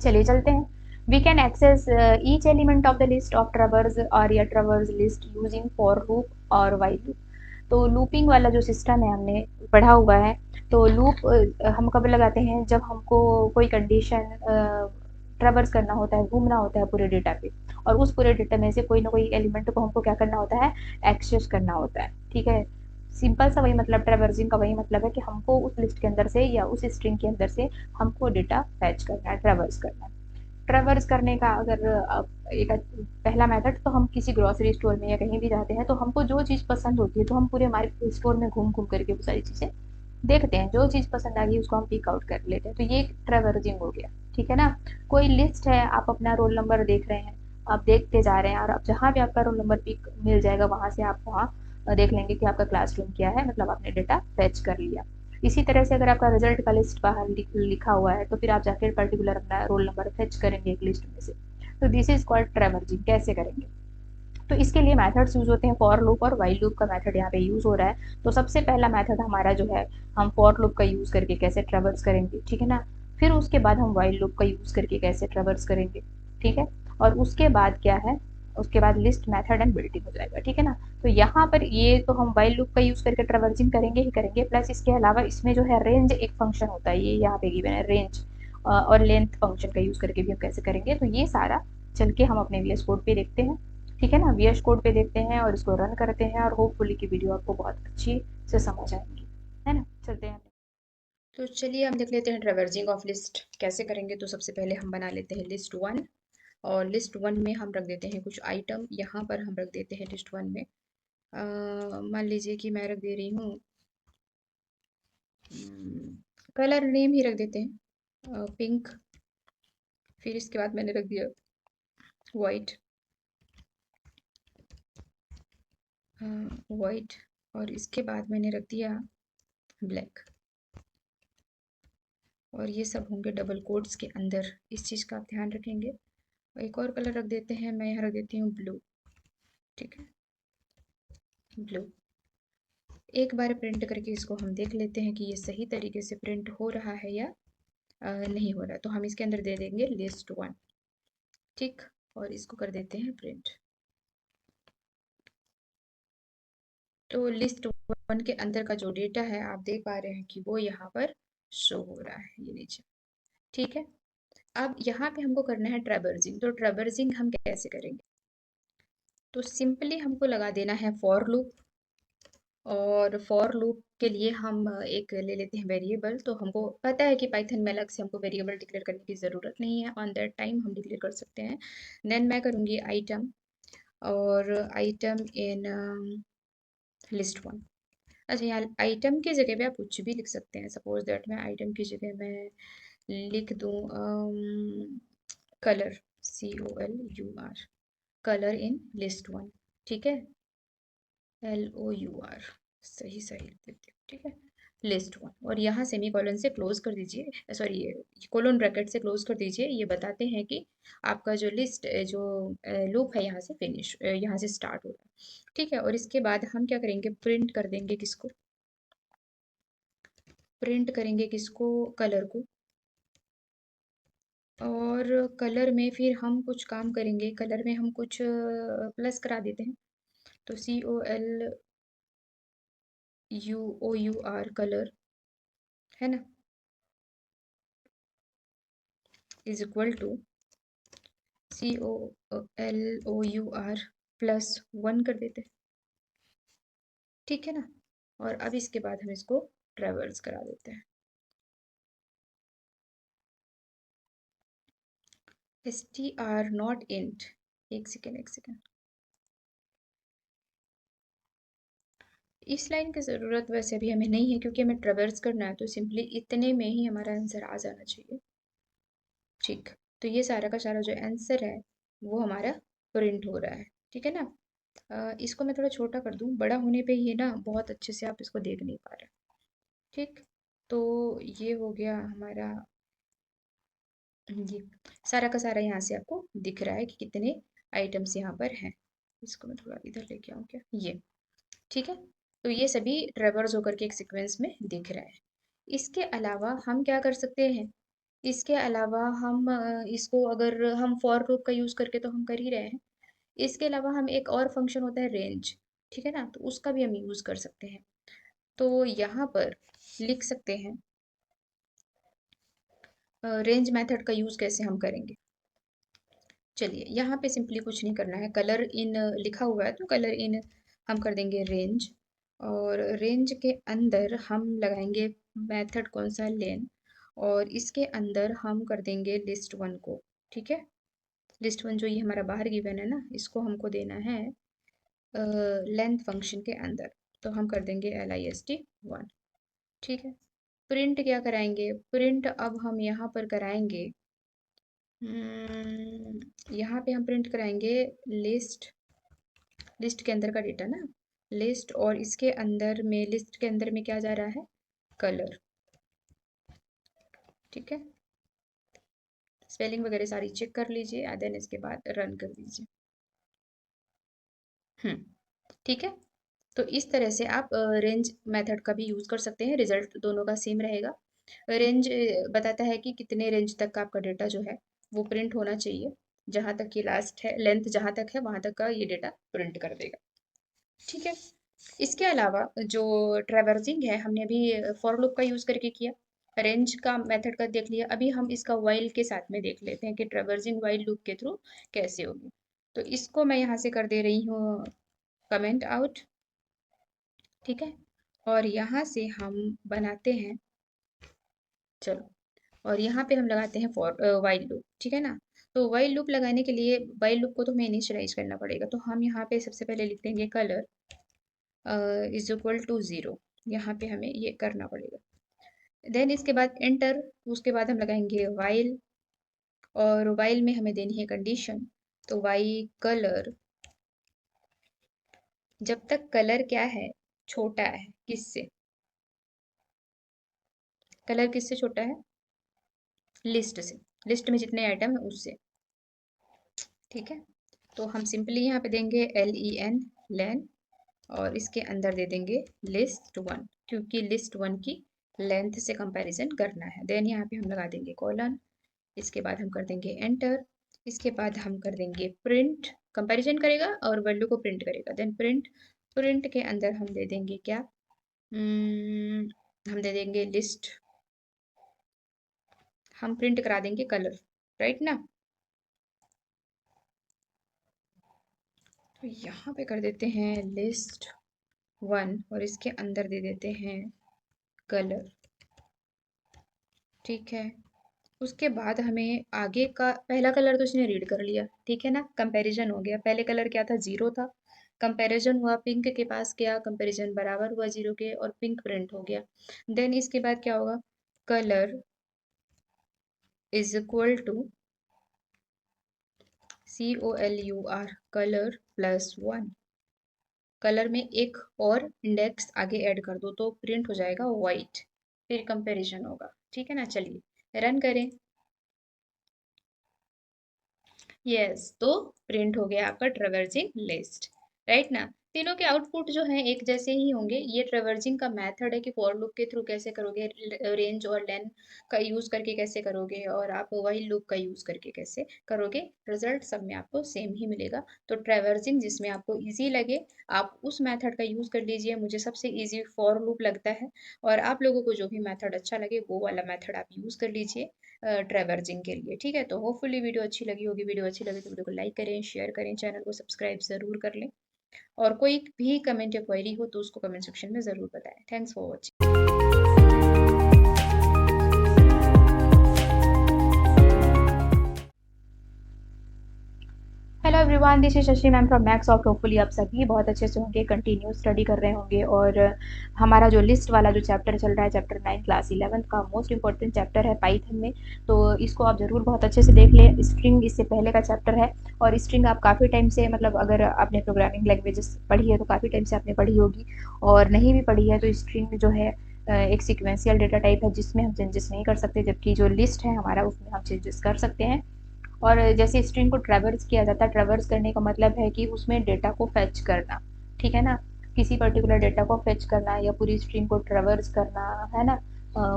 चलिए चलते हैं। We can access each element of the list of traverse और या traverse list using for loop और वाइल लूप। तो लूपिंग वाला जो सिस्टम है हमने पढ़ा हुआ है। तो लूप हम कब लगाते हैं, जब हमको कोई कंडीशन ट्रैवर्स करना होता है, घूमना होता है पूरे डेटा पे, और उस पूरे डेटा में से कोई ना कोई एलिमेंट को हमको क्या करना होता है, एक्सेस करना होता है। ठीक है, सिंपल सा वही मतलब, ट्रैवर्सिंग का वही मतलब है कि हमको उस लिस्ट के अंदर से या उस स्ट्रिंग के अंदर से हमको डेटा फैच करना है, ट्रैवर्स करना है। ट्रैवर्स करने का अगर एक पहला मेथड, तो हम किसी ग्रोसरी स्टोर में या कहीं भी जाते हैं तो हमको जो चीज़ पसंद होती है तो हम पूरे मार्केट स्टोर में घूम घूम करके वो सारी चीज़ें देखते हैं, जो चीज़ पसंद आ गई उसको हम पिक आउट कर लेते हैं, तो ये ट्रैवर्सिंग हो गया। ठीक है ना, कोई लिस्ट है, आप अपना रोल नंबर देख रहे हैं, आप देखते जा रहे हैं, और अब जहाँ भी आपका रोल नंबर पिक मिल जाएगा वहाँ से आप वहाँ देख लेंगे कि आपका क्लासरूम क्या है, मतलब आपने डेटा फैच कर लिया। इसी तरह से अगर आपका रिजल्ट का लिस्ट बाहर लिखा हुआ है तो फिर आप जाकर पर्टिकुलर अपना रोल नंबर फेच करेंगे एक लिस्ट में से। तो दिस इज कॉल्ड ट्रैवर्जिंग। कैसे करेंगे, तो इसके लिए मेथड्स यूज़ होते हैं फॉर लूप और वाइल लूप का मेथड यहाँ पे यूज़ हो रहा है। तो सबसे पहला मेथड हमारा जो है हम फॉर लूप का यूज़ करके कैसे ट्रेवर्स करेंगे, ठीक है ना। फिर उसके बाद हम वाइल लूप का यूज़ करके कैसे ट्रेवर्स करेंगे, ठीक है। और उसके बाद क्या है, उसके बाद लिस्ट मेथड एंड बिल्डिंग हो जाएगा, ठीक है ना। तो यहाँ पर ये तो हम वाइल लूप का यूज़ करके ट्रेवर्सिंग करेंगे ही करेंगे, प्लस इसके अलावा इसमें जो है रेंज एक फंक्शन होता है, ये यहाँ पे गिवन है रेंज, और लेंथ फंक्शन का यूज़ करके भी हम कैसे करेंगे। तो ये सारा चल के हम अपने वीएस कोड पे देखते हैं, ठीक है ना। वीएस कोड पे देखते हैं और इसको रन करते हैं और होपफुली की वीडियो आपको बहुत अच्छी से समझ आएंगी, है ना। चलते हैं। तो चलिए हम देख लेते हैं ट्रेवर्सिंग ऑफ लिस्ट कैसे करेंगे। तो सबसे पहले हम बना लेते हैं लिस्ट वन, और लिस्ट वन में हम रख देते हैं कुछ आइटम। यहाँ पर हम रख देते हैं लिस्ट वन में, मान लीजिए कि मैं रख दे रही हूँ कलर नेम ही रख देते हैं पिंक। फिर इसके बाद मैंने रख दिया वाइट, वाइट, और इसके बाद मैंने रख दिया ब्लैक। और ये सब होंगे डबल कोट्स के अंदर, इस चीज़ का आप ध्यान रखेंगे। एक और कलर रख देते हैं, मैं यहाँ रख देती हूँ ब्लू, ठीक है, ब्लू। एक बार प्रिंट करके इसको हम देख लेते हैं कि ये सही तरीके से प्रिंट हो रहा है या नहीं हो रहा है। तो हम इसके अंदर दे देंगे लिस्ट वन, ठीक, और इसको कर देते हैं प्रिंट। तो लिस्ट वन के अंदर का जो डेटा है आप देख पा रहे हैं कि वो यहाँ पर शो हो रहा है, ये नीचे, ठीक है। अब यहाँ पे हमको करना है ट्रेवर्सिंग। तो ट्रेवर्सिंग हम कैसे करेंगे, तो सिंपली हमको लगा देना है फॉर लूप। और फॉर लूप के लिए हम एक ले लेते हैं वेरिएबल। तो हमको पता है कि पाइथन में अलग से हमको वेरिएबल डिक्लेयर करने की ज़रूरत नहीं है, ऑन दैट टाइम हम डिक्लेयर कर सकते हैं। देन मैं करूँगी आइटम, और आइटम इन लिस्ट वन। अच्छा, यहाँ आइटम की जगह पे आप कुछ भी लिख सकते हैं। सपोज दैट मैं आइटम की जगह मैं लिख दूँ colour, COLUR, colour in list one, ठीक है, LOUR, सही सही लिख देती हूँ, ठीक है, लिस्ट वन। और यहाँ सेमी कॉलन से क्लोज कर दीजिए, सॉरी कोलन ब्रैकेट से क्लोज कर दीजिए। ये बताते हैं कि आपका जो लिस्ट जो लूप है यहाँ से फिनिश, यहाँ से स्टार्ट हो रहा है, ठीक है। और इसके बाद हम क्या करेंगे, प्रिंट कर देंगे किसको, प्रिंट करेंगे किसको, कलर को। और कलर में फिर हम कुछ काम करेंगे, कलर में हम कुछ प्लस करा देते हैं। तो COLUOUR कलर, है ना, is equal to COLOUR plus one कर देते हैं, ठीक है ना। और अब इसके बाद हम इसको ट्रेवर्स करा देते हैं। STR नॉट इंट, एक सेकेंड एक सेकेंड, इस लाइन की ज़रूरत वैसे अभी हमें नहीं है क्योंकि हमें ट्रेवर्स करना है। तो सिंपली इतने में ही हमारा आंसर आ जाना चाहिए, ठीक। तो ये सारा का सारा जो आंसर है वो हमारा प्रिंट हो रहा है, ठीक है ना। इसको मैं थोड़ा छोटा कर दूं, बड़ा होने पे ये ना बहुत अच्छे से आप इसको देख नहीं पा रहे, ठीक। तो ये हो गया हमारा, ये सारा का सारा यहाँ से आपको दिख रहा है कि कितने आइटम्स यहाँ पर हैं। इसको मैं थोड़ा इधर लेके आऊँ क्या, ये, ठीक है। तो ये सभी ट्रेवर्स होकर के एक सीक्वेंस में दिख रहा है। इसके अलावा हम क्या कर सकते हैं, इसके अलावा हम इसको अगर हम फॉर लूप का यूज़ करके तो हम कर ही रहे हैं। इसके अलावा हम एक और फंक्शन होता है रेंज, ठीक है ना, तो उसका भी हम यूज़ कर सकते हैं। तो यहाँ पर लिख सकते हैं रेंज मेथड का यूज़ कैसे हम करेंगे। चलिए यहाँ पे सिंपली कुछ नहीं करना है, कलर इन लिखा हुआ है तो कलर इन हम कर देंगे रेंज। और रेंज के अंदर हम लगाएंगे मेथड कौन सा, लेन। और इसके अंदर हम कर देंगे लिस्ट वन को, ठीक है। लिस्ट वन जो ये हमारा बाहर गिवन है ना, इसको हमको देना है लेंथ फंक्शन के अंदर। तो हम कर देंगे LIST वन, ठीक है। प्रिंट क्या कराएंगे, प्रिंट अब हम यहाँ पर कराएंगे, यहाँ पे हम प्रिंट कराएंगे लिस्ट, लिस्ट के अंदर का डेटा ना, लिस्ट। और इसके अंदर में, लिस्ट के अंदर में क्या जा रहा है, कलर, ठीक है। स्पेलिंग वगैरह सारी चेक कर लीजिए, देन इसके बाद रन कर दीजिए। ठीक है। तो इस तरह से आप रेंज मेथड का भी यूज़ कर सकते हैं, रिजल्ट दोनों का सेम रहेगा। रेंज बताता है कि कितने रेंज तक का आपका डेटा जो है वो प्रिंट होना चाहिए, जहाँ तक ये लास्ट है लेंथ जहाँ तक है वहाँ तक का ये डेटा प्रिंट कर देगा। ठीक है। इसके अलावा जो ट्रैवर्सिंग है हमने अभी फॉर लूप का यूज़ करके किया, रेंज का मेथड का देख लिया, अभी हम इसका वाइल के साथ में देख लेते हैं कि ट्रैवर्सिंग वाइल लूप के थ्रू कैसे होगी। तो इसको मैं यहाँ से कर दे रही हूँ कमेंट आउट। ठीक है। और यहाँ से हम बनाते हैं, चलो, और यहाँ पे हम लगाते हैं फॉर वाइल लूप। ठीक है ना। तो वाइल लूप लगाने के लिए वाइल लूप को तो हमें इनिशियलाइज करना पड़ेगा, तो हम यहाँ पे सबसे पहले लिख देंगे कलर इज इक्वल टू 0। यहाँ पे हमें ये करना पड़ेगा। देन इसके बाद एंटर, उसके बाद हम लगाएंगे वाइल, और वाइल में हमें देनी है कंडीशन। तो वाई कलर, जब तक कलर क्या है, छोटा है किससे, कलर किससे छोटा है, लिस्ट से, लिस्ट में जितने आइटम है उससे। ठीक है। तो हम सिंपली यहाँ पे देंगे len लेन, और इसके अंदर दे देंगे लिस्ट वन, क्योंकि लिस्ट वन की लेंथ से कंपैरिजन करना है। देन यहाँ पे हम लगा देंगे कॉलन, इसके बाद हम कर देंगे एंटर, इसके बाद हम कर देंगे प्रिंट, कंपैरिजन करेगा और वैल्यू को प्रिंट करेगा। देन प्रिंट, प्रिंट के अंदर हम दे देंगे क्या, हम दे देंगे लिस्ट, हम प्रिंट करा देंगे कलर, राइट ना। तो यहाँ पे कर देते हैं लिस्ट वन, और इसके अंदर दे देते हैं कलर। ठीक है। उसके बाद हमें आगे का पहला कलर तो इसने रीड कर लिया, ठीक है ना, कंपैरिजन हो गया। पहले कलर क्या था, 0 था, कंपैरिजन हुआ, पिंक के पास गया, कंपैरिजन बराबर हुआ 0 के, और पिंक प्रिंट हो गया। देन इसके बाद क्या होगा, colour is equal to COLUR, colour plus 1, colour में एक और इंडेक्स आगे ऐड कर दो तो प्रिंट हो जाएगा वाइट, फिर कंपैरिजन होगा। ठीक है ना। चलिए रन करें। यस, तो प्रिंट हो गया आपका ट्रेवर्जिंग लिस्ट, राइट ना। तीनों के आउटपुट जो हैं एक जैसे ही होंगे। ये ट्रेवर्जिंग का मेथड है कि फॉर लूप के थ्रू कैसे करोगे, रेंज और लेन का यूज करके कैसे करोगे, और आप व्हाइल लूप का यूज करके कैसे करोगे, रिजल्ट सब में आपको सेम ही मिलेगा। तो ट्रेवर्जिंग जिसमें आपको इजी लगे आप उस मेथड का यूज कर लीजिए, मुझे सबसे इजी फॉर लूप लगता है, और आप लोगों को जो भी मेथड अच्छा लगे वो वाला मेथड आप यूज कर लीजिए ट्रैवर्जिंग के लिए। ठीक है। तो होपफुली वीडियो अच्छी लगी होगी, वीडियो अच्छी लगी तो वीडियो को लाइक करें, शेयर करें, चैनल को सब्सक्राइब ज़रूर कर लें, और कोई भी कमेंट या क्वेरी हो तो उसको कमेंट सेक्शन में ज़रूर बताएं। Thanks for watching. Hello everyone, this is Shashi ma'am from max of. Hopefully आप सभी बहुत अच्छे से होंगे, कंटिन्यू स्टडी कर रहे होंगे, और हमारा जो लिस्ट वाला जो चैप्टर चल रहा है, चैप्टर 9 क्लास 11 का मोस्ट इंपॉर्टेंट चैप्टर है पाइथन में। तो इसको आप ज़रूर बहुत अच्छे से देख लें। स्ट्रिंग इससे पहले का चैप्टर है, और स्ट्रिंग आप काफ़ी टाइम से, मतलब अगर आपने प्रोग्रामिंग लैंग्वेजेस पढ़ी है तो काफ़ी टाइम से आपने पढ़ी होगी, और नहीं भी पढ़ी है तो स्ट्रिंग जो है एक सिक्वेंशियल डेटा टाइप है जिसमें हम चेंजेस नहीं कर सकते, जबकि जो लिस्ट है हमारा उसमें हम चेंजेस कर सकते हैं। और जैसे स्ट्रिंग को ट्रैवर्स किया जाता है, ट्रैवर्स करने का मतलब है कि उसमें डेटा को फेच करना, ठीक है ना, किसी पर्टिकुलर डेटा को फेच करना या पूरी स्ट्रिंग को ट्रैवर्स करना, है ना,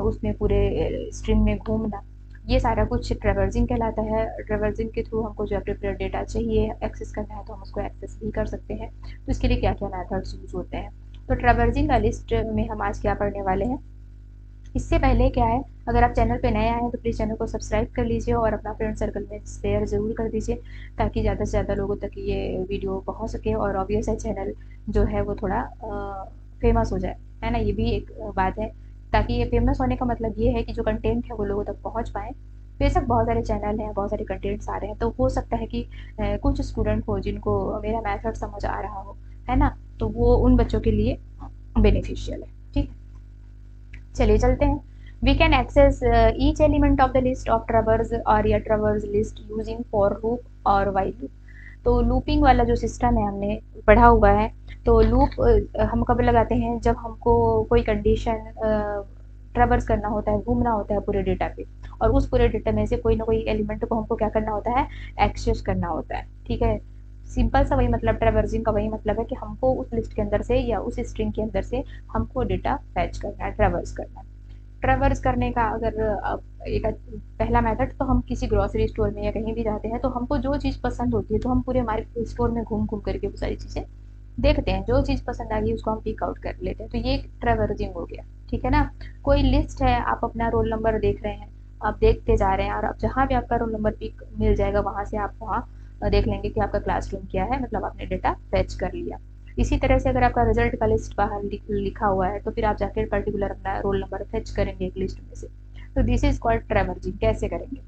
उसमें पूरे स्ट्रिंग में घूमना, ये सारा कुछ ट्रैवर्सिंग कहलाता है। ट्रैवर्सिंग के थ्रू हमको जो पर्टिकुलर डेटा चाहिए एक्सेस करना है तो हम उसको एक्सेस भी कर सकते हैं। तो इसके लिए क्या क्या मेथड्स यूज होते हैं, तो ट्रैवर्सिंग का लिस्ट में हम आज क्या पढ़ने वाले हैं। इससे पहले क्या है, अगर आप चैनल पे नए आए हैं तो प्लीज़ चैनल को सब्सक्राइब कर लीजिए और अपना फ्रेंड सर्कल में शेयर ज़रूर कर दीजिए, ताकि ज़्यादा से ज़्यादा लोगों तक ये वीडियो पहुंच सके, और ऑब्वियस है चैनल जो है वो थोड़ा फेमस हो जाए, है ना, ये भी एक बात है। ताकि ये फेमस होने का मतलब ये है कि जो कंटेंट है वो लोगों तक पहुँच पाए। बेशक बहुत सारे चैनल हैं, बहुत सारे कंटेंट्स आ रहे हैं, तो हो सकता है कि कुछ स्टूडेंट हो जिनको मेरा मेथड समझ आ रहा हो, है ना, तो वो उन बच्चों के लिए बेनिफिशियल है। ठीक है। चलिए चलते हैं। We can access each element of the list of traverse और या traverse list using for loop और वाइल लूप। तो लूपिंग वाला जो सिस्टम है हमने पढ़ा हुआ है। तो लूप हम कब लगाते हैं, जब हमको कोई कंडीशन ट्रैवर्स करना होता है, घूमना होता है पूरे डेटा पे, और उस पूरे डेटा में से कोई ना कोई एलिमेंट को हमको क्या करना होता है, एक्सेस करना होता है। ठीक है। सिंपल सा वही मतलब, ट्रैवर्सिंग का वही मतलब है कि हमको उस लिस्ट के अंदर से या उस स्ट्रिंग के अंदर से हमको डेटा फैच करना है, ट्रैवर्स करना है। ट्रैवर्स करने का अगर एक पहला मेथड, तो हम किसी ग्रोसरी स्टोर में या कहीं भी जाते हैं तो हमको जो चीज़ पसंद होती है तो हम पूरे मार्केट स्टोर में घूम घूम करके वो सारी चीज़ें देखते हैं, जो चीज़ पसंद आ गई उसको हम पिक आउट कर लेते हैं, तो ये एक ट्रैवर्सिंग हो गया। ठीक है ना। कोई लिस्ट है, आप अपना रोल नंबर देख रहे हैं, आप देखते जा रहे हैं, और अब जहाँ भी आपका रोल नंबर पिक मिल जाएगा वहाँ से आप वहाँ देख लेंगे कि आपका क्लासरूम क्या है, मतलब आपने डेटा फैच कर लिया। इसी तरह से अगर आपका रिजल्ट का लिस्ट बाहर लिखा हुआ है तो फिर आप जाकर पर्टिकुलर अपना रोल नंबर फेच करेंगे एक लिस्ट में से। तो दिस इज कॉल्ड ट्रैवर्जिंग। कैसे करेंगे,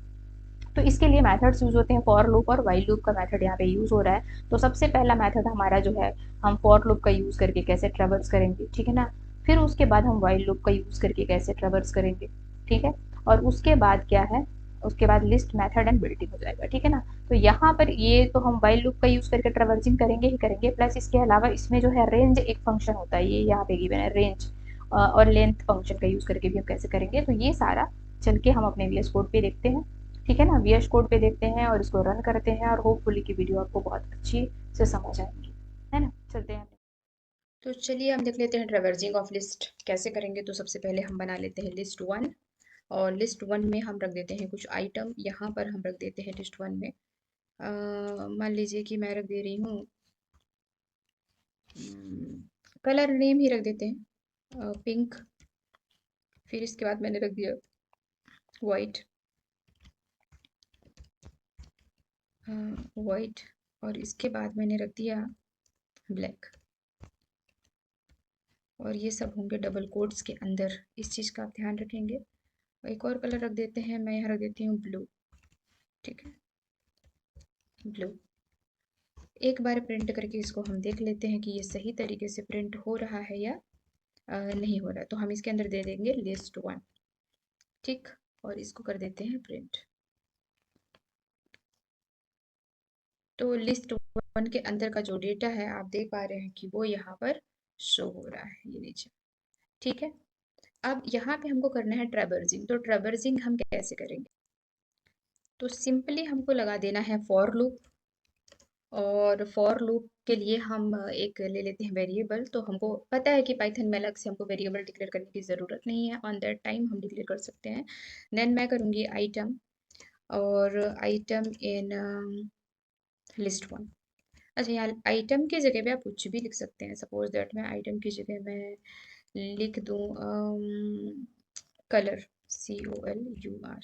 तो इसके लिए मेथड्स यूज होते हैं, फॉर लूप और वाइल लूप का मेथड यहाँ पे यूज हो रहा है। तो सबसे पहला मेथड हमारा जो है, हम फॉर लूप का यूज करके कैसे ट्रैवर्स करेंगे, ठीक है ना। फिर उसके बाद हम वाइल लूप का यूज करके कैसे ट्रैवर्स करेंगे, ठीक है। और उसके बाद क्या है, उसके बाद लिस्ट मेथड एंड बिल्डिंग हो जाएगा, ठीक है ना। तो यहाँ पर ये तो हम वाइल लूप का यूज करके ट्रैवर्सिंग करेंगे ही करेंगे, प्लस इसके अलावा इसमें जो है रेंज एक फंक्शन होता है, ये यहाँ पे गिवन है रेंज, और लेंथ फंक्शन का यूज करके भी हम कैसे करेंगे, तो ये सारा चल के हम अपने वीएस कोड पे देखते हैं। ठीक है ना, वीएस कोड पे देखते हैं और इसको रन करते हैं, और होपफुली की वीडियो आपको बहुत अच्छी से समझ आएंगी, है ना। चलते हैं, तो चलिए हम देख लेते हैं ट्रैवर्सिंग ऑफ लिस्ट कैसे करेंगे। तो सबसे पहले हम बना लेते हैं लिस्ट वन, और लिस्ट वन में हम रख देते हैं कुछ आइटम। यहाँ पर हम रख देते हैं लिस्ट वन में, मान लीजिए कि मैं रख दे रही हूँ, कलर नेम ही रख देते हैं पिंक। फिर इसके बाद मैंने रख दिया वाइट, वाइट, और इसके बाद मैंने रख दिया ब्लैक। और ये सब होंगे डबल कोट्स के अंदर, इस चीज़ का आप ध्यान रखेंगे। एक और कलर रख देते हैं, मैं यहाँ रख देती हूँ ब्लू, ठीक है, ब्लू। एक बार प्रिंट करके इसको हम देख लेते हैं कि ये सही तरीके से प्रिंट हो रहा है या नहीं हो रहा है। तो हम इसके अंदर दे देंगे लिस्ट वन, ठीक, और इसको कर देते हैं प्रिंट। तो लिस्ट वन के अंदर का जो डेटा है आप देख पा रहे हैं कि वो यहाँ पर शो हो रहा है, ये नीचे, ठीक है। अब यहाँ पे हमको करना है ट्रैवर्सिंग। तो ट्रैवर्सिंग हम कैसे करेंगे, तो सिंपली हमको लगा देना है फॉर लूप। और फॉर लूप के लिए हम एक ले लेते हैं वेरिएबल। तो हमको पता है कि पाइथन में अलग से हमको वेरिएबल डिक्लेयर करने की ज़रूरत नहीं है, ऑन दैट टाइम हम डिक्लेयर कर सकते हैं। देन मैं करूँगी आइटम, और आइटम इन लिस्ट वन। अच्छा, यहाँ आइटम की जगह पे आप कुछ भी लिख सकते हैं। सपोज दैट मैं आइटम की जगह मैं लिख दूँ colour, COLUR,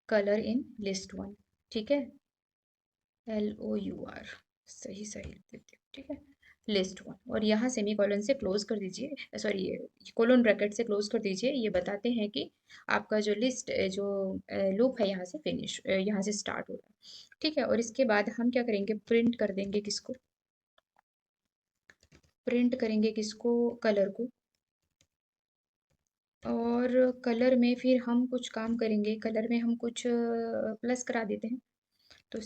colour in list one, ठीक है, LOUR, सही सही लिख देती हूँ, ठीक है, लिस्ट वन। और यहाँ सेमी कॉलन से क्लोज कर दीजिए, सॉरी कोलन ब्रैकेट से क्लोज कर दीजिए। ये बताते हैं कि आपका जो लिस्ट जो लूप है यहाँ से फिनिश, यहाँ से स्टार्ट हो रहा है, ठीक है। और इसके बाद हम क्या करेंगे, प्रिंट कर देंगे किसको, प्रिंट करेंगे किसको, कलर को। और कलर में फिर हम कुछ काम करेंगे, कलर में हम कुछ प्लस करा देते हैं। तो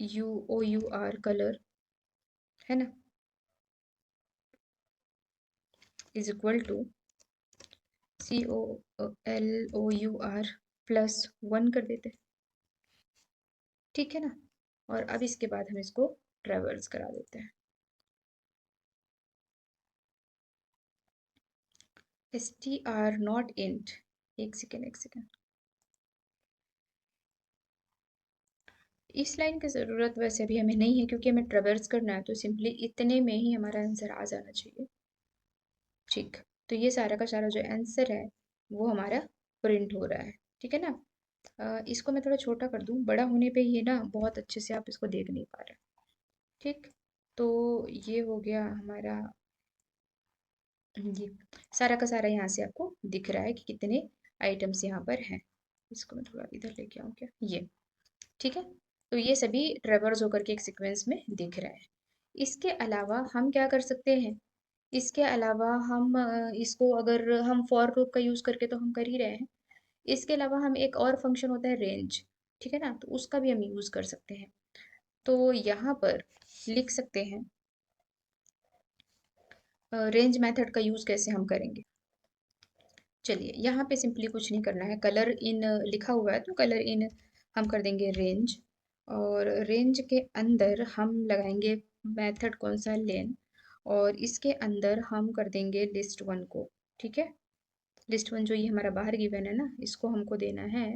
COLUOUR कलर, है ना, is equal to COLOUR plus one कर देते हैं, ठीक है ना। और अब इसके बाद हम इसको ट्रैवर्स करा देते हैं। STR नॉट इंट, एक सेकेंड एक सेकेंड, इस लाइन की ज़रूरत वैसे भी हमें नहीं है क्योंकि हमें ट्रैवर्स करना है, तो सिंपली इतने में ही हमारा आंसर आ जाना चाहिए, ठीक। तो ये सारा का सारा जो आंसर है वो हमारा प्रिंट हो रहा है, ठीक है ना। इसको मैं थोड़ा छोटा कर दूं, बड़ा होने पे ये ना बहुत अच्छे से आप इसको देख नहीं पा रहे, ठीक। तो ये हो गया हमारा, ये सारा का सारा यहाँ से आपको दिख रहा है कि कितने आइटम्स यहाँ पर हैं। इसको मैं थोड़ा इधर लेके आऊँ क्या, ये, ठीक है। तो ये सभी ट्रेवर्स होकर के एक सीक्वेंस में दिख रहा है। इसके अलावा हम क्या कर सकते हैं, इसके अलावा हम इसको अगर हम फॉर लूप का यूज़ करके तो हम कर ही रहे हैं, इसके अलावा हम एक और फंक्शन होता है रेंज, ठीक है ना, तो उसका भी हम यूज़ कर सकते हैं। तो यहाँ पर लिख सकते हैं रेंज मेथड का यूज़ कैसे हम करेंगे। चलिए यहाँ पे सिंपली कुछ नहीं करना है, कलर इन लिखा हुआ है तो कलर इन हम कर देंगे रेंज। और रेंज के अंदर हम लगाएंगे मेथड कौन सा, लेन, और इसके अंदर हम कर देंगे लिस्ट वन को। ठीक है, लिस्ट वन जो ये हमारा बाहर गिवन है ना, इसको हमको देना है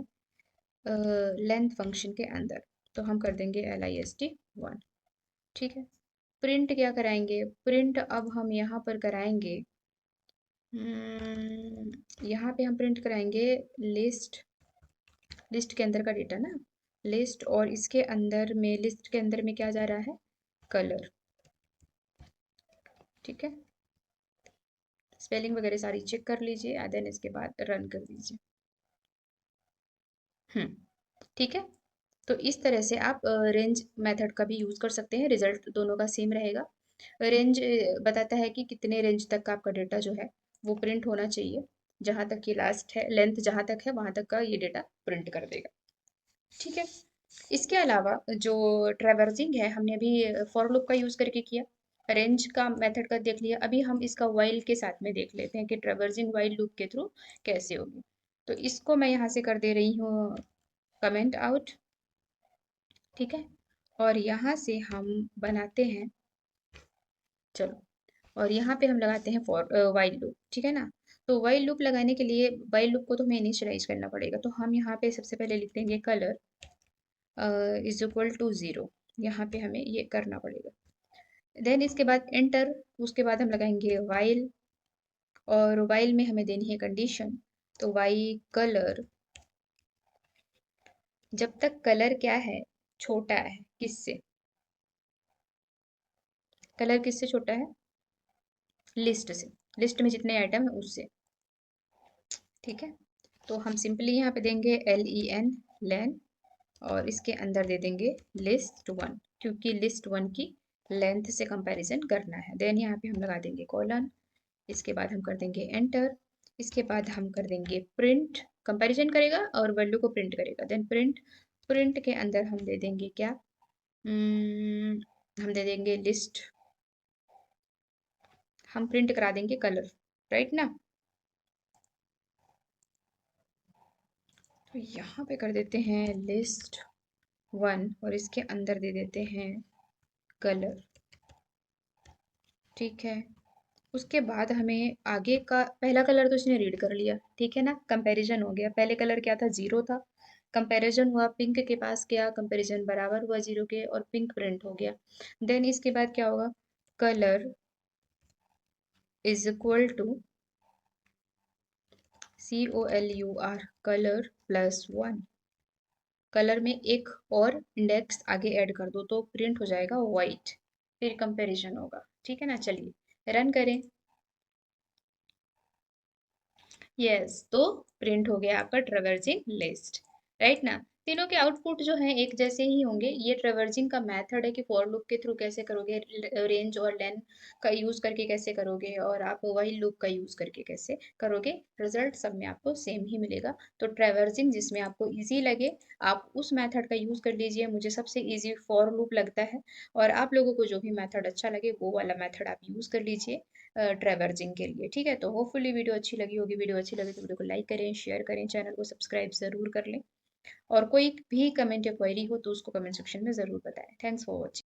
लेंथ फंक्शन के अंदर, तो हम कर देंगे list1। ठीक है, प्रिंट क्या कराएंगे, प्रिंट अब हम यहाँ पर कराएंगे, यहाँ पे हम प्रिंट कराएंगे लिस्ट, लिस्ट के अंदर का डेटा ना, लिस्ट, और इसके अंदर में, लिस्ट के अंदर में क्या जा रहा है, कलर। ठीक है, स्पेलिंग वगैरह सारी चेक कर लीजिए, देन इसके बाद रन कर दीजिए। ठीक है, तो इस तरह से आप रेंज मेथड का भी यूज़ कर सकते हैं, रिजल्ट दोनों का सेम रहेगा। रेंज बताता है कि कितने रेंज तक का आपका डेटा जो है वो प्रिंट होना चाहिए, जहाँ तक ये लास्ट है, लेंथ जहाँ तक है वहाँ तक का ये डेटा प्रिंट कर देगा। ठीक है, इसके अलावा जो ट्रैवर्सिंग है हमने अभी फॉर लूप का यूज़ करके किया, रेंज का मेथड का देख लिया, अभी हम इसका वाइल के साथ में देख लेते हैं कि ट्रैवर्सिंग वाइल लूप के थ्रू कैसे होगी। तो इसको मैं यहाँ से कर दे रही हूँ कमेंट आउट। ठीक है, और यहाँ से हम बनाते हैं, चलो, और यहाँ पे हम लगाते हैं फॉर वाइल लूप। ठीक है ना, तो वाइल लूप लगाने के लिए वाइल लूप को तो हमें इनिशियलाइज करना पड़ेगा, तो हम यहाँ पे सबसे पहले लिख देंगे कलर इज इक्वल टू 0, यहाँ पे हमें ये करना पड़ेगा। देन इसके बाद एंटर, उसके बाद हम लगाएंगे वाइल, और वाइल में हमें देनी है कंडीशन, तो वाई कलर, जब तक कलर क्या है, छोटा है किससे, कलर किससे छोटा है, लिस्ट से, लिस्ट में जितने आइटम है उससे। ठीक है, तो हम सिंपली यहाँ पे देंगे len, लेन, और इसके अंदर दे देंगे लिस्ट वन, क्योंकि लिस्ट वन की लेंथ से कंपैरिजन करना है। देन यहाँ पे हम लगा देंगे कॉलन, इसके बाद हम कर देंगे एंटर, इसके बाद हम कर देंगे प्रिंट, कंपैरिजन करेगा और वैल्यू को प्रिंट करेगा। देन प्रिंट, प्रिंट के अंदर हम दे देंगे क्या, हम दे देंगे लिस्ट, हम प्रिंट करा देंगे कलर, राइट ना। तो यहाँ पे कर देते हैं लिस्ट वन, और इसके अंदर दे देते हैं कलर। ठीक है, उसके बाद हमें आगे का पहला कलर तो इसने रीड कर लिया, ठीक है ना, कंपैरिजन हो गया, पहले कलर क्या था, 0 था, कंपैरिजन हुआ, पिंक के पास गया, कंपैरिजन बराबर हुआ 0 के, और पिंक प्रिंट हो गया। देन इसके बाद क्या होगा, colour is equal to COLUR, colour plus 1, colour में एक और इंडेक्स आगे ऐड कर दो तो प्रिंट हो जाएगा वाइट, फिर कंपैरिजन होगा। ठीक है ना, चलिए रन करें। यस, तो प्रिंट हो गया आपका ट्रेवर्जिंग लिस्ट, राइट ना। तीनों के आउटपुट जो हैं एक जैसे ही होंगे। ये ट्रेवर्जिंग का मेथड है कि फॉर लूप के थ्रू कैसे करोगे, रेंज और लेन का यूज करके कैसे करोगे, और आप व्हाइल लूप का यूज करके कैसे करोगे, रिजल्ट सब में आपको सेम ही मिलेगा। तो ट्रेवर्जिंग जिसमें आपको इजी लगे आप उस मेथड का यूज कर लीजिए, मुझे सबसे इजी फॉर लूप लगता है, और आप लोगों को जो भी मेथड अच्छा लगे वो वाला मेथड आप यूज कर लीजिए ट्रैवर्जिंग के लिए। ठीक है, तो होपफुली वीडियो अच्छी लगी होगी, वीडियो अच्छी लगी तो वीडियो को लाइक करें, शेयर करें, चैनल को सब्सक्राइब ज़रूर कर लें, और कोई भी कमेंट या क्वेरी हो तो उसको कमेंट सेक्शन में ज़रूर बताएं। Thanks for watching.